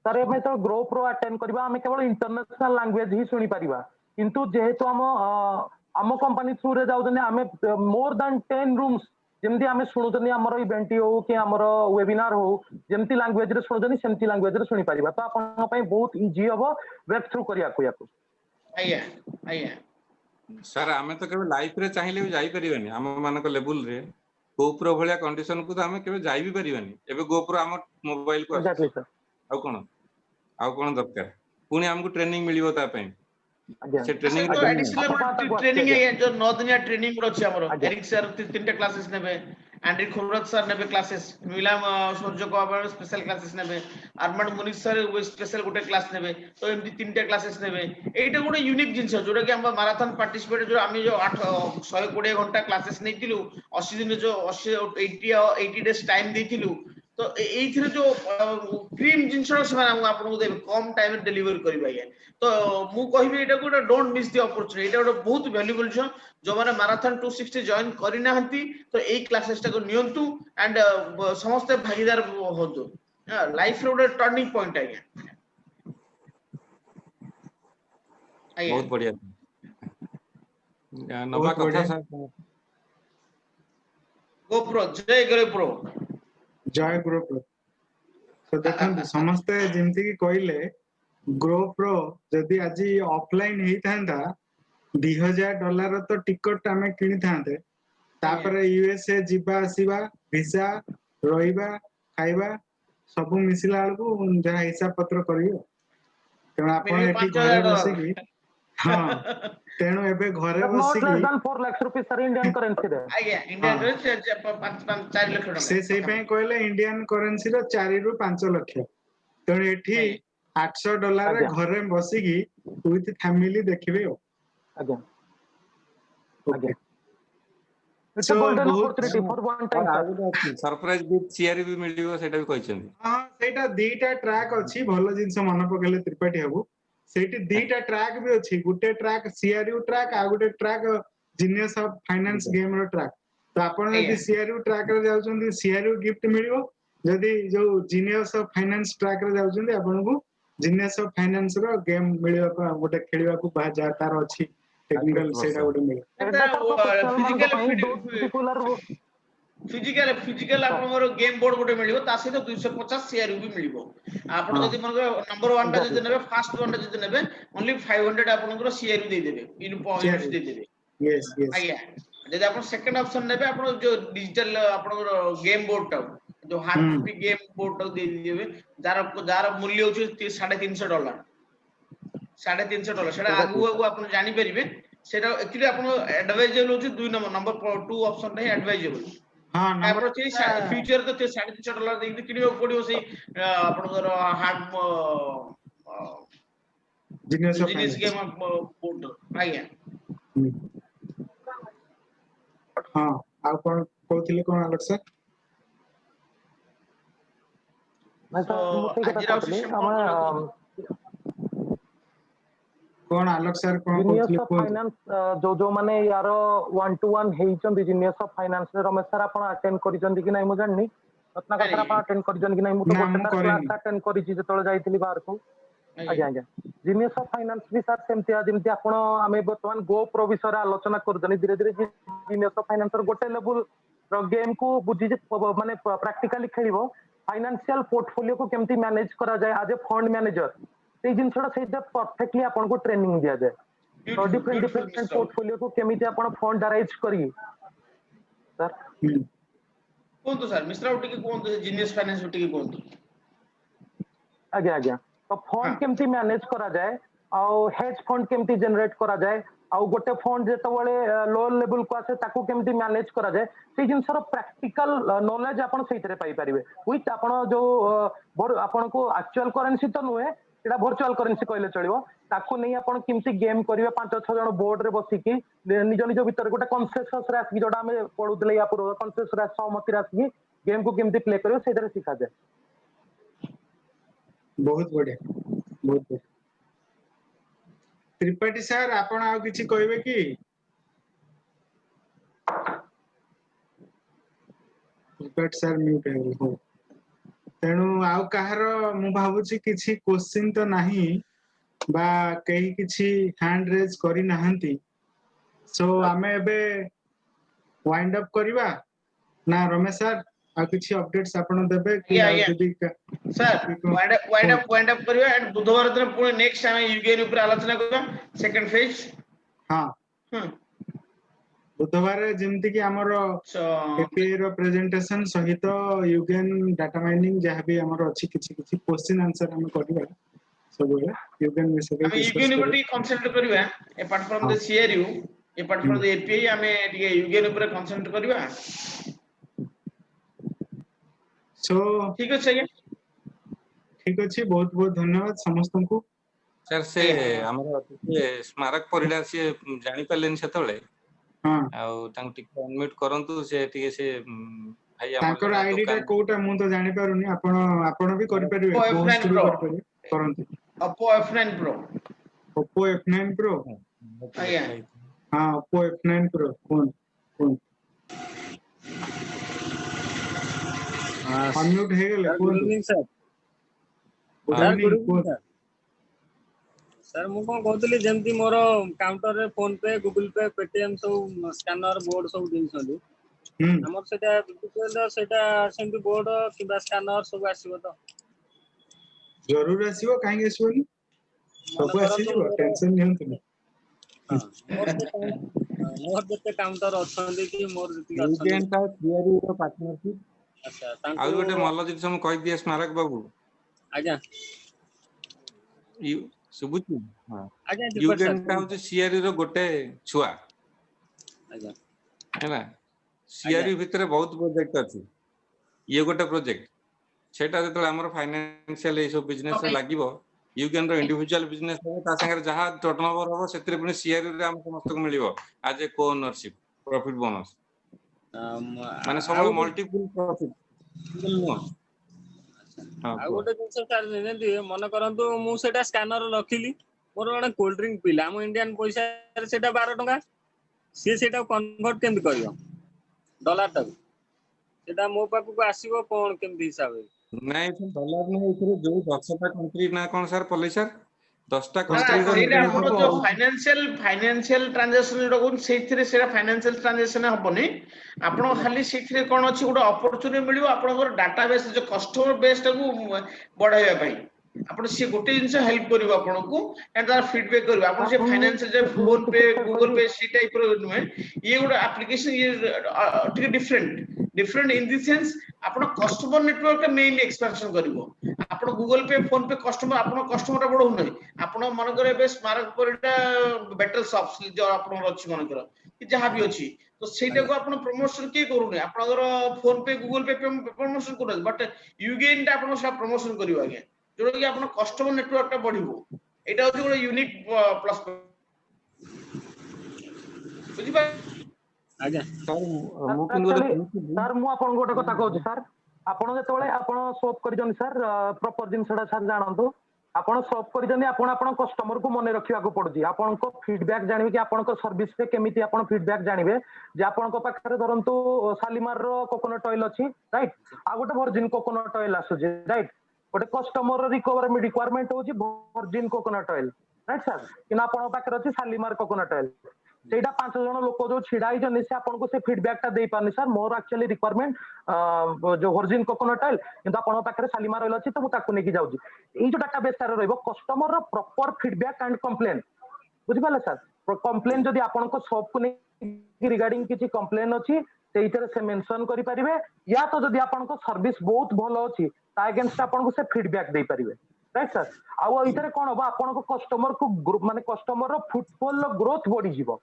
तारे में तो ग्रो प्रो अटेंड करबा हमें केवल इंटरनेशनल लैंग्वेज ही सुनी परिबा किंतु जेहेतु हम कंपनी थ्रू रे जाउतने हमें मोर देन 10 रूम्स जेमती हमें सुनुतनी हमर इवेंट हो कि हमर वेबिनार हो जेमती लैंग्वेज रे सुनुतनी सेमती लैंग्वेज रे सुनी परिबा तो आपन पई बहुत इजी हबो वेब थ्रू करिया को याको आया आया सर आमे तो केवल लाइफ रे चाहिए भी जाई परिबनी हम मानक लेवल रे गोप्रो भलिया कंडीशन को तो हमें केवल जाई भी परिबनी एबे गोप्रो हम मोबाइल को एग्जैक्टली सर आउ कोन दरकार पुनी हमको ट्रेनिंग मिलिबो ता पई आज्ञा से ट्रेनिंग तो एडिशनल ट्रेनिंग है जो 9 दिनिया ट्रेनिंग गुड अछि हमर एरिक सर 3टा क्लासेस नेबे एंड्री खुरत सर नेबे क्लासेस नीलम सूर्य को अपन स्पेशल क्लासेस नेबे अरमंड मुनिश सर वो स्पेशल गुटे क्लास नेबे तो एमती 3टा क्लासेस नेबे एटा गुटे यूनिक जिंस जोटा कि हम मैराथन पार्टिसिपेट जो हम जो 120 घंटा क्लासेस नेतिलु 80 दिन जो 80 डेज टाइम देतिलु तो एइथिरे जो क्रीम जिंस से आपन को देबे कम टाइम रे डिलीवर करबा या तो मु कहबी एटा को डोंट मिस द अपॉर्चुनिटी एटा बहुत वैल्यूएबल छ जो माने मैराथन 260 जॉइन करि नाहंती तो एई क्लासेस टा को नियंतु एंड समस्त भागीदार होतु लाइफ रो टर्निंग पॉइंट आया बहुत बढ़िया नबा कथा सर गोप्रो जय ग्रो प्रो तो देखंतु समस्त जेमती की कहले ग्रो प्रो जदि आज ऑफलाइन हेई थांदा $2000 तो टिकट आमे किनि थांते तापर यूएसए जिबा आसीबा वीजा रहिबा खाइबा सब मिसिला अलगु जहा हिसाब पत्र करियो तेणु आपण एठी घरे बसी की हां तेणु एबे घरे बसी की 4 लाख रुपए सर इंडियन करेंसी रे आज्ञा इंडियन रे 4 लाख टका से पे कहले इंडियन करेंसी रो 4 रु 5 लाख तेणु एठी $800 रे घरे बसी की विथ फैमिली देखिबे हो आज्ञा okay it's a golden opportunity for one time surprise with CR भी मिलियो सेटा भी कहचंदी हां सेटा दीटा ट्रैक अछि भलो जिंस मन पकेले त्रिपाठी हबु सेठी दीटा ट्रैक भी अछि गुटे ट्रैक सीआरयू ट्रैक आ गुटे track genius of finance game रो ट्रैक तो आपण यदि सीआरयू ट्रैक रे जाउछंदी सीआरयू गिफ्ट मिलियो जदि जो जीनियस ऑफ फाइनेंस ट्रैक रे जाउछंदी आपण को जीनियस ऑफ फाइनेंस रो गेम मिलियो को गुटे खेलिबा को बा जा तार अछि टेक्निकल सेटा गुटे मिलियो फिजिकल आपनकर गेम बोर्ड गोटे मिलिबो ता सहित 250 शेयर भी मिलिबो आपण जदि मन नंबर 1 टा जदि नेबे फर्स्ट 1 टा जदि नेबे ओनली 500 आपनकर शेयर दे देबे इन पॉइंट्स दे देबे यस यस आज्ञा जदि आपण सेकंड ऑप्शन नेबे आपण जो डिजिटल आपनकर गेम बोर्ड टा जो हार्ड कॉपी गेम बोर्ड टा दे देबे जार मूल्य होची $350 $350 सेटा आगु आगु आपण जानि परिबे सेटा एक्चुअली आपण एडवाइजेबल होची 2 नंबर 2 ऑप्शन रे एडवाइजेबल हां नंबर फ्यूचर तो $350 देके किनियो पडियो से आपनकर हार्ड जीनियस गेम बोर्ड आज्ञा हां आ कोन कहथिले कोन आलोक सर कोन आलोक सर कोन कहथिले फाइनेंस जो जो माने यार 1 to 1 हेइचंदी जीनियस ऑफ फाइनेंस रे रमेश सर आपण अटेंड करिसंदी कि नै मु जाननी रत्नाकर सर आपण अटेंड करिसंदी कि नै मु तो गोटे क्लास अटेंड करिछि जतळे जाइथिली बाहर को आज्ञा आज्ञा जीनियस ऑफ फाइनेंस भी सर सेमती जेमती आपण आमे वर्तमान गो प्रो विषय आलोचना करदनी धीरे धीरे जीनियस ऑफ फाइनेंस गोटे लेवल गेम को बुझी माने प्रैक्टिकली खेलिबो फाइनेंशियल पोर्टफोलियो को केमती मैनेज करा जाए एज ए फंड मैनेजर से जिनसटा सेटा परफेक्टली आपण को ट्रेनिंग दिया जाए तो डिफरेंट डिफरेंट पोर्टफोलियो को केमिति आपण फंड अरेंज करी सर कोन तो सर मिस्टर उठी के कोन तो जीनियस फाइनेंस उठी के कोन आज्ञा आज्ञा तो फंड केमती मैनेज करा जाए और हेज फंड केमती जनरेट करा जाए आउ गोटे फंड जेतबळे लो लेवल को आसे ताको केमती मैनेज करा जाए से जिनसर प्रैक्टिकल नॉलेज आपण सेइतरे पाई परिबे विथ आपण जो आपण को एक्चुअल करेंसी तो नुहे एटा वर्चुअल करेंसी कहले चलिबो ताको नै आपण केमती गेम करिवे 5-6 जण बोर्ड रे बसी की निज निज भीतर गोटे कॉन्सेंसस रे आसी जोडा हम पढुतले या पूर्व कॉन्सेंसस रे सहमति रे आसी गेम को केमती प्ले करिवे सेइतरे सिखा जाए बहुत बढ़िया बहुत बढ़िया त्रिपाठी सर आपण आ किछि कहबे की त्रिपाठी सर म्यूट हो तेणु आउ कहार मु भाबुछि किछि क्वेश्चन तो नाही बा कहीं किछि हैंड रेज करी नाहंती सो आमे एबे वाइंड अप करबा ना रमेश सर आ किछि अपडेट्स आपण देबे कि Yeah, आ yeah. जदी सर वाइंड अप करिवा एंड बुधवार दिन पुणे नेक्स्ट टाइम यूकेन ऊपर आलोचना करबा सेकंड फेज हां बुधवार जेमति कि हमर एपीआई रो प्रेजेंटेशन सहित यूगेन डाटा माइनिंग जहाँ भी हमर अछि किछि किछि क्वेश्चन आंसर हम करबा सब बेला यूगेन विषय हम यूकेन ऊपर टी कंसंट्रेट करबा apart from the CRU apart from the API हमें टी यूकेन ऊपर कंसंट्रेट करबा सो ठीक अछि ठीक अछि बहुत बहुत धन्यवाद समस्त को सर से हमर स्मारक परिडा से जानि पलेन सेतले हां आउ तांग टिक अनम्यूट करंतु से टिके से भाई तांकर आईडी टा कोटा मु तो जानि पारुनी आपण भी करि परिबे होस्ट भी करि परिबे करंतु Oppo F9 Pro Oppo F9 Pro आया हां Oppo F9 Pro कौन अनम्यूट हे गेले good evening sir good evening sir मु कोन कहतली जेमती मोर काउंटर रे फोन पे गूगल पे पेटीएम सब स्कैनर बोर्ड सब दिन छली हमर सेटा बिल्कुल सेटा सेमती बोर्ड किबा स्कैनर सब आसीबो तो जरूर आसीबो काहे आसीबोनी सब आसीबो टेंशन नै होतनी मोर जते काउंटर अछंदी कि मोर जति अछंदी यूकेन ता थियरी रो पार्टनरशिप अच्छा आ गोटे मल्ल जित हम कहि दिए स्मारक बाबू आज्ञा सुबुची हां आज्ञा यूकेन ता होची सीआरयू रो गोटे छुआ आज्ञा हैना सीआरयू भितरे बहुत प्रोजेक्ट अछि ये गोटे प्रोजेक्ट सेटा जतले हमर फाइनेंशियल ए सब बिजनेस रे लागिवो यूकेन रो इंडिविजुअल बिजनेस हो ता संगे जहां टर्नओवर हो सेतरे पुनी सीआरयू रे हम समस्त को मिलिवो एज ए को ओनरशिप प्रॉफिट बोनस माने सब मल्टीपल प्रॉफिट सिंगल नो आ गोटे जिंस सर जेंती मन करंतु मु सेटा स्कैनर रखिली मोर गोटे कोल्ड ड्रिंक पिला हम इंडियन पैसा सेटा 12 टका से सेटा कन्वर्ट केमति करियो डॉलर तक सेटा मो पाखु को आसीबो कोन केमति हिसाब नहीं डॉलर नहीं इथरे जो 10टा कंट्री ना कोन सर पले सर 10टा कंट्री कंट्री रो आपण जो फाइनेंशियल ट्रांजैक्शन जो कोन सेथिरे सेरा फाइनेंशियल ट्रांजैक्शन हबनी आपण खाली सेथिरे कोन अछि गोटे अपॉर्चुनिटी मिलिबो आपण डाटाबेस जो कस्टमर बेस को बढ़ाइबा पई आपण से गोटे जिंस हेल्प करिवो आपण को एंड तार फीडबैक करिवो आपण से फाइनेंशियल जे फोन पे गूगल पे सी टाइप रो नुहे ये गोटे एप्लीकेशन ये टिके डिफरेंट इन द सेंस आपण कस्टमर नेटवर्क के मेनली एक्सपेंशन करिवो आपण गूगल पे फोन पे कस्टमर आपण कस्टमर बडो नै आपण मन करे बे स्मारक परटा बेटर शॉप्स जो आपण अछि मन करे कि जहां भी अछि तो सेटा को आपण प्रमोशन के करूने आपनकर फोन पे गूगल पे प्रमोशन करू बट यूगेन ता आपण सब प्रमोशन करिवो आगे जो कि आपण कस्टमर नेटवर्क ता बढ़िवो एटा होछि गोटे यूनिक प्लस बुझि पा आज्ञा सर मु आपण गोटे कथा कहू सर आपण जेतबेले आपण शॉप करिजन सर प्रॉपर जिनसडा सर जानंतु आपण शॉप करिजन आपण कस्टमर को मने रखिया को पड़ुजी आपण को फीडबैक जानिबे कि आपण को सर्विस पे केमिति आपण फीडबैक जानिबे जे आपण को पाखरे धरंतु शालीमार रो कोकोनट ऑयल अछि राइट आ गोटे वर्जिन कोकोनट ऑयल आसुजे राइट गोटे कस्टमर रिक्वायरमेंट होची virgin coconut oil right sir कि आपण पाखरे अछि शालीमार कोकोनट ऑयल सेटा 5 जण लोक जो छिडा हिजन से आपन को से फीडबैक ता दे पारनी सर मोर एक्चुअली रिक्वायरमेंट जो वर्जिन कोकोनट ऑयल किंतु आपण पाखरे शालीमार ऑयल अछि तो मु ताकू नेकी जाउची ई जो डाटाबेस सारे रहइबो कस्टमर रो प्रॉपर फीडबैक एंड कंप्लेन बुझि पाले सर कंप्लेन जदी आपण को शॉप को ने रिगार्डिंग किछि कंप्लेन अछि सेइतरे से मेंशन करि परिबे या तो जदी आपण को सर्विस बहुत भलो अछि ता अगेंस्ट आपण को से फीडबैक दे परिबे राइट सर आउ इतरे कोन हो आपण को कस्टमर को ग्रुप माने कस्टमर रो फुटफॉल रो ग्रोथ बढ़ी जीवो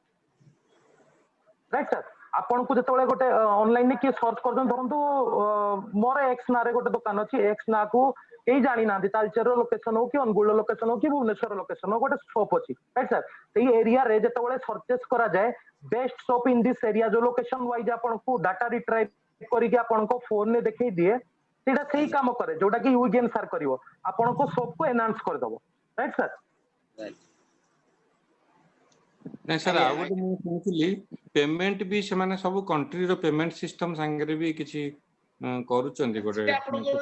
राइट सर आपण को जतबेले गोटे ऑनलाइन ने के सर्च कर दन धरंतु मोर एक्स ना रे गोटे दुकान अछि एक्स ना को एई जानि ना तालचेर लोकेशन हो कि अनगुल लोकेशन हो कि भुवनेश्वर लोकेशन हो गोटे शॉप अछि राइट सर सेई एरिया रे जतबेले सर्चेस करा जाय best shop in this area जो लोकेशन वाइज आपण को डाटा रिट्राइव करी के आपण को फोन ने देखै दिए सेटा सही काम करे जोटा कि यूजेन सर करिवो आपण को शॉप को एनहांस कर दबो राइट सर नहीं सर आ गोटे मु कहूली पेमेंट भी से माने सब कंट्री रो पेमेंट सिस्टम संगे भी किछि करूचंदी गोटे आपण को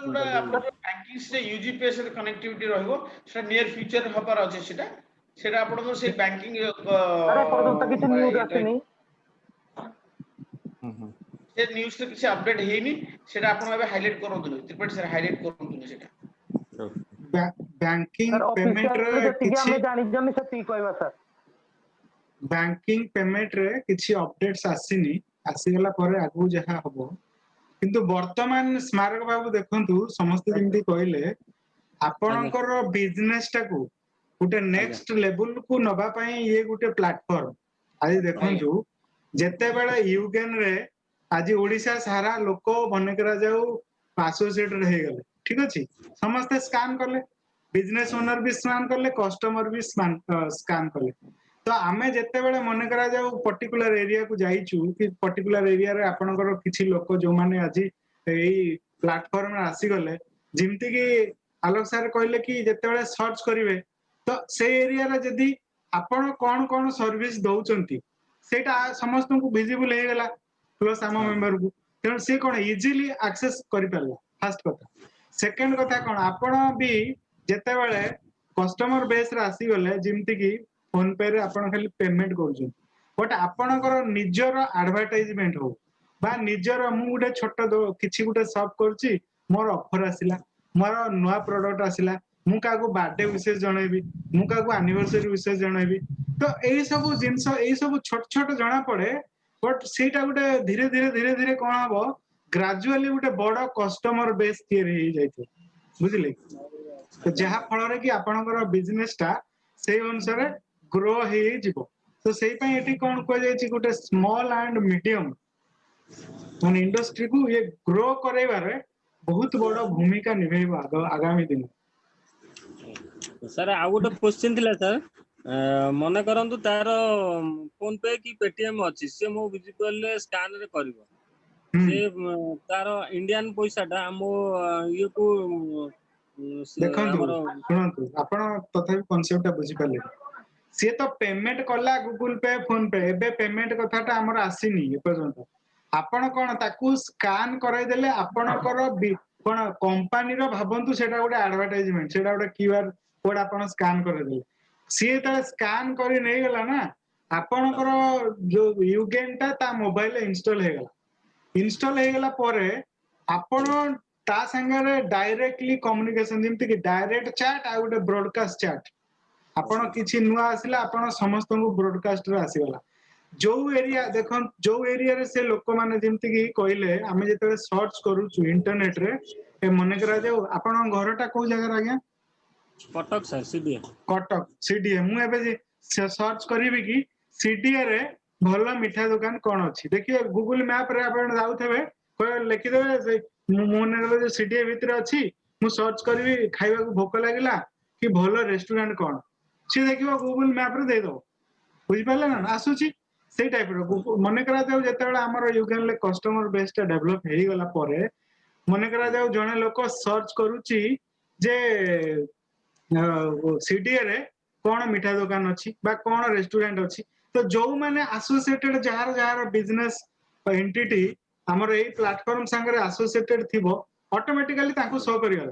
बैंकिंग से यूजीपीएस रे कनेक्टिविटी रहबो सेटा नियर फ्यूचर हबार अछि सेटा आपण को से बैंकिंग अरे पर्यंत किछि न्यूज आसेनी से न्यूज से किसी अपडेट हेनी सेटा आपण एबे हाइलाइट करंतु त्रिपाठी सर हाइलाइट करंतु सेटा बैंकिंग पेमेंट रे किछि हम जानि जनि सती कहबा सर बैंकिंग पेमेंट रे किछि अपडेट्स आसीनी आसीगला परे आगु जहा हबो किंतु वर्तमान स्मारक बाबू देखंतु समस्त जेंति कहले आपणकर बिजनेस टाकू गुटे नेक्स्ट लेवल को नबा पई ये गुटे प्लेटफॉर्म आज देखंतु जेते बेले यूगेन रे आज ओडिसा सारा लोक बने करा जाऊ एसोसिएट रह गेले ठीक अछि समस्त स्कैन करले बिजनेस ओनर भी स्कैन करले कस्टमर भी स्कैन करले तो आमे जेते बेले मन करा जाऊ पर्टिकुलर एरिया को जाइचू कि पर्टिकुलर एरिया रे आपनकर किछि लोक जो माने आज एई प्लेटफॉर्म रे आसी गले जिमति कि आलोक सर कहले कि जेते बेले सर्च करिवे तो से एरिया रे जदी आपण कोन कोन सर्विस दउचंती सेटा समस्त को विजिबल हे गेला प्लस आम मेंबर को तेणु से कोन इजीली एक्सेस करि परला फर्स्ट कथा सेकंड कथा कोन आपण भी जेते बेले कस्टमर बेस रे आसी गले जिमति कि फोन पे रे आपण खाली पेमेंट करूछन बट आपणकर निजर एडवर्टाइजमेंट हो बा निजर मु गुटे छोट किछि गुटे शॉप करछि मोर ऑफर आसिला मोर नया प्रोडक्ट आसिला मु का को बर्थडे विशेष जणैबी मु का को एनिवर्सरी विशेष जणैबी तो एई सब जिंस एई सब छोट छोट जणा पड़े बट सेटा गुटे धीरे धीरे धीरे धीरे कोन हबो ग्रेजुअली गुटे बड़ कस्टमर बेस तैयारी हे जाइतो बुझिले तो जहा फल रे कि आपणकर बिजनेस टा से अनुसार ग्रो हे जिवो तो सेही पई एठी कोन को जाय छि गुटे स्मॉल एंड मीडियम मन इंडस्ट्री को ये ग्रो करेबारे बहुत बड़ भूमिका निभेबा आगामी दिन सर आ गोटे क्वेश्चन थिला सर मन करंतु तार फोन पे की पेटीएम अछि से मो विजिबल ले स्कैन रे करबो से तार इंडियन पैसाटा मो ये को देखंतु सुनंतु आपण तथा कांसेप्ट बुझी पाले से तो पेमेंट कला गूगल पे फोन पे एबे पेमेंट कथाटा हमर आसीनी ए पर्यंत आपण कोन ताकू स्कैन कराई देले आपणकर कोन कंपनी रो भाबंतु सेटा गोटे एडवर्टाइजमेंट सेटा गोटे क्यूआर कोड आपण स्कैन करे देले सी त स्कैन करी नै गेला ना आपणकर जो यूगेन ता मोबाइल इंस्टॉल हे गेला इंस्टॉल हे गेला परे आपण ता संगे डायरेक्टली कम्युनिकेशन जेमति कि डायरेक्ट चैट आ गोटे ब्रॉडकास्ट चैट आपण किछि नुआ आसिला आपण समस्त को ब्रॉडकास्ट रे आसीगला जो एरिया देखन जो एरिया रे से लोक माने जेमति कि कहिले आमे जेते सर्च करूछु इंटरनेट रे ए मने करा जाऊ आपण घरटा को जगह रे आज्ञा Cuttack sir CDA Cuttack CDA मु एबे सर्च करबी कि सीडीए रे भलो मिठा दुकान कोन अछि देखिए गूगल मैप रे आपण जाउथबे कोइ लिखि देबे से मोने जो सीडीए भीतर अछि मु सर्च करबी खाइबा को भोक लागिला कि भलो रेस्टोरेंट कोन से देखिबो गूगल मैप रे दे दो बुझि पाले ना आसुची से टाइप रो मने करा जाऊ जेते बेला हमर यूगेन ले कस्टमर बेस टा डेवलप हेई गला परे मने करा जाऊ जने लोक सर्च करूची जे सीडीए रे कोन मिठा दुकान अछि बा कोन रेस्टोरेंट अछि तो जो माने एसोसिएटेड जहार जहार बिजनेस एंटिटी हमर एई प्लेटफार्म संगे एसोसिएटेड थिबो ऑटोमेटिकली ताको शो करियला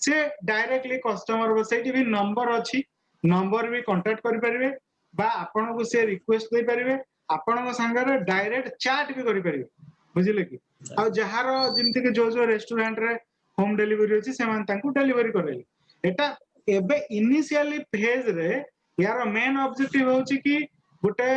से डायरेक्टली कस्टमर बसैठी भी नंबर अछि नंबर भी कांटेक्ट करि परिबे बा आपन को से रिक्वेस्ट दे परिबे आपन को संगे डायरेक्ट चैट भी करि परिबे बुझिले कि आ जहार जिमति के जो रेस्टोरेंट रे होम डिलीवरी अछि से मान तांको डिलीवरी करले एटा एबे इनिशियली फेज रे यार मेन ऑब्जेक्टिव होछि कि गोटे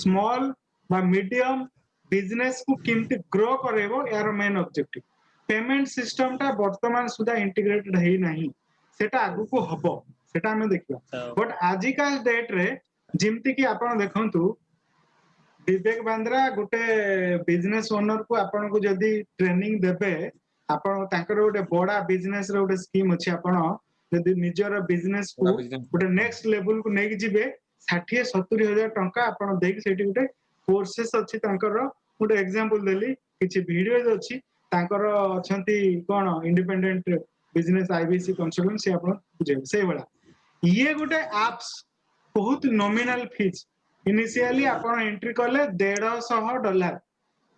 स्मॉल बा मीडियम बिजनेस को किमती ग्रो करेबो यार मेन ऑब्जेक्टिव पेमेंट सिस्टम टा वर्तमान सुधा इंटीग्रेटेड है नहीं सेटा आगु को हबो सेटा हमें देखिबा बट आजिका डेट रे जिमती कि आपण देखंतु विवेक बांद्रा गोटे बिजनेस ओनर को आपण को जदी ट्रेनिंग देबे आपण ताकर गोटे बड़ा बिजनेस रे गोटे स्कीम अछि आपण जदी निजर बिजनेस को गोटे नेक्स्ट लेवल को नेक जिबे 60-70 हजार टंका आपण देख सेठी गोटे कोर्सेस अछि ताकर गोटे एग्जांपल देली किछि वीडियोज अछि ताकर अछंती कोन इंडिपेंडेंट बिजनेस आईबीसी कंसल्टेंट से आपण बुझे से बड़ा ये गोटे एप्स बहुत नॉमिनल फीस इनिशियली आपण एंट्री करले $150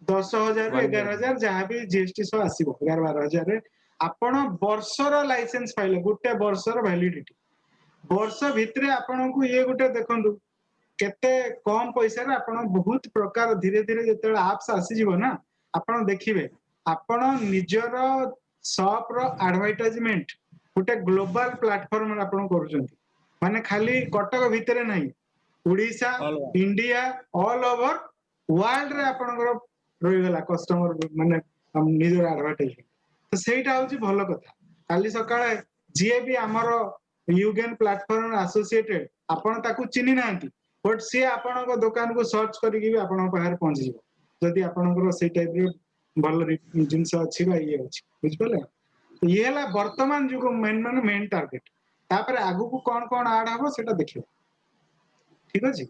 10,000 11,000 जहाँ भी जीएसटी सह आसीबो 11-12,000 रे आपण वर्षर लाइसेंस पाइले गोटे वर्षर वैलिडिटी वर्ष भितरे आपण को ये गोटे देखंतु केते कम पैसा रे आपण बहुत प्रकार धीरे धीरे जते एप्स आसी जीवो ना आपण देखिबे आपण निजर शॉप रो एडवर्टाइजमेंट गोटे ग्लोबल प्लेटफॉर्म रे आपण करूछंती माने खाली कटक भितरे नहीं Odisha India all over world रे आपनकर रहि गला कस्टमर माने निजर एडवर्टाइजमेंट तो सेटा होची भलो कथा काली सकाळे जे भी हमरो यूगेन प्लेटफॉर्म एसोसिएटेड आपण ताकू चिनी नांती बट से आपनक दुकान को सर्च करिकि भी आपन पाहर पहुंच जिवो जदी आपनकर से टाइप रे भलो जिंस अछि बा ये अछि बुझ पले तो ये हला वर्तमान जुग मेन टारगेट तापर आगु को कोन ऐड हबो सेटा देखियो ठीक अछि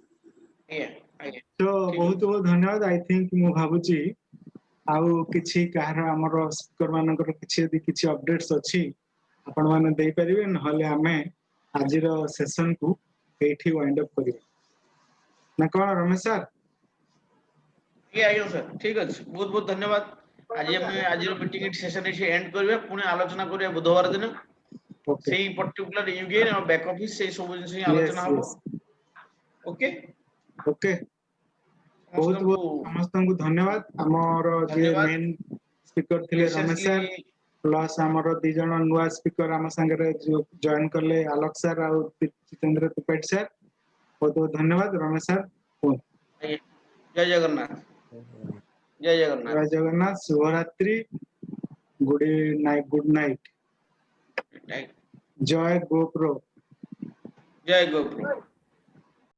तो बहुत बहुत धन्यवाद आई थिंक मु भाबुची आउ किछि कहर हमर स्पीकर मानकर किछि यदि किछि अपडेट्स अछि आपण माने देई परिबे नहले हमें आजिर सेशन को एठी वाइंड अप करियो ना कोन रमेश सर आयो सर ठीक अछि बहुत बहुत धन्यवाद आज हम आज मीटिंग सेशन इसे एंड करबे पुनी आलोचना करिया बुधवार दिन ओके सेही पर्टिकुलर यूगेन और बैक ऑफिस से सब जिन आलोचना हबो ओके ओके बहुत बहुत समस्त को धन्यवाद हमर जे मेन स्पीकर थिले रमेश सर प्लस हमर दि जण नुवा स्पीकर हम संगे रे जॉइन करले आलोक सर और जितेंद्र त्रिपाठी सर बहुत बहुत धन्यवाद रमेश सर जय जगन्नाथ जय जगन्नाथ जय जगन्नाथ शुभ रात्रि गुड नाइट जय गोप्रो जय गोप्रो